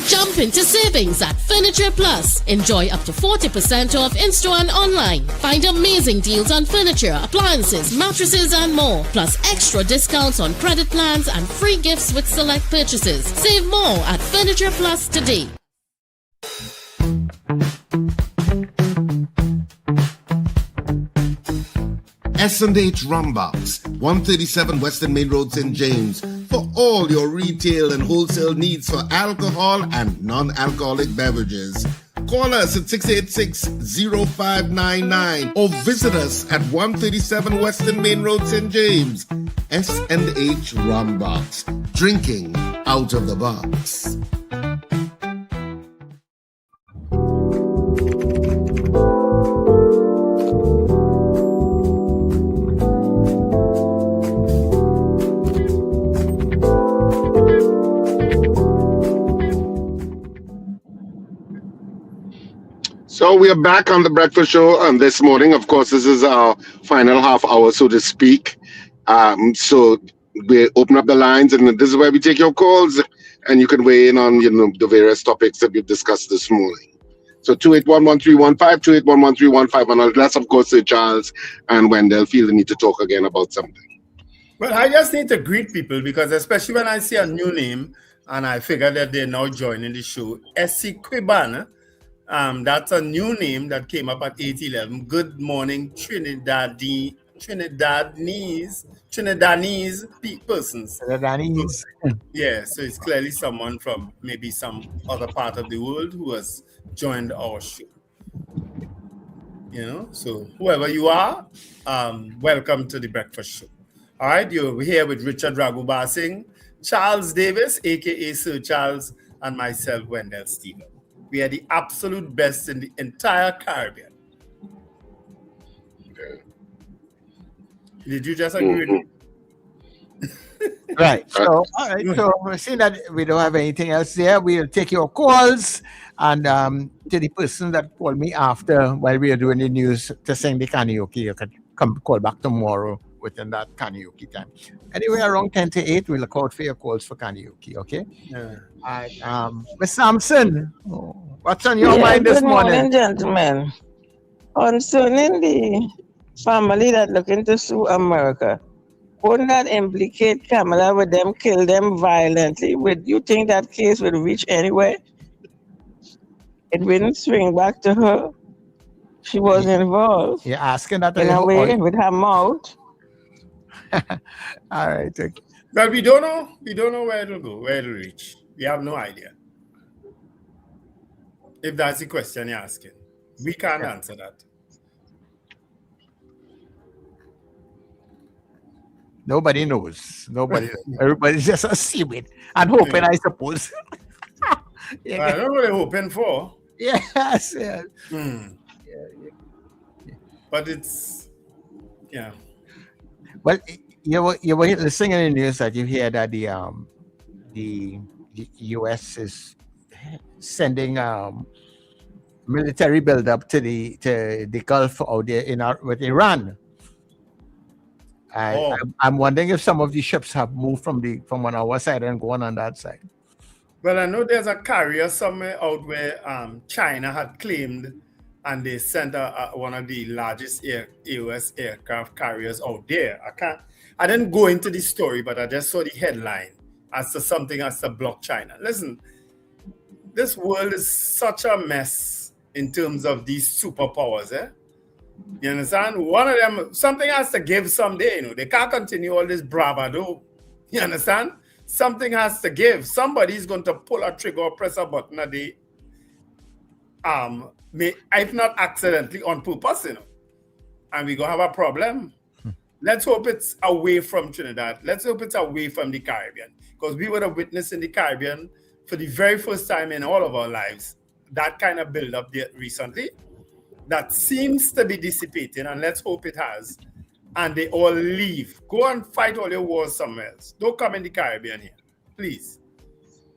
Jump Jump into savings at Furniture Plus. Enjoy up to 40% off in-store and online. Find amazing deals on furniture, appliances, mattresses, and more. Plus extra discounts on credit plans and free gifts with select purchases. Save more at Furniture Plus today. S&H Rumbox, 137 Western Main Road, St. James, for all your retail and wholesale needs for alcohol and non-alcoholic beverages. Call us at 686-0599 or visit us at 137 Western Main Road, St. James. S&H Rumbox, drinking out of the box. So we are back on the breakfast show this morning. Of course, this is our final half hour, so to speak. So we open up the lines, and this is where we take your calls, and you can weigh in on the various topics that we've discussed this morning. So 2811315, 2811315, and unless, of course, Sir Charles and Wendell feel the need to talk again about something. Well, I just need to greet people because especially when I see a new name, and I figure that they're now joining the show, Essie Quiban. That's a new name that came up at 811. Good morning, Trinidadese persons. Trinidadese. Yeah, so it's clearly someone from maybe some other part of the world who has joined our show. So whoever you are, welcome to the breakfast show. All right, you're here with Richard Raghubar Singh, Charles Davis, aka Sir Charles, and myself, Wendell Stephen. We are the absolute best in the entire Caribbean. Okay. Did you just agree with me? Right. So, all right. So, seeing that we don't have anything else there, we'll take your calls. And to the person that called me after while we are doing the news to sing the karaoke, you can come call back tomorrow within that karaoke time. Anyway, around 10 to 8, we'll look out for your calls for karaoke, okay? Yeah. Miss Sampson, what's on your mind this morning? Good morning, gentlemen. Concerning the family that looking to sue America, wouldn't that implicate Kamala with them kill them violently? Would you think that case would reach anywhere? It wouldn't swing back to her. She was involved. You're asking that in a way with her mouth. All right. Okay. Well, we don't know. We don't know where it'll go, where it'll reach. We have no idea. If that's the question you're asking, we can't answer that. Nobody knows. Nobody. Everybody's just assuming and hoping, I suppose. Yeah. I don't know what they're hoping for. Yes. Yeah. But it's, yeah. Well, you were listening in the news that you hear that the U.S. is sending military buildup to the Gulf out there with Iran. I'm wondering if some of the ships have moved from on our side and gone on that side. Well, I know there's a carrier somewhere out where China had claimed, and they sent one of the largest U.S. aircraft carriers out there. I didn't go into the story, but I just saw the headline as to something as to block China. Listen, this world is such a mess in terms of these superpowers, eh? You understand? One of them, something has to give someday, They can't continue all this bravado. You understand? Something has to give. Somebody's going to pull a trigger or press a button a day. If not accidentally, on purpose, And we're going to have a problem. Let's hope it's away from Trinidad. Let's hope it's away from the Caribbean. Because we would have witnessed in the Caribbean for the very first time in all of our lives that kind of build-up there recently. That seems to be dissipating, and let's hope it has. And they all leave. Go and fight all your wars somewhere else. Don't come in the Caribbean here, please.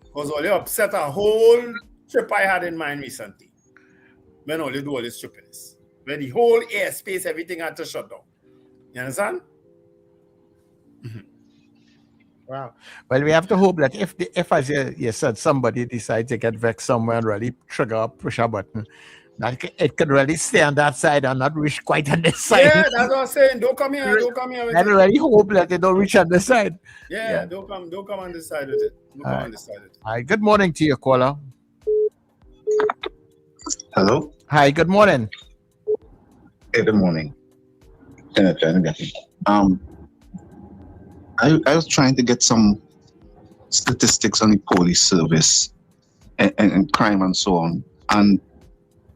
Because all you upset a whole trip I had in mind recently. When all you do all this stupidness. When the whole airspace, everything had to shut down. You understand? Wow. Well, we have to hope that if as you said, somebody decides to get vexed somewhere and really trigger up, push a button, that it could really stay on that side and not reach quite on this side. Yeah, that's what I'm saying. Don't come here. Don't come here. I really hope that they don't reach on this side. Yeah, don't come on this side with it. Don't come on this side with it. Hi, good morning to you, caller. Hello. Hi, good morning. Hey, good morning. I was trying to get some statistics on the police service and crime and so on, and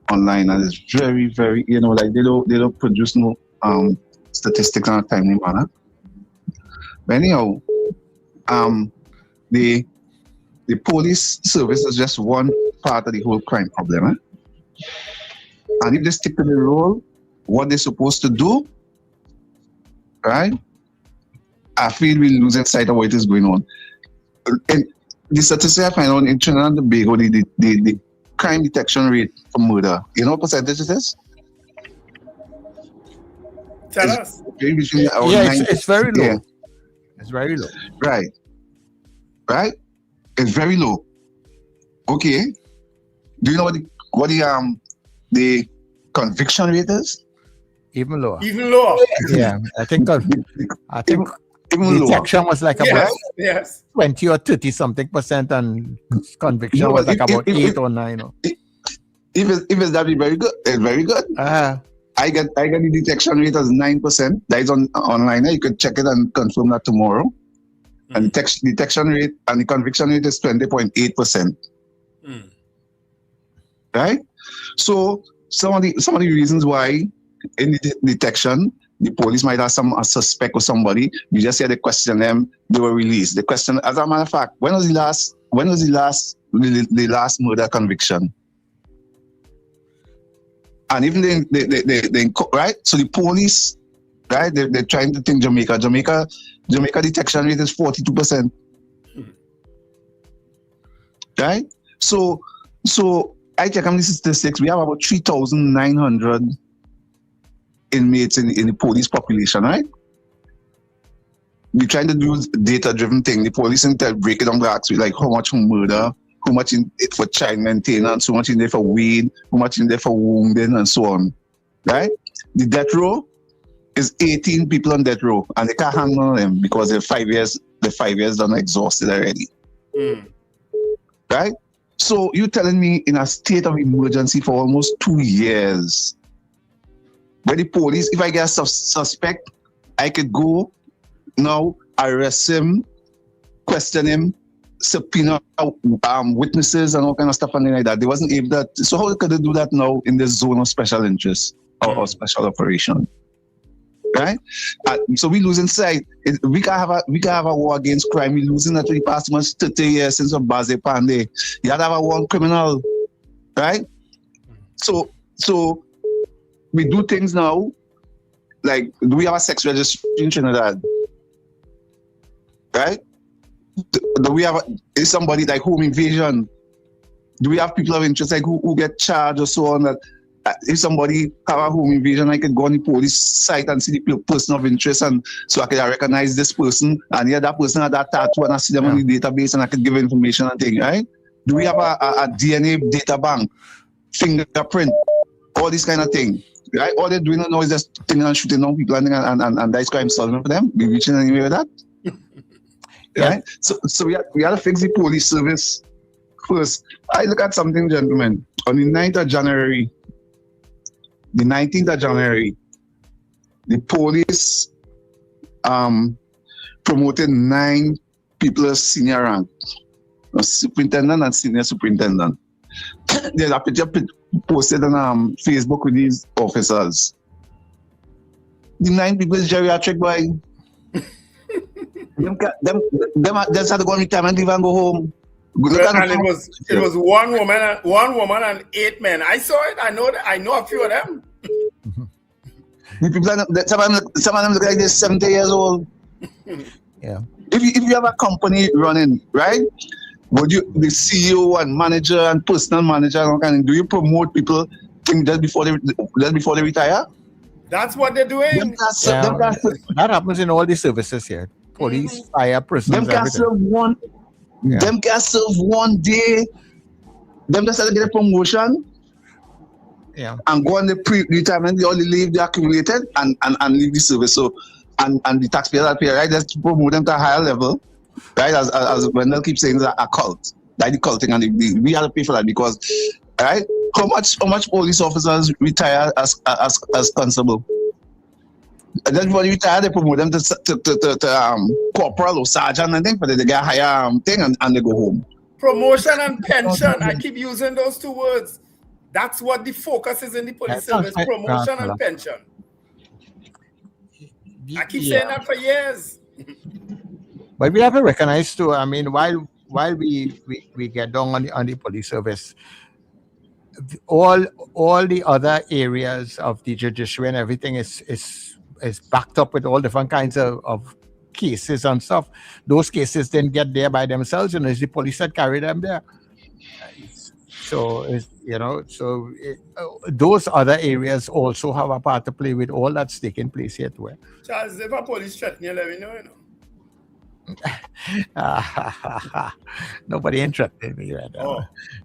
online, and it's very, very, like they don't produce no statistics in a timely manner. But anyhow, the police service is just one part of the whole crime problem, and if they stick to the role, what they're supposed to do, right? I feel we're losing sight of what is going on. And the statistics I find out in Trinidad and Tobago, the crime detection rate for murder, you know what percentage it is? Tell us. It's very low. Yeah. It's very low. Right. It's very low. Okay. Do you know what the conviction rate is? Even lower. Even lower. Yeah, I think detection was like about 20 or 30 something percent, and conviction was like about 8 or 9. If it's that, be very good. It's very good. I get the detection rate as 9%. That is online. You could check it and confirm that tomorrow. And the detection rate and the conviction rate is 20.8%. Right? So some of the reasons why in the detection, the police might have a suspect or somebody. You just hear the question them, they were released. The question, as a matter of fact, when was the last murder conviction? And even they right? So the police, right? They're trying to think Jamaica detection rate is 42%. Right? So I check on the statistics. We have about 3,900 inmates in the police population, right? We're trying to do data-driven thing. The police instead break it down to ask like how much for murder, how much in it for child maintenance, how much in there for weed, how much in there for wounding, and so on. Right? The death row is 18 people on death row, and they can't hang on them because the 5 years done exhausted already. Right? So you're telling me in a state of emergency for almost 2 years, where the police, if I get a suspect, I could go now, arrest him, question him, subpoena witnesses and all kind of stuff and like that. They wasn't able to. So how could they do that now in the zone of special interest or special operation? Right? So we losing sight. We can have a war against crime. We losing that for the past 30 years since Baze Pandey. You have to have a war on criminal, right? So we do things now. Like, do we have a sex registry in Trinidad? Right? Do we have is somebody like home invasion? Do we have people of interest like who get charged or so on? That if somebody have a home invasion, I could go on the police site and see the person of interest, and so I could recognize this person, and yeah, that person had that tattoo, and I see them on the database, and I could give information and things, right? Do we have a DNA data bank, fingerprint, all this kind of thing? Right? All they're doing now is just thinking and shooting down people and that's crime solving for them. We reaching anywhere with that? Right? So we have to fix the police service first. I look at something, gentlemen. On the 19th of January, the police promoted 9 people as senior rank. A superintendent and senior superintendent. There's a picture posted on Facebook with these officers. The 9 people is geriatric, boy. them just had to go on retirement leave and go home. And it was one woman and 8 men. I saw it. I know a few of them. The people, some of them look like they're 70 years old. Yeah. If you have a company running, right? Would you, the CEO and manager and personal manager, and do you promote people just before they retire? That's what they're doing. That happens in all the services here. police, fire, prisons, Them can everything. serve one. Yeah. Them can serve one day. Them just have to get a promotion. Yeah. And go on the pre-retirement, they only leave the accumulated and leave the service. So and the taxpayers are pay, right? Just promote them to a higher level. Right? As Wendell keeps saying, it's a cult. Like the culting, and we have to pay for that because, right? How much police officers retire as constable? And then when you retire, they promote them to corporal or sergeant and things, but they get a higher thing and they go home. Promotion and pension. I keep using those two words. That's what the focus is in the police service, promotion and pension. I keep saying that for years. But we have to recognize too, I mean, while we get down on the police service, all the other areas of the judiciary and everything is backed up with all different kinds of cases and stuff. Those cases didn't get there by themselves, and it's the police that carry them there. So those other areas also have a part to play with all that's taking place here too. Charles, if a police threaten you, let me know, Nobody interested in me right now. Oh.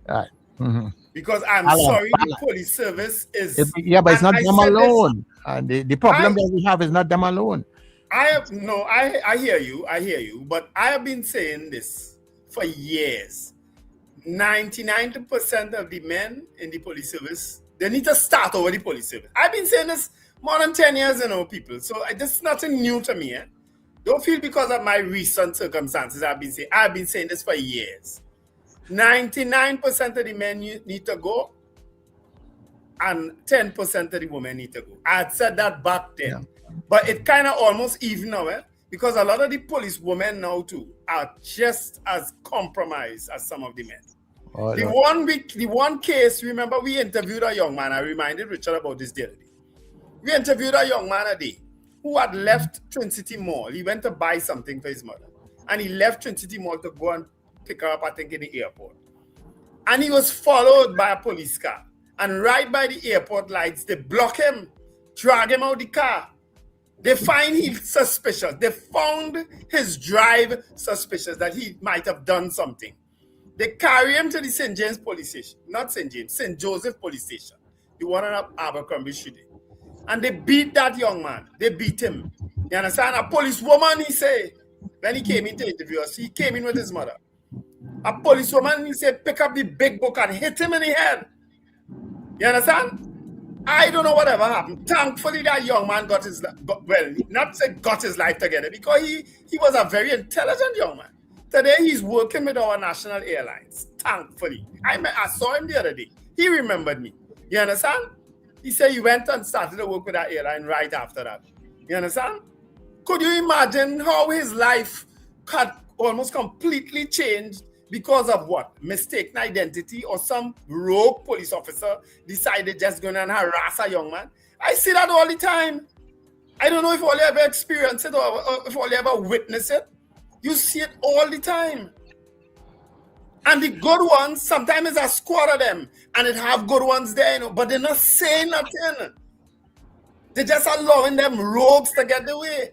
Right. Mm-hmm. Because I'm sorry, the police service is. But it's not them alone. The problem that we have is not them alone. I hear you, but I have been saying this for years. 99% of the men in the police service, they need to start over the police service. I've been saying this more than 10 years, people. So this is nothing new to me. Don't feel because of my recent circumstances. I've been saying this for years. 99% of the men need to go, and 10% of the women need to go. I had said that back then. Yeah. But it kind of almost even now, because a lot of the police women now too are just as compromised as some of the men. Oh, the one case, remember we interviewed a young man. I reminded Richard about this the other day. We interviewed a young man a day who had left Twin City Mall. He went to buy something for his mother, and he left Twin City Mall to go and pick her up, I think, in the airport. And he was followed by a police car. And right by the airport lights, they block him, drag him out the car. They find him suspicious. They found his drive suspicious, that he might have done something. They carry him to the St. James police station. Not St. James, St. Joseph police station. The one on Abercrombie Street. And they beat that young man. They beat him. You understand? A policewoman, he say, when he came in to interview us, he came in with his mother. A policewoman, he said, pick up the big book and hit him in the head. You understand? I don't know whatever happened. Thankfully, that young man got his life together, because he was a very intelligent young man. Today, he's working with our national airlines. Thankfully. I saw him the other day. He remembered me. You understand? He said he went and started to work with that airline right after that. You understand? Could you imagine how his life had almost completely changed because of what? Mistaken identity, or some rogue police officer decided just going and harass a young man? I see that all the time. I don't know if all you ever experienced it or if all you ever witnessed it. You see it all the time. And the good ones, sometimes it's a squad of them, and it have good ones there, but they're not saying nothing. They're just allowing them rogues to get the way.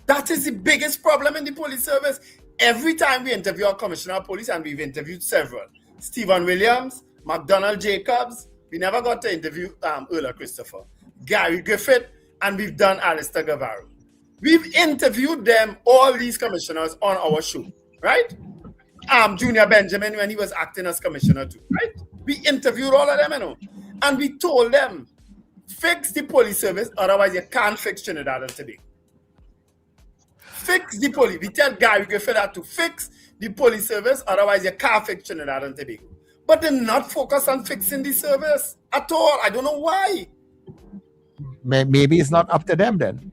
That is the biggest problem in the police service. Every time we interview a commissioner of police, and we've interviewed several, Stephen Williams, McDonald Jacobs, we never got to interview Earl Christopher, Gary Griffith, and we've done Alistair Guevara. We've interviewed them, all these commissioners, on our show, right? Junior Benjamin, when he was acting as commissioner too, right? We interviewed all of them, and we told them, fix the police service, otherwise you can't fix Trinidad and Tobago. Fix the police. We tell Gary Griffith that to fix the police service, otherwise you can't fix Trinidad and Tobago. But they're not focused on fixing the service at all. I don't know why. Maybe it's not up to them then.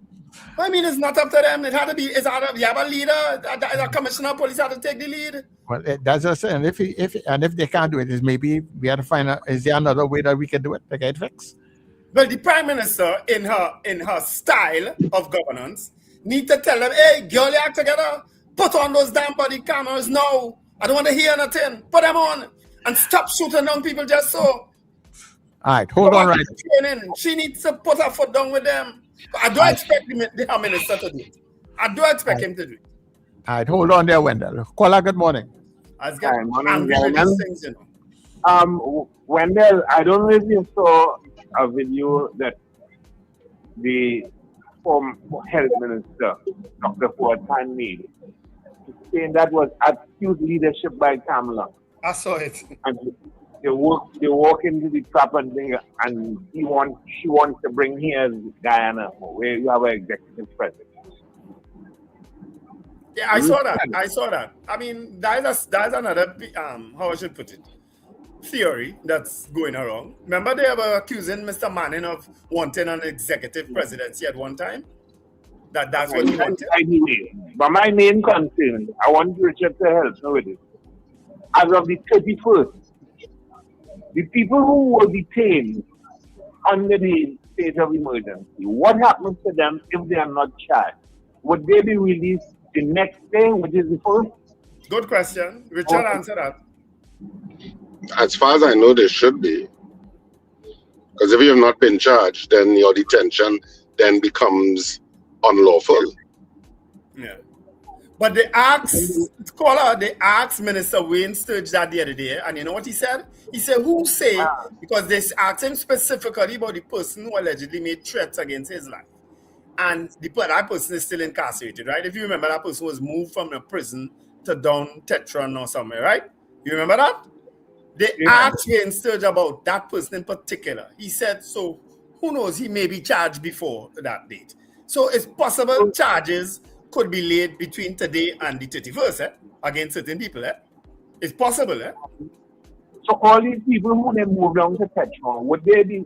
I mean, it's not up to them. It had to be. You have a leader. A commissioner of police had to take the lead. Well, that's just saying. If they can't do it, is maybe we have to find out. Is there another way that we can do it to get it fixed? Well, the prime minister, in her style of governance, need to tell them, hey, girl, you act together. Put on those damn body cameras now. I don't want to hear nothing. Put them on and stop shooting down people just so. All right, hold on right. Training. She needs to put her foot down with them. I don't expect the minister to do it. I do expect him to do it. All right, hold on there, Wendell. Caller, good morning. I was Hi, getting morning, angry with gentlemen. these things, you know. Wendell, I don't know if you saw a video that the former health minister, Dr. Fortan, made, saying that was acute leadership by Kamala. I saw it. And they walk into the trap and she wants to bring here Guyana, where you have an executive president. Yeah, I saw that. I mean, that's another, how I should put it, theory that's going around. Remember they were accusing Mr. Manning of wanting an executive presidency at one time? That's what he wanted. Anyway, but my main concern, I want Richard to help me with it. As of the 31st, the people who were detained under the state of emergency, what happens to them if they are not charged? Would they be released the next day, which is the first? Good question. Richard, answer that. As far as I know, they should be. Because if you have not been charged, then your detention then becomes unlawful. Yeah. But they asked Minister Wayne Sturge that the other day, and you know what he said? He said, who say, because they asked him specifically about the person who allegedly made threats against his life. And that person is still incarcerated, right? If you remember, that person was moved from a prison to down Tetron or somewhere, right? You remember that? They asked Wayne Sturge about that person in particular. He said, so who knows, he may be charged before that date. So it's possible charges could be laid between today and the 31st against certain people. It's possible. So all these people who then moved down to Tetron, would they be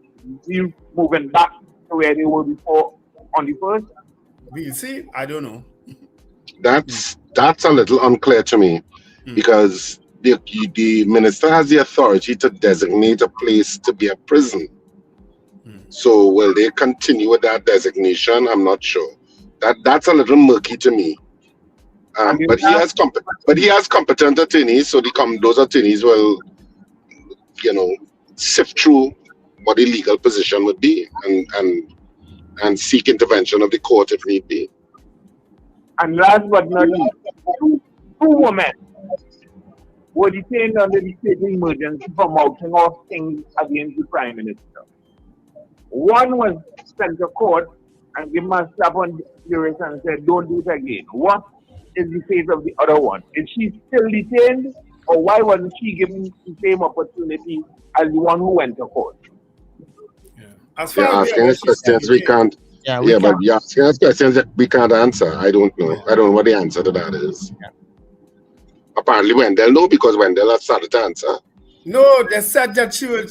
moving back to where they were before on the 1st? We'll see. I don't know. That's a little unclear to me because the minister has the authority to designate a place to be a prison. So will they continue with that designation? I'm not sure. That's a little murky to me. But he has competent attorneys, so those attorneys will, sift through what the legal position would be and seek intervention of the court if need be. And last but not least, two women were detained under the state of emergency for mouthing off things against the Prime Minister. One was sent to court and given a slap on the wrist and said, don't do it again. What is the fate of the other one? Is she still detained, or why wasn't she given the same opportunity as the one who went to court? Asking us questions we can't. But you're asking us questions that we can't answer. I don't know. I don't know what the answer to that is. Yeah. Apparently Wendell know, because Wendell has started to answer. No, they said that she'll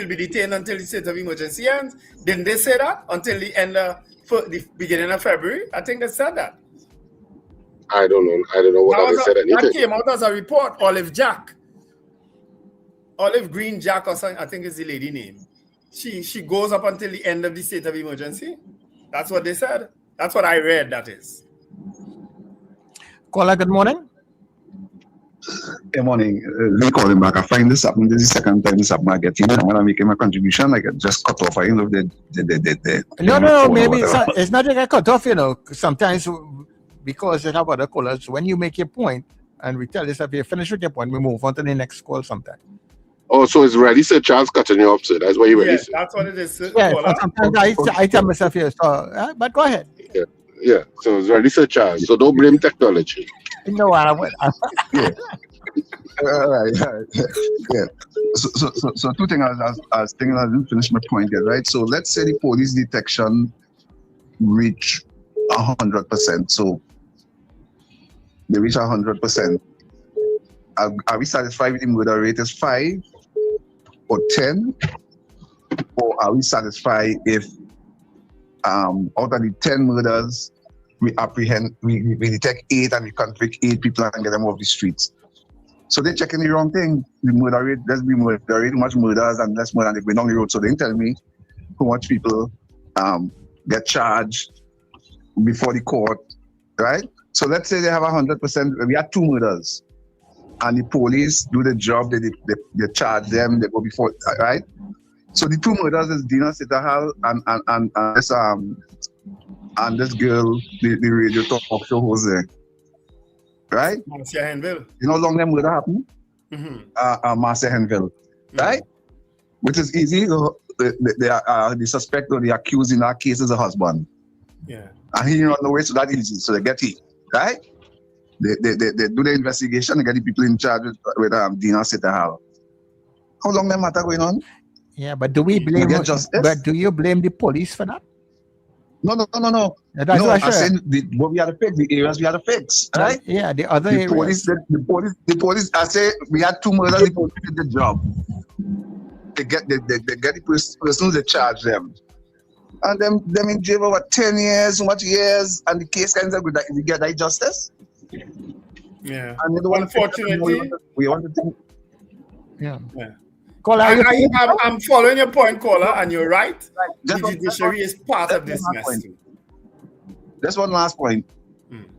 be detained until the state of emergency ends. Didn't they say that? Until the the beginning of February? I think they said that. I don't know what they said anything. That came out as a report. Olive Green Jack or something, I think is the lady name. She goes up until the end of the state of emergency. That's what they said. That's what I read, that is. Caller, good morning. Good morning. Let me call him back. I find this happened. This is the second time this happened. I get in and when I'm making my contribution, I get just cut off. I know No, maybe it's not like I cut off, Sometimes because it have other callers, when you make your point and we tell you if you finish with your point, we move on to the next call sometime. Oh, so it's ready, Sir Charles cutting you off, sir. That's what you ready, sir. That's what it is. Yeah, sometimes I tell myself here, but go ahead. Yeah. So it's ready, Sir Charles. So don't blame technology. No, I won't. Yeah. All right. Yeah. So two things I was thinking, I didn't finish my point yet, right? So let's say the police detection reach 100%. So they reach 100%. Are we satisfied with the murder rate is 5 or 10? Or are we satisfied if out of the 10 murders, we detect 8 and we convict 8 people and get them off the streets? So they're checking the wrong thing. The murder rate, there's much murders and less murder, and they're going down the road. So they tell me how much people get charged before the court, right? So let's say they have 100%, we have 2 murders. And the police do the job, they charge them, they go before, right? So the 2 murders is Dina Sitahal and this and this girl, the radio talk show host there. Right? Marcia Henville. You know how long that murder happened? Marcia Henville. Right? Which is easy. The suspect or the accused in that case is a husband. Yeah. And he not know it, so that easy. So they get it. Right? They do the investigation, they get the people in charge with Dina Sitahal. How long that matter going on? Yeah, but do we blame but do you blame the police for that? No. That's no, what I said what we had to fix, the areas we had to fix, right? Yeah, the other areas. The police, I say we had 2 murders, the police did the job. They get the persons, they charge them. And them in jail over 10 years, so much years, and the case kind of good, we get that justice. Yeah. And unfortunately, we want to think. Yeah. Caller, I'm following your point, caller, and you're right. The judiciary is part of this mess. That's one last point.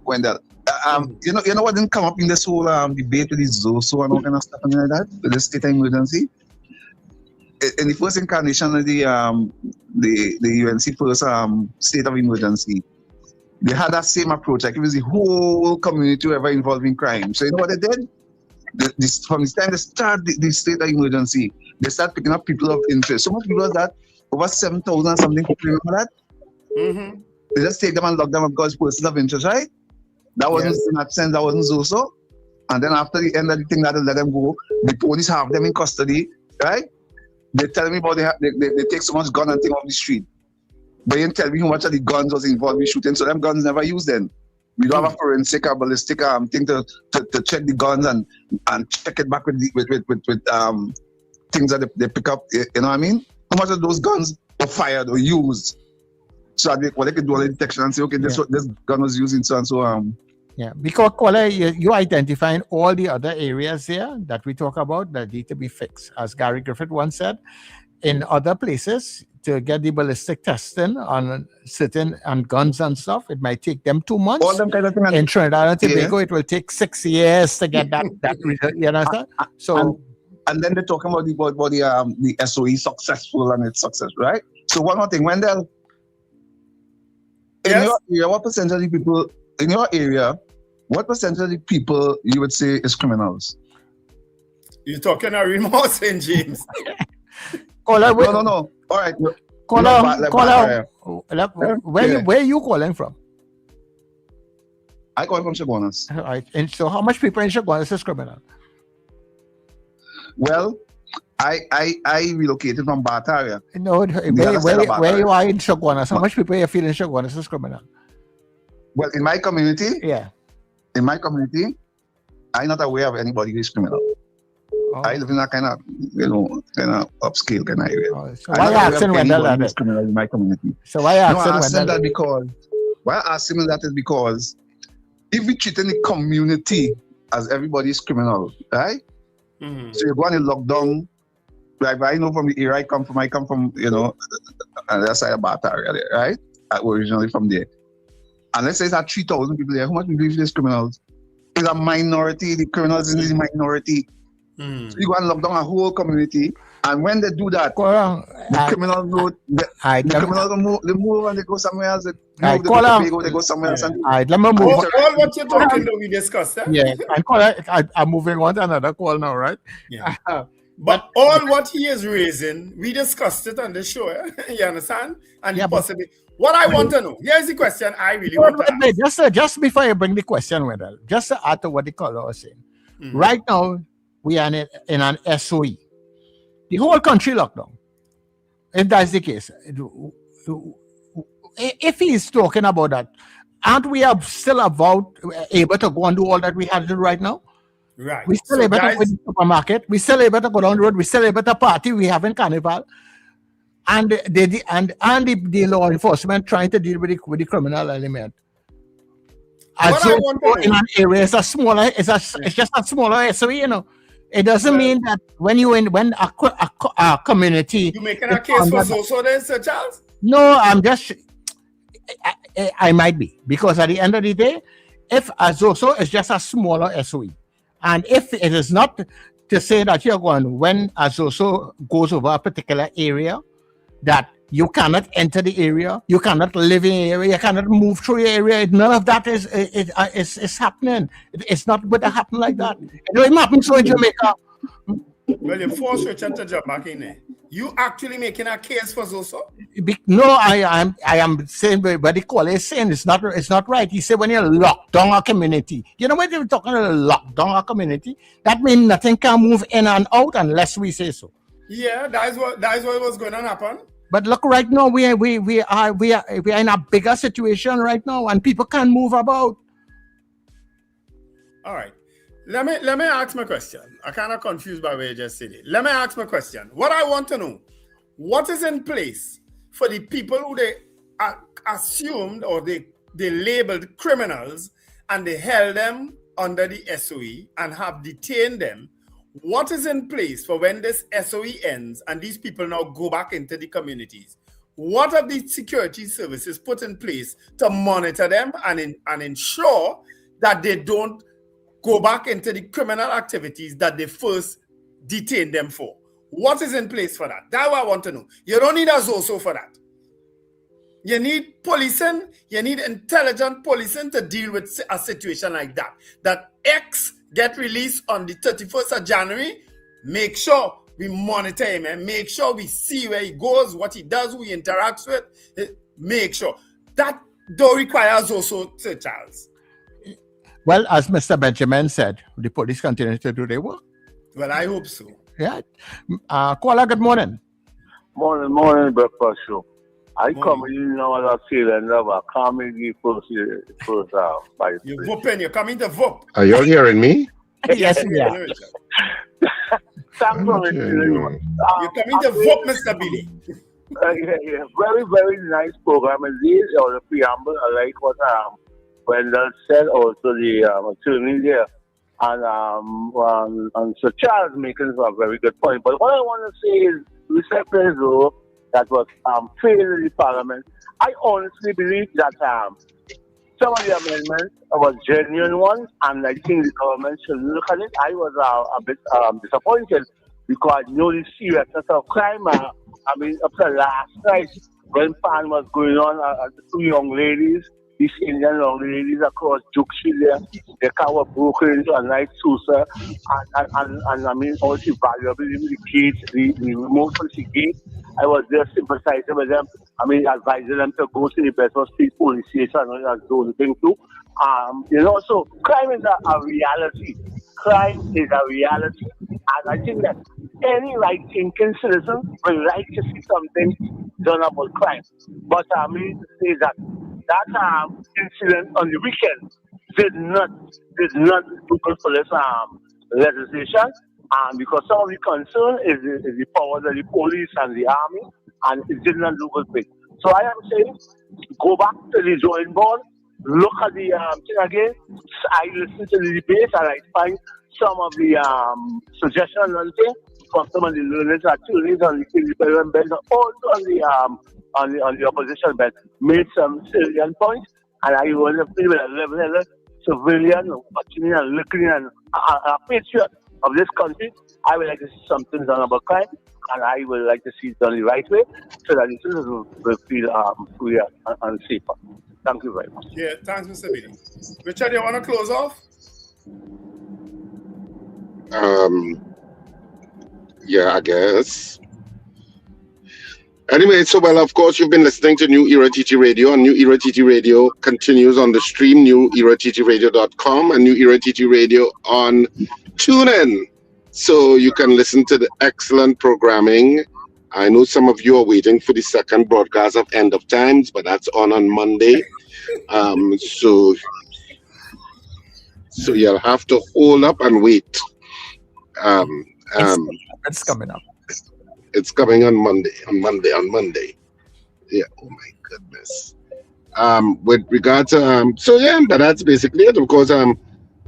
Wendell. You know what didn't come up in this whole debate with the ZOSO and all kind of stuff and like that, with the state of emergency? In the first incarnation of the UNC first state of emergency, they had that same approach. Like it was the whole community ever involved in crime. So you know what they did? From this time they start the state of emergency, they start picking up people of interest. So much people that over 7,000 something people, remember that? Mm-hmm. They just take them and lock them up because persons of interest, right? That wasn't in that sense, that wasn't ZOSO. And then after the end of the thing that they let them go, the police have them in custody, right? They tell me about they take so much gun and thing off the street. They didn't tell me how much of the guns was involved in shooting, so them guns never used then. We don't have a forensic or ballistic thing to check the guns and check it back with things that they pick up. You know what I mean? How much of those guns were fired or used? So they could do a detection and say, okay, this gun was used in so and so. Yeah, because caller, you identifying all the other areas here that we talk about that need to be fixed, as Gary Griffith once said. In other places, to get the ballistic testing on certain guns and stuff, it might take them 2 months. All them kind of things. In Trinidad and Tobago, it will take 6 years to get that result. You understand? So, and then they're talking about the SOE successful and its success, right? So one more thing, Wendell. In your area, what percentage of the people in your area? What percentage of the people you would say is criminals? You're talking a remote St. James. Caller, no. All right. Caller, where are you calling from? I call from Chaguanas. All right. And so how much people in Chaguanas is criminal? Well, I relocated from Bataria. No, where you are in Chaguanas, how much people you feel in Chaguanas is criminal? Well, in my community, I'm not aware of anybody who is criminal. I live in a kind of upscale kind of area. So why asking Wendell that is criminal in my community? So why asking Wendell that? Because why I ask him that is because if we treat any community as everybody is criminal, right? Mm-hmm. So you're going to lockdown. Like I know from the area I come from on the other side of Bataria there, right? Originally from there. And let's say it's at 3,000 people there. How much people is criminals? It's a minority. The criminals is the minority. So you go and lock down a whole community, and when they do that, the criminals move and they go somewhere else. They go somewhere else. Let me move on. All what you're talking about, we discussed. Yeah, and I'm moving on to another call now, right? Yeah. But all what he is raising, we discussed it on the show. You understand? And possibly. What I want to know, here's the question I really want to ask. Just before you bring the question, Wendell, just to add to what the caller was saying. Mm-hmm. Right now, we are in an SOE. The whole country locked down. If that's the case, if he's talking about that, aren't we still able to go and do all that we have to do right now? Right. We're still able to go to the supermarket. We're still able to go down the road. We're still able to party. We having carnival. And the law enforcement trying to deal with the criminal element. As in an area, it's just a smaller SOE, It doesn't mean that when a community. You making a case for ZOSO then, Sir Charles? No, I might be, because at the end of the day, if a ZOSO is just a smaller SOE, and if it is not to say that you're going, when a ZOSO goes over a particular area, that You cannot enter the area. You cannot live in the area. You cannot move through the area. None of that is happening. It's not going to happen like that. It don't happen so in Jamaica. Well, you force Richard to jump back in there. You actually making a case for Zoso? No, I am saying what the caller is saying. It's not right. He said when you lock down a community, you know when they're talking about lock down a community, that means nothing can move in and out unless we say so. Yeah, that's what was going to happen. But look, right now we are in a bigger situation right now, and people can't move about. All right. Let me ask my question. I'm kind of confused by what you just said. Let me ask my question. What I want to know, what is in place for the people who they assumed or they labeled criminals and they held them under the SOE and have detained them? What is in place for when this SOE ends and these people now go back into the communities? What have the security services put in place to monitor them and ensure that they don't go back into the criminal activities that they first detained them for? What is in place for that? That's what I want to know. You don't need a Zoso for that. You need policing, you need intelligent policing to deal with a situation like that. That X get released on the 31st of January, make sure we monitor him and make sure we see where he goes, what he does, who he interacts with. Make sure. That don't require Zoso, Sir Charles. Well, as Mr. Benjamin said, the police continue to do their work. Well, I hope so. Yeah. Kuala, good morning. Morning, breakfast show. I come in now as a feeling of a comedy first by you're whooping, you're coming to whoop. Are you all hearing me? Yes, we are. Thanks for it. You're coming to whoop, Mr. Billy. Yeah. Very, very nice program indeed. Or the preamble, I like what Wendell said, also the attorney there. And Sir Charles making a very good point. But what I want to say is, respectfully though, that was failed in the parliament. I honestly believe that some of the amendments were genuine ones, and I think the government should look at it. I was a bit disappointed because you know the seriousness of crime. I mean, up to last night when Pan was going on, the two young ladies, these Indian young ladies across Duke Street there, their car was broken into a nice Sousa, and I mean, all the valuable, the gates, the remote for the gate. I was there sympathizing with them. I mean, advising them to go to the Bedford Street Police Station and that's the only thing too. You know, so crime is a reality. Crime is a reality. And I think that any right-thinking citizen will like to see something done about crime. But I mean to say that incident on the weekend did not fulfill this legislation. Because some of the concern is the powers of the police and the army, and it did not do good thing. So I am saying, go back to the drawing board, look at the thing again. I listen to the debate and I find some of the suggestions and things from some of the learners attorneys on the independent bench, also on the opposition bench, made some salient points, and I was a level civilian watching and looking and a patriot of this country. I would like to see something done about crime, and I would like to see it done the right way so that the citizens will feel free and safer. Thank you very much. Yeah, thanks, Mr. Billy. Richard, you want to close off? Yeah, I guess. Anyway, so well, of course, you've been listening to New Era TT Radio, and New Era TT Radio continues on the stream, newerattradio.com, and New Era TT Radio on TuneIn. So you can listen to the excellent programming. I know some of you are waiting for the second broadcast of End of Times, but that's on Monday. So you'll have to hold up and wait. It's coming up. It's coming on Monday. Yeah. Oh my goodness. With regard to but that's basically it. Of course,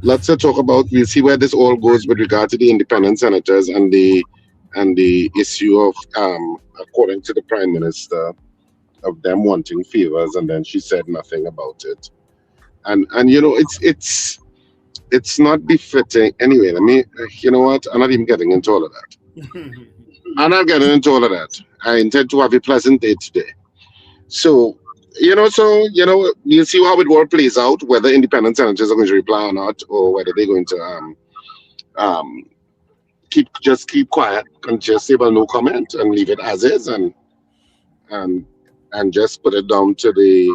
lots to talk about. We'll see where this all goes with regard to the independent senators and the issue of according to the Prime Minister, of them wanting favors, and then she said nothing about it. And you know, it's not befitting. Anyway, let me. You know what? I'm not even getting into all of that. I'm not getting into all of that. I intend to have a pleasant day today. So, we'll see how it all plays out, whether independent senators are going to reply or not, or whether they're going to keep quiet and just say, well, no comment and leave it as is and just put it down to the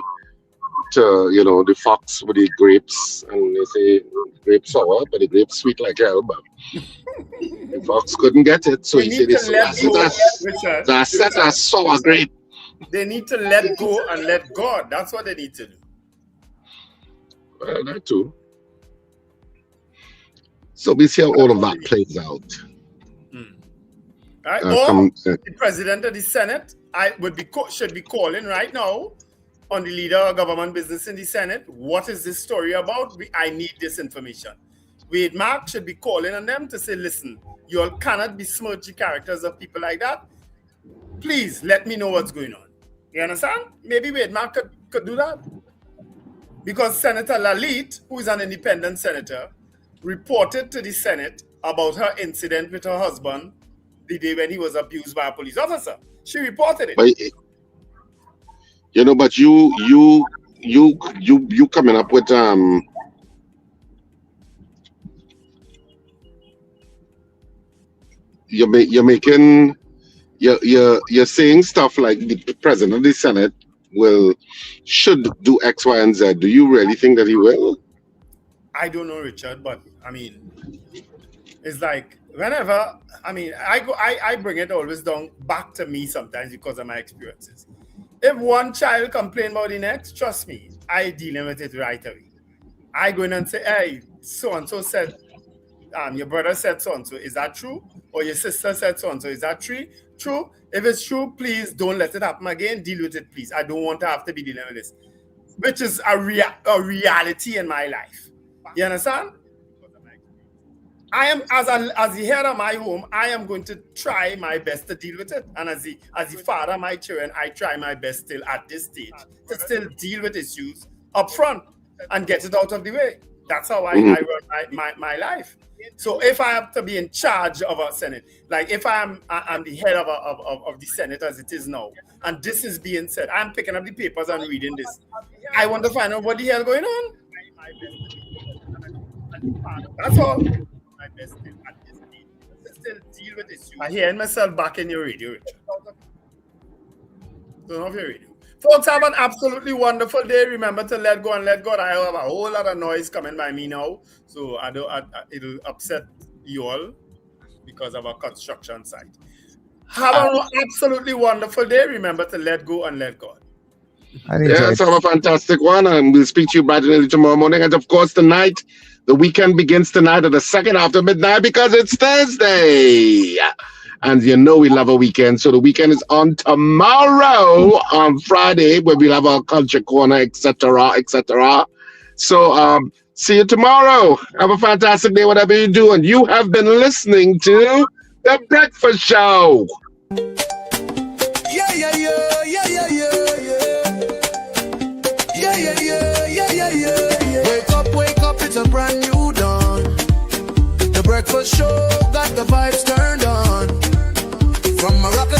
fox with the grapes, and they say grapes sour, but the grapes sweet like hell, but the fox couldn't get it, so he said that's a sour grape. They need to let go and let God. That's what they need to do. Well, that too. So we see how all of that plays out. Right? The president of the Senate should be calling right now on the leader of government business in the Senate. What is this story about? I need this information. Wade Mark should be calling on them to say, listen, you all cannot besmirch the characters of people like that. Please let me know what's going on. You understand? Maybe Wade Mark could do that. Because Senator Lalit, who is an independent senator, reported to the Senate about her incident with her husband the day when he was abused by a police officer. She reported it. But you coming up with you're saying stuff like the president of the Senate should do X, Y, and Z. Do you really think that he will? I don't know, Richard, but I mean, it's like whenever I bring it always down back to me sometimes because of my experiences. If one child complains about the next, trust me, I deal with it right away. I go in and say, hey, so-and-so said, your brother said so-and-so. Is that true? Or your sister said so-and-so. Is that true? If it's true, please don't let it happen again. Deal with it, please. I don't want to have to be dealing with this. Which is a reality in my life. You understand? I am, as the head of my home, I am going to try my best to deal with it. And as the father of my children, I try my best still at this stage to still deal with issues up front and get it out of the way. That's how I run my life. So if I have to be in charge of a Senate, like if I'm the head of the Senate as it is now, and this is being said, I'm picking up the papers and reading this. I want to find out what the hell going on. That's all. My best still at this stage to still deal with issues. I hear myself back in your radio, Richard. Turn off your radio. Folks, have an absolutely wonderful day. Remember to let go and let God. I have a whole lot of noise coming by me now, so it'll upset you all because of our construction site. Have an absolutely wonderful day. Remember to let go and let God. Yes, have a fantastic one, and we'll speak to you bright and early tomorrow morning. And of course, tonight, the weekend begins tonight at the second after midnight because it's Thursday. And we love a weekend. So the weekend is on tomorrow, on Friday, where we'll have our culture corner, etc., etc. So see you tomorrow. Have a fantastic day, whatever you do. And you have been listening to The Breakfast Show. Wake up, it's a brand new dawn. The Breakfast Show got the vibes turned on. From Morocco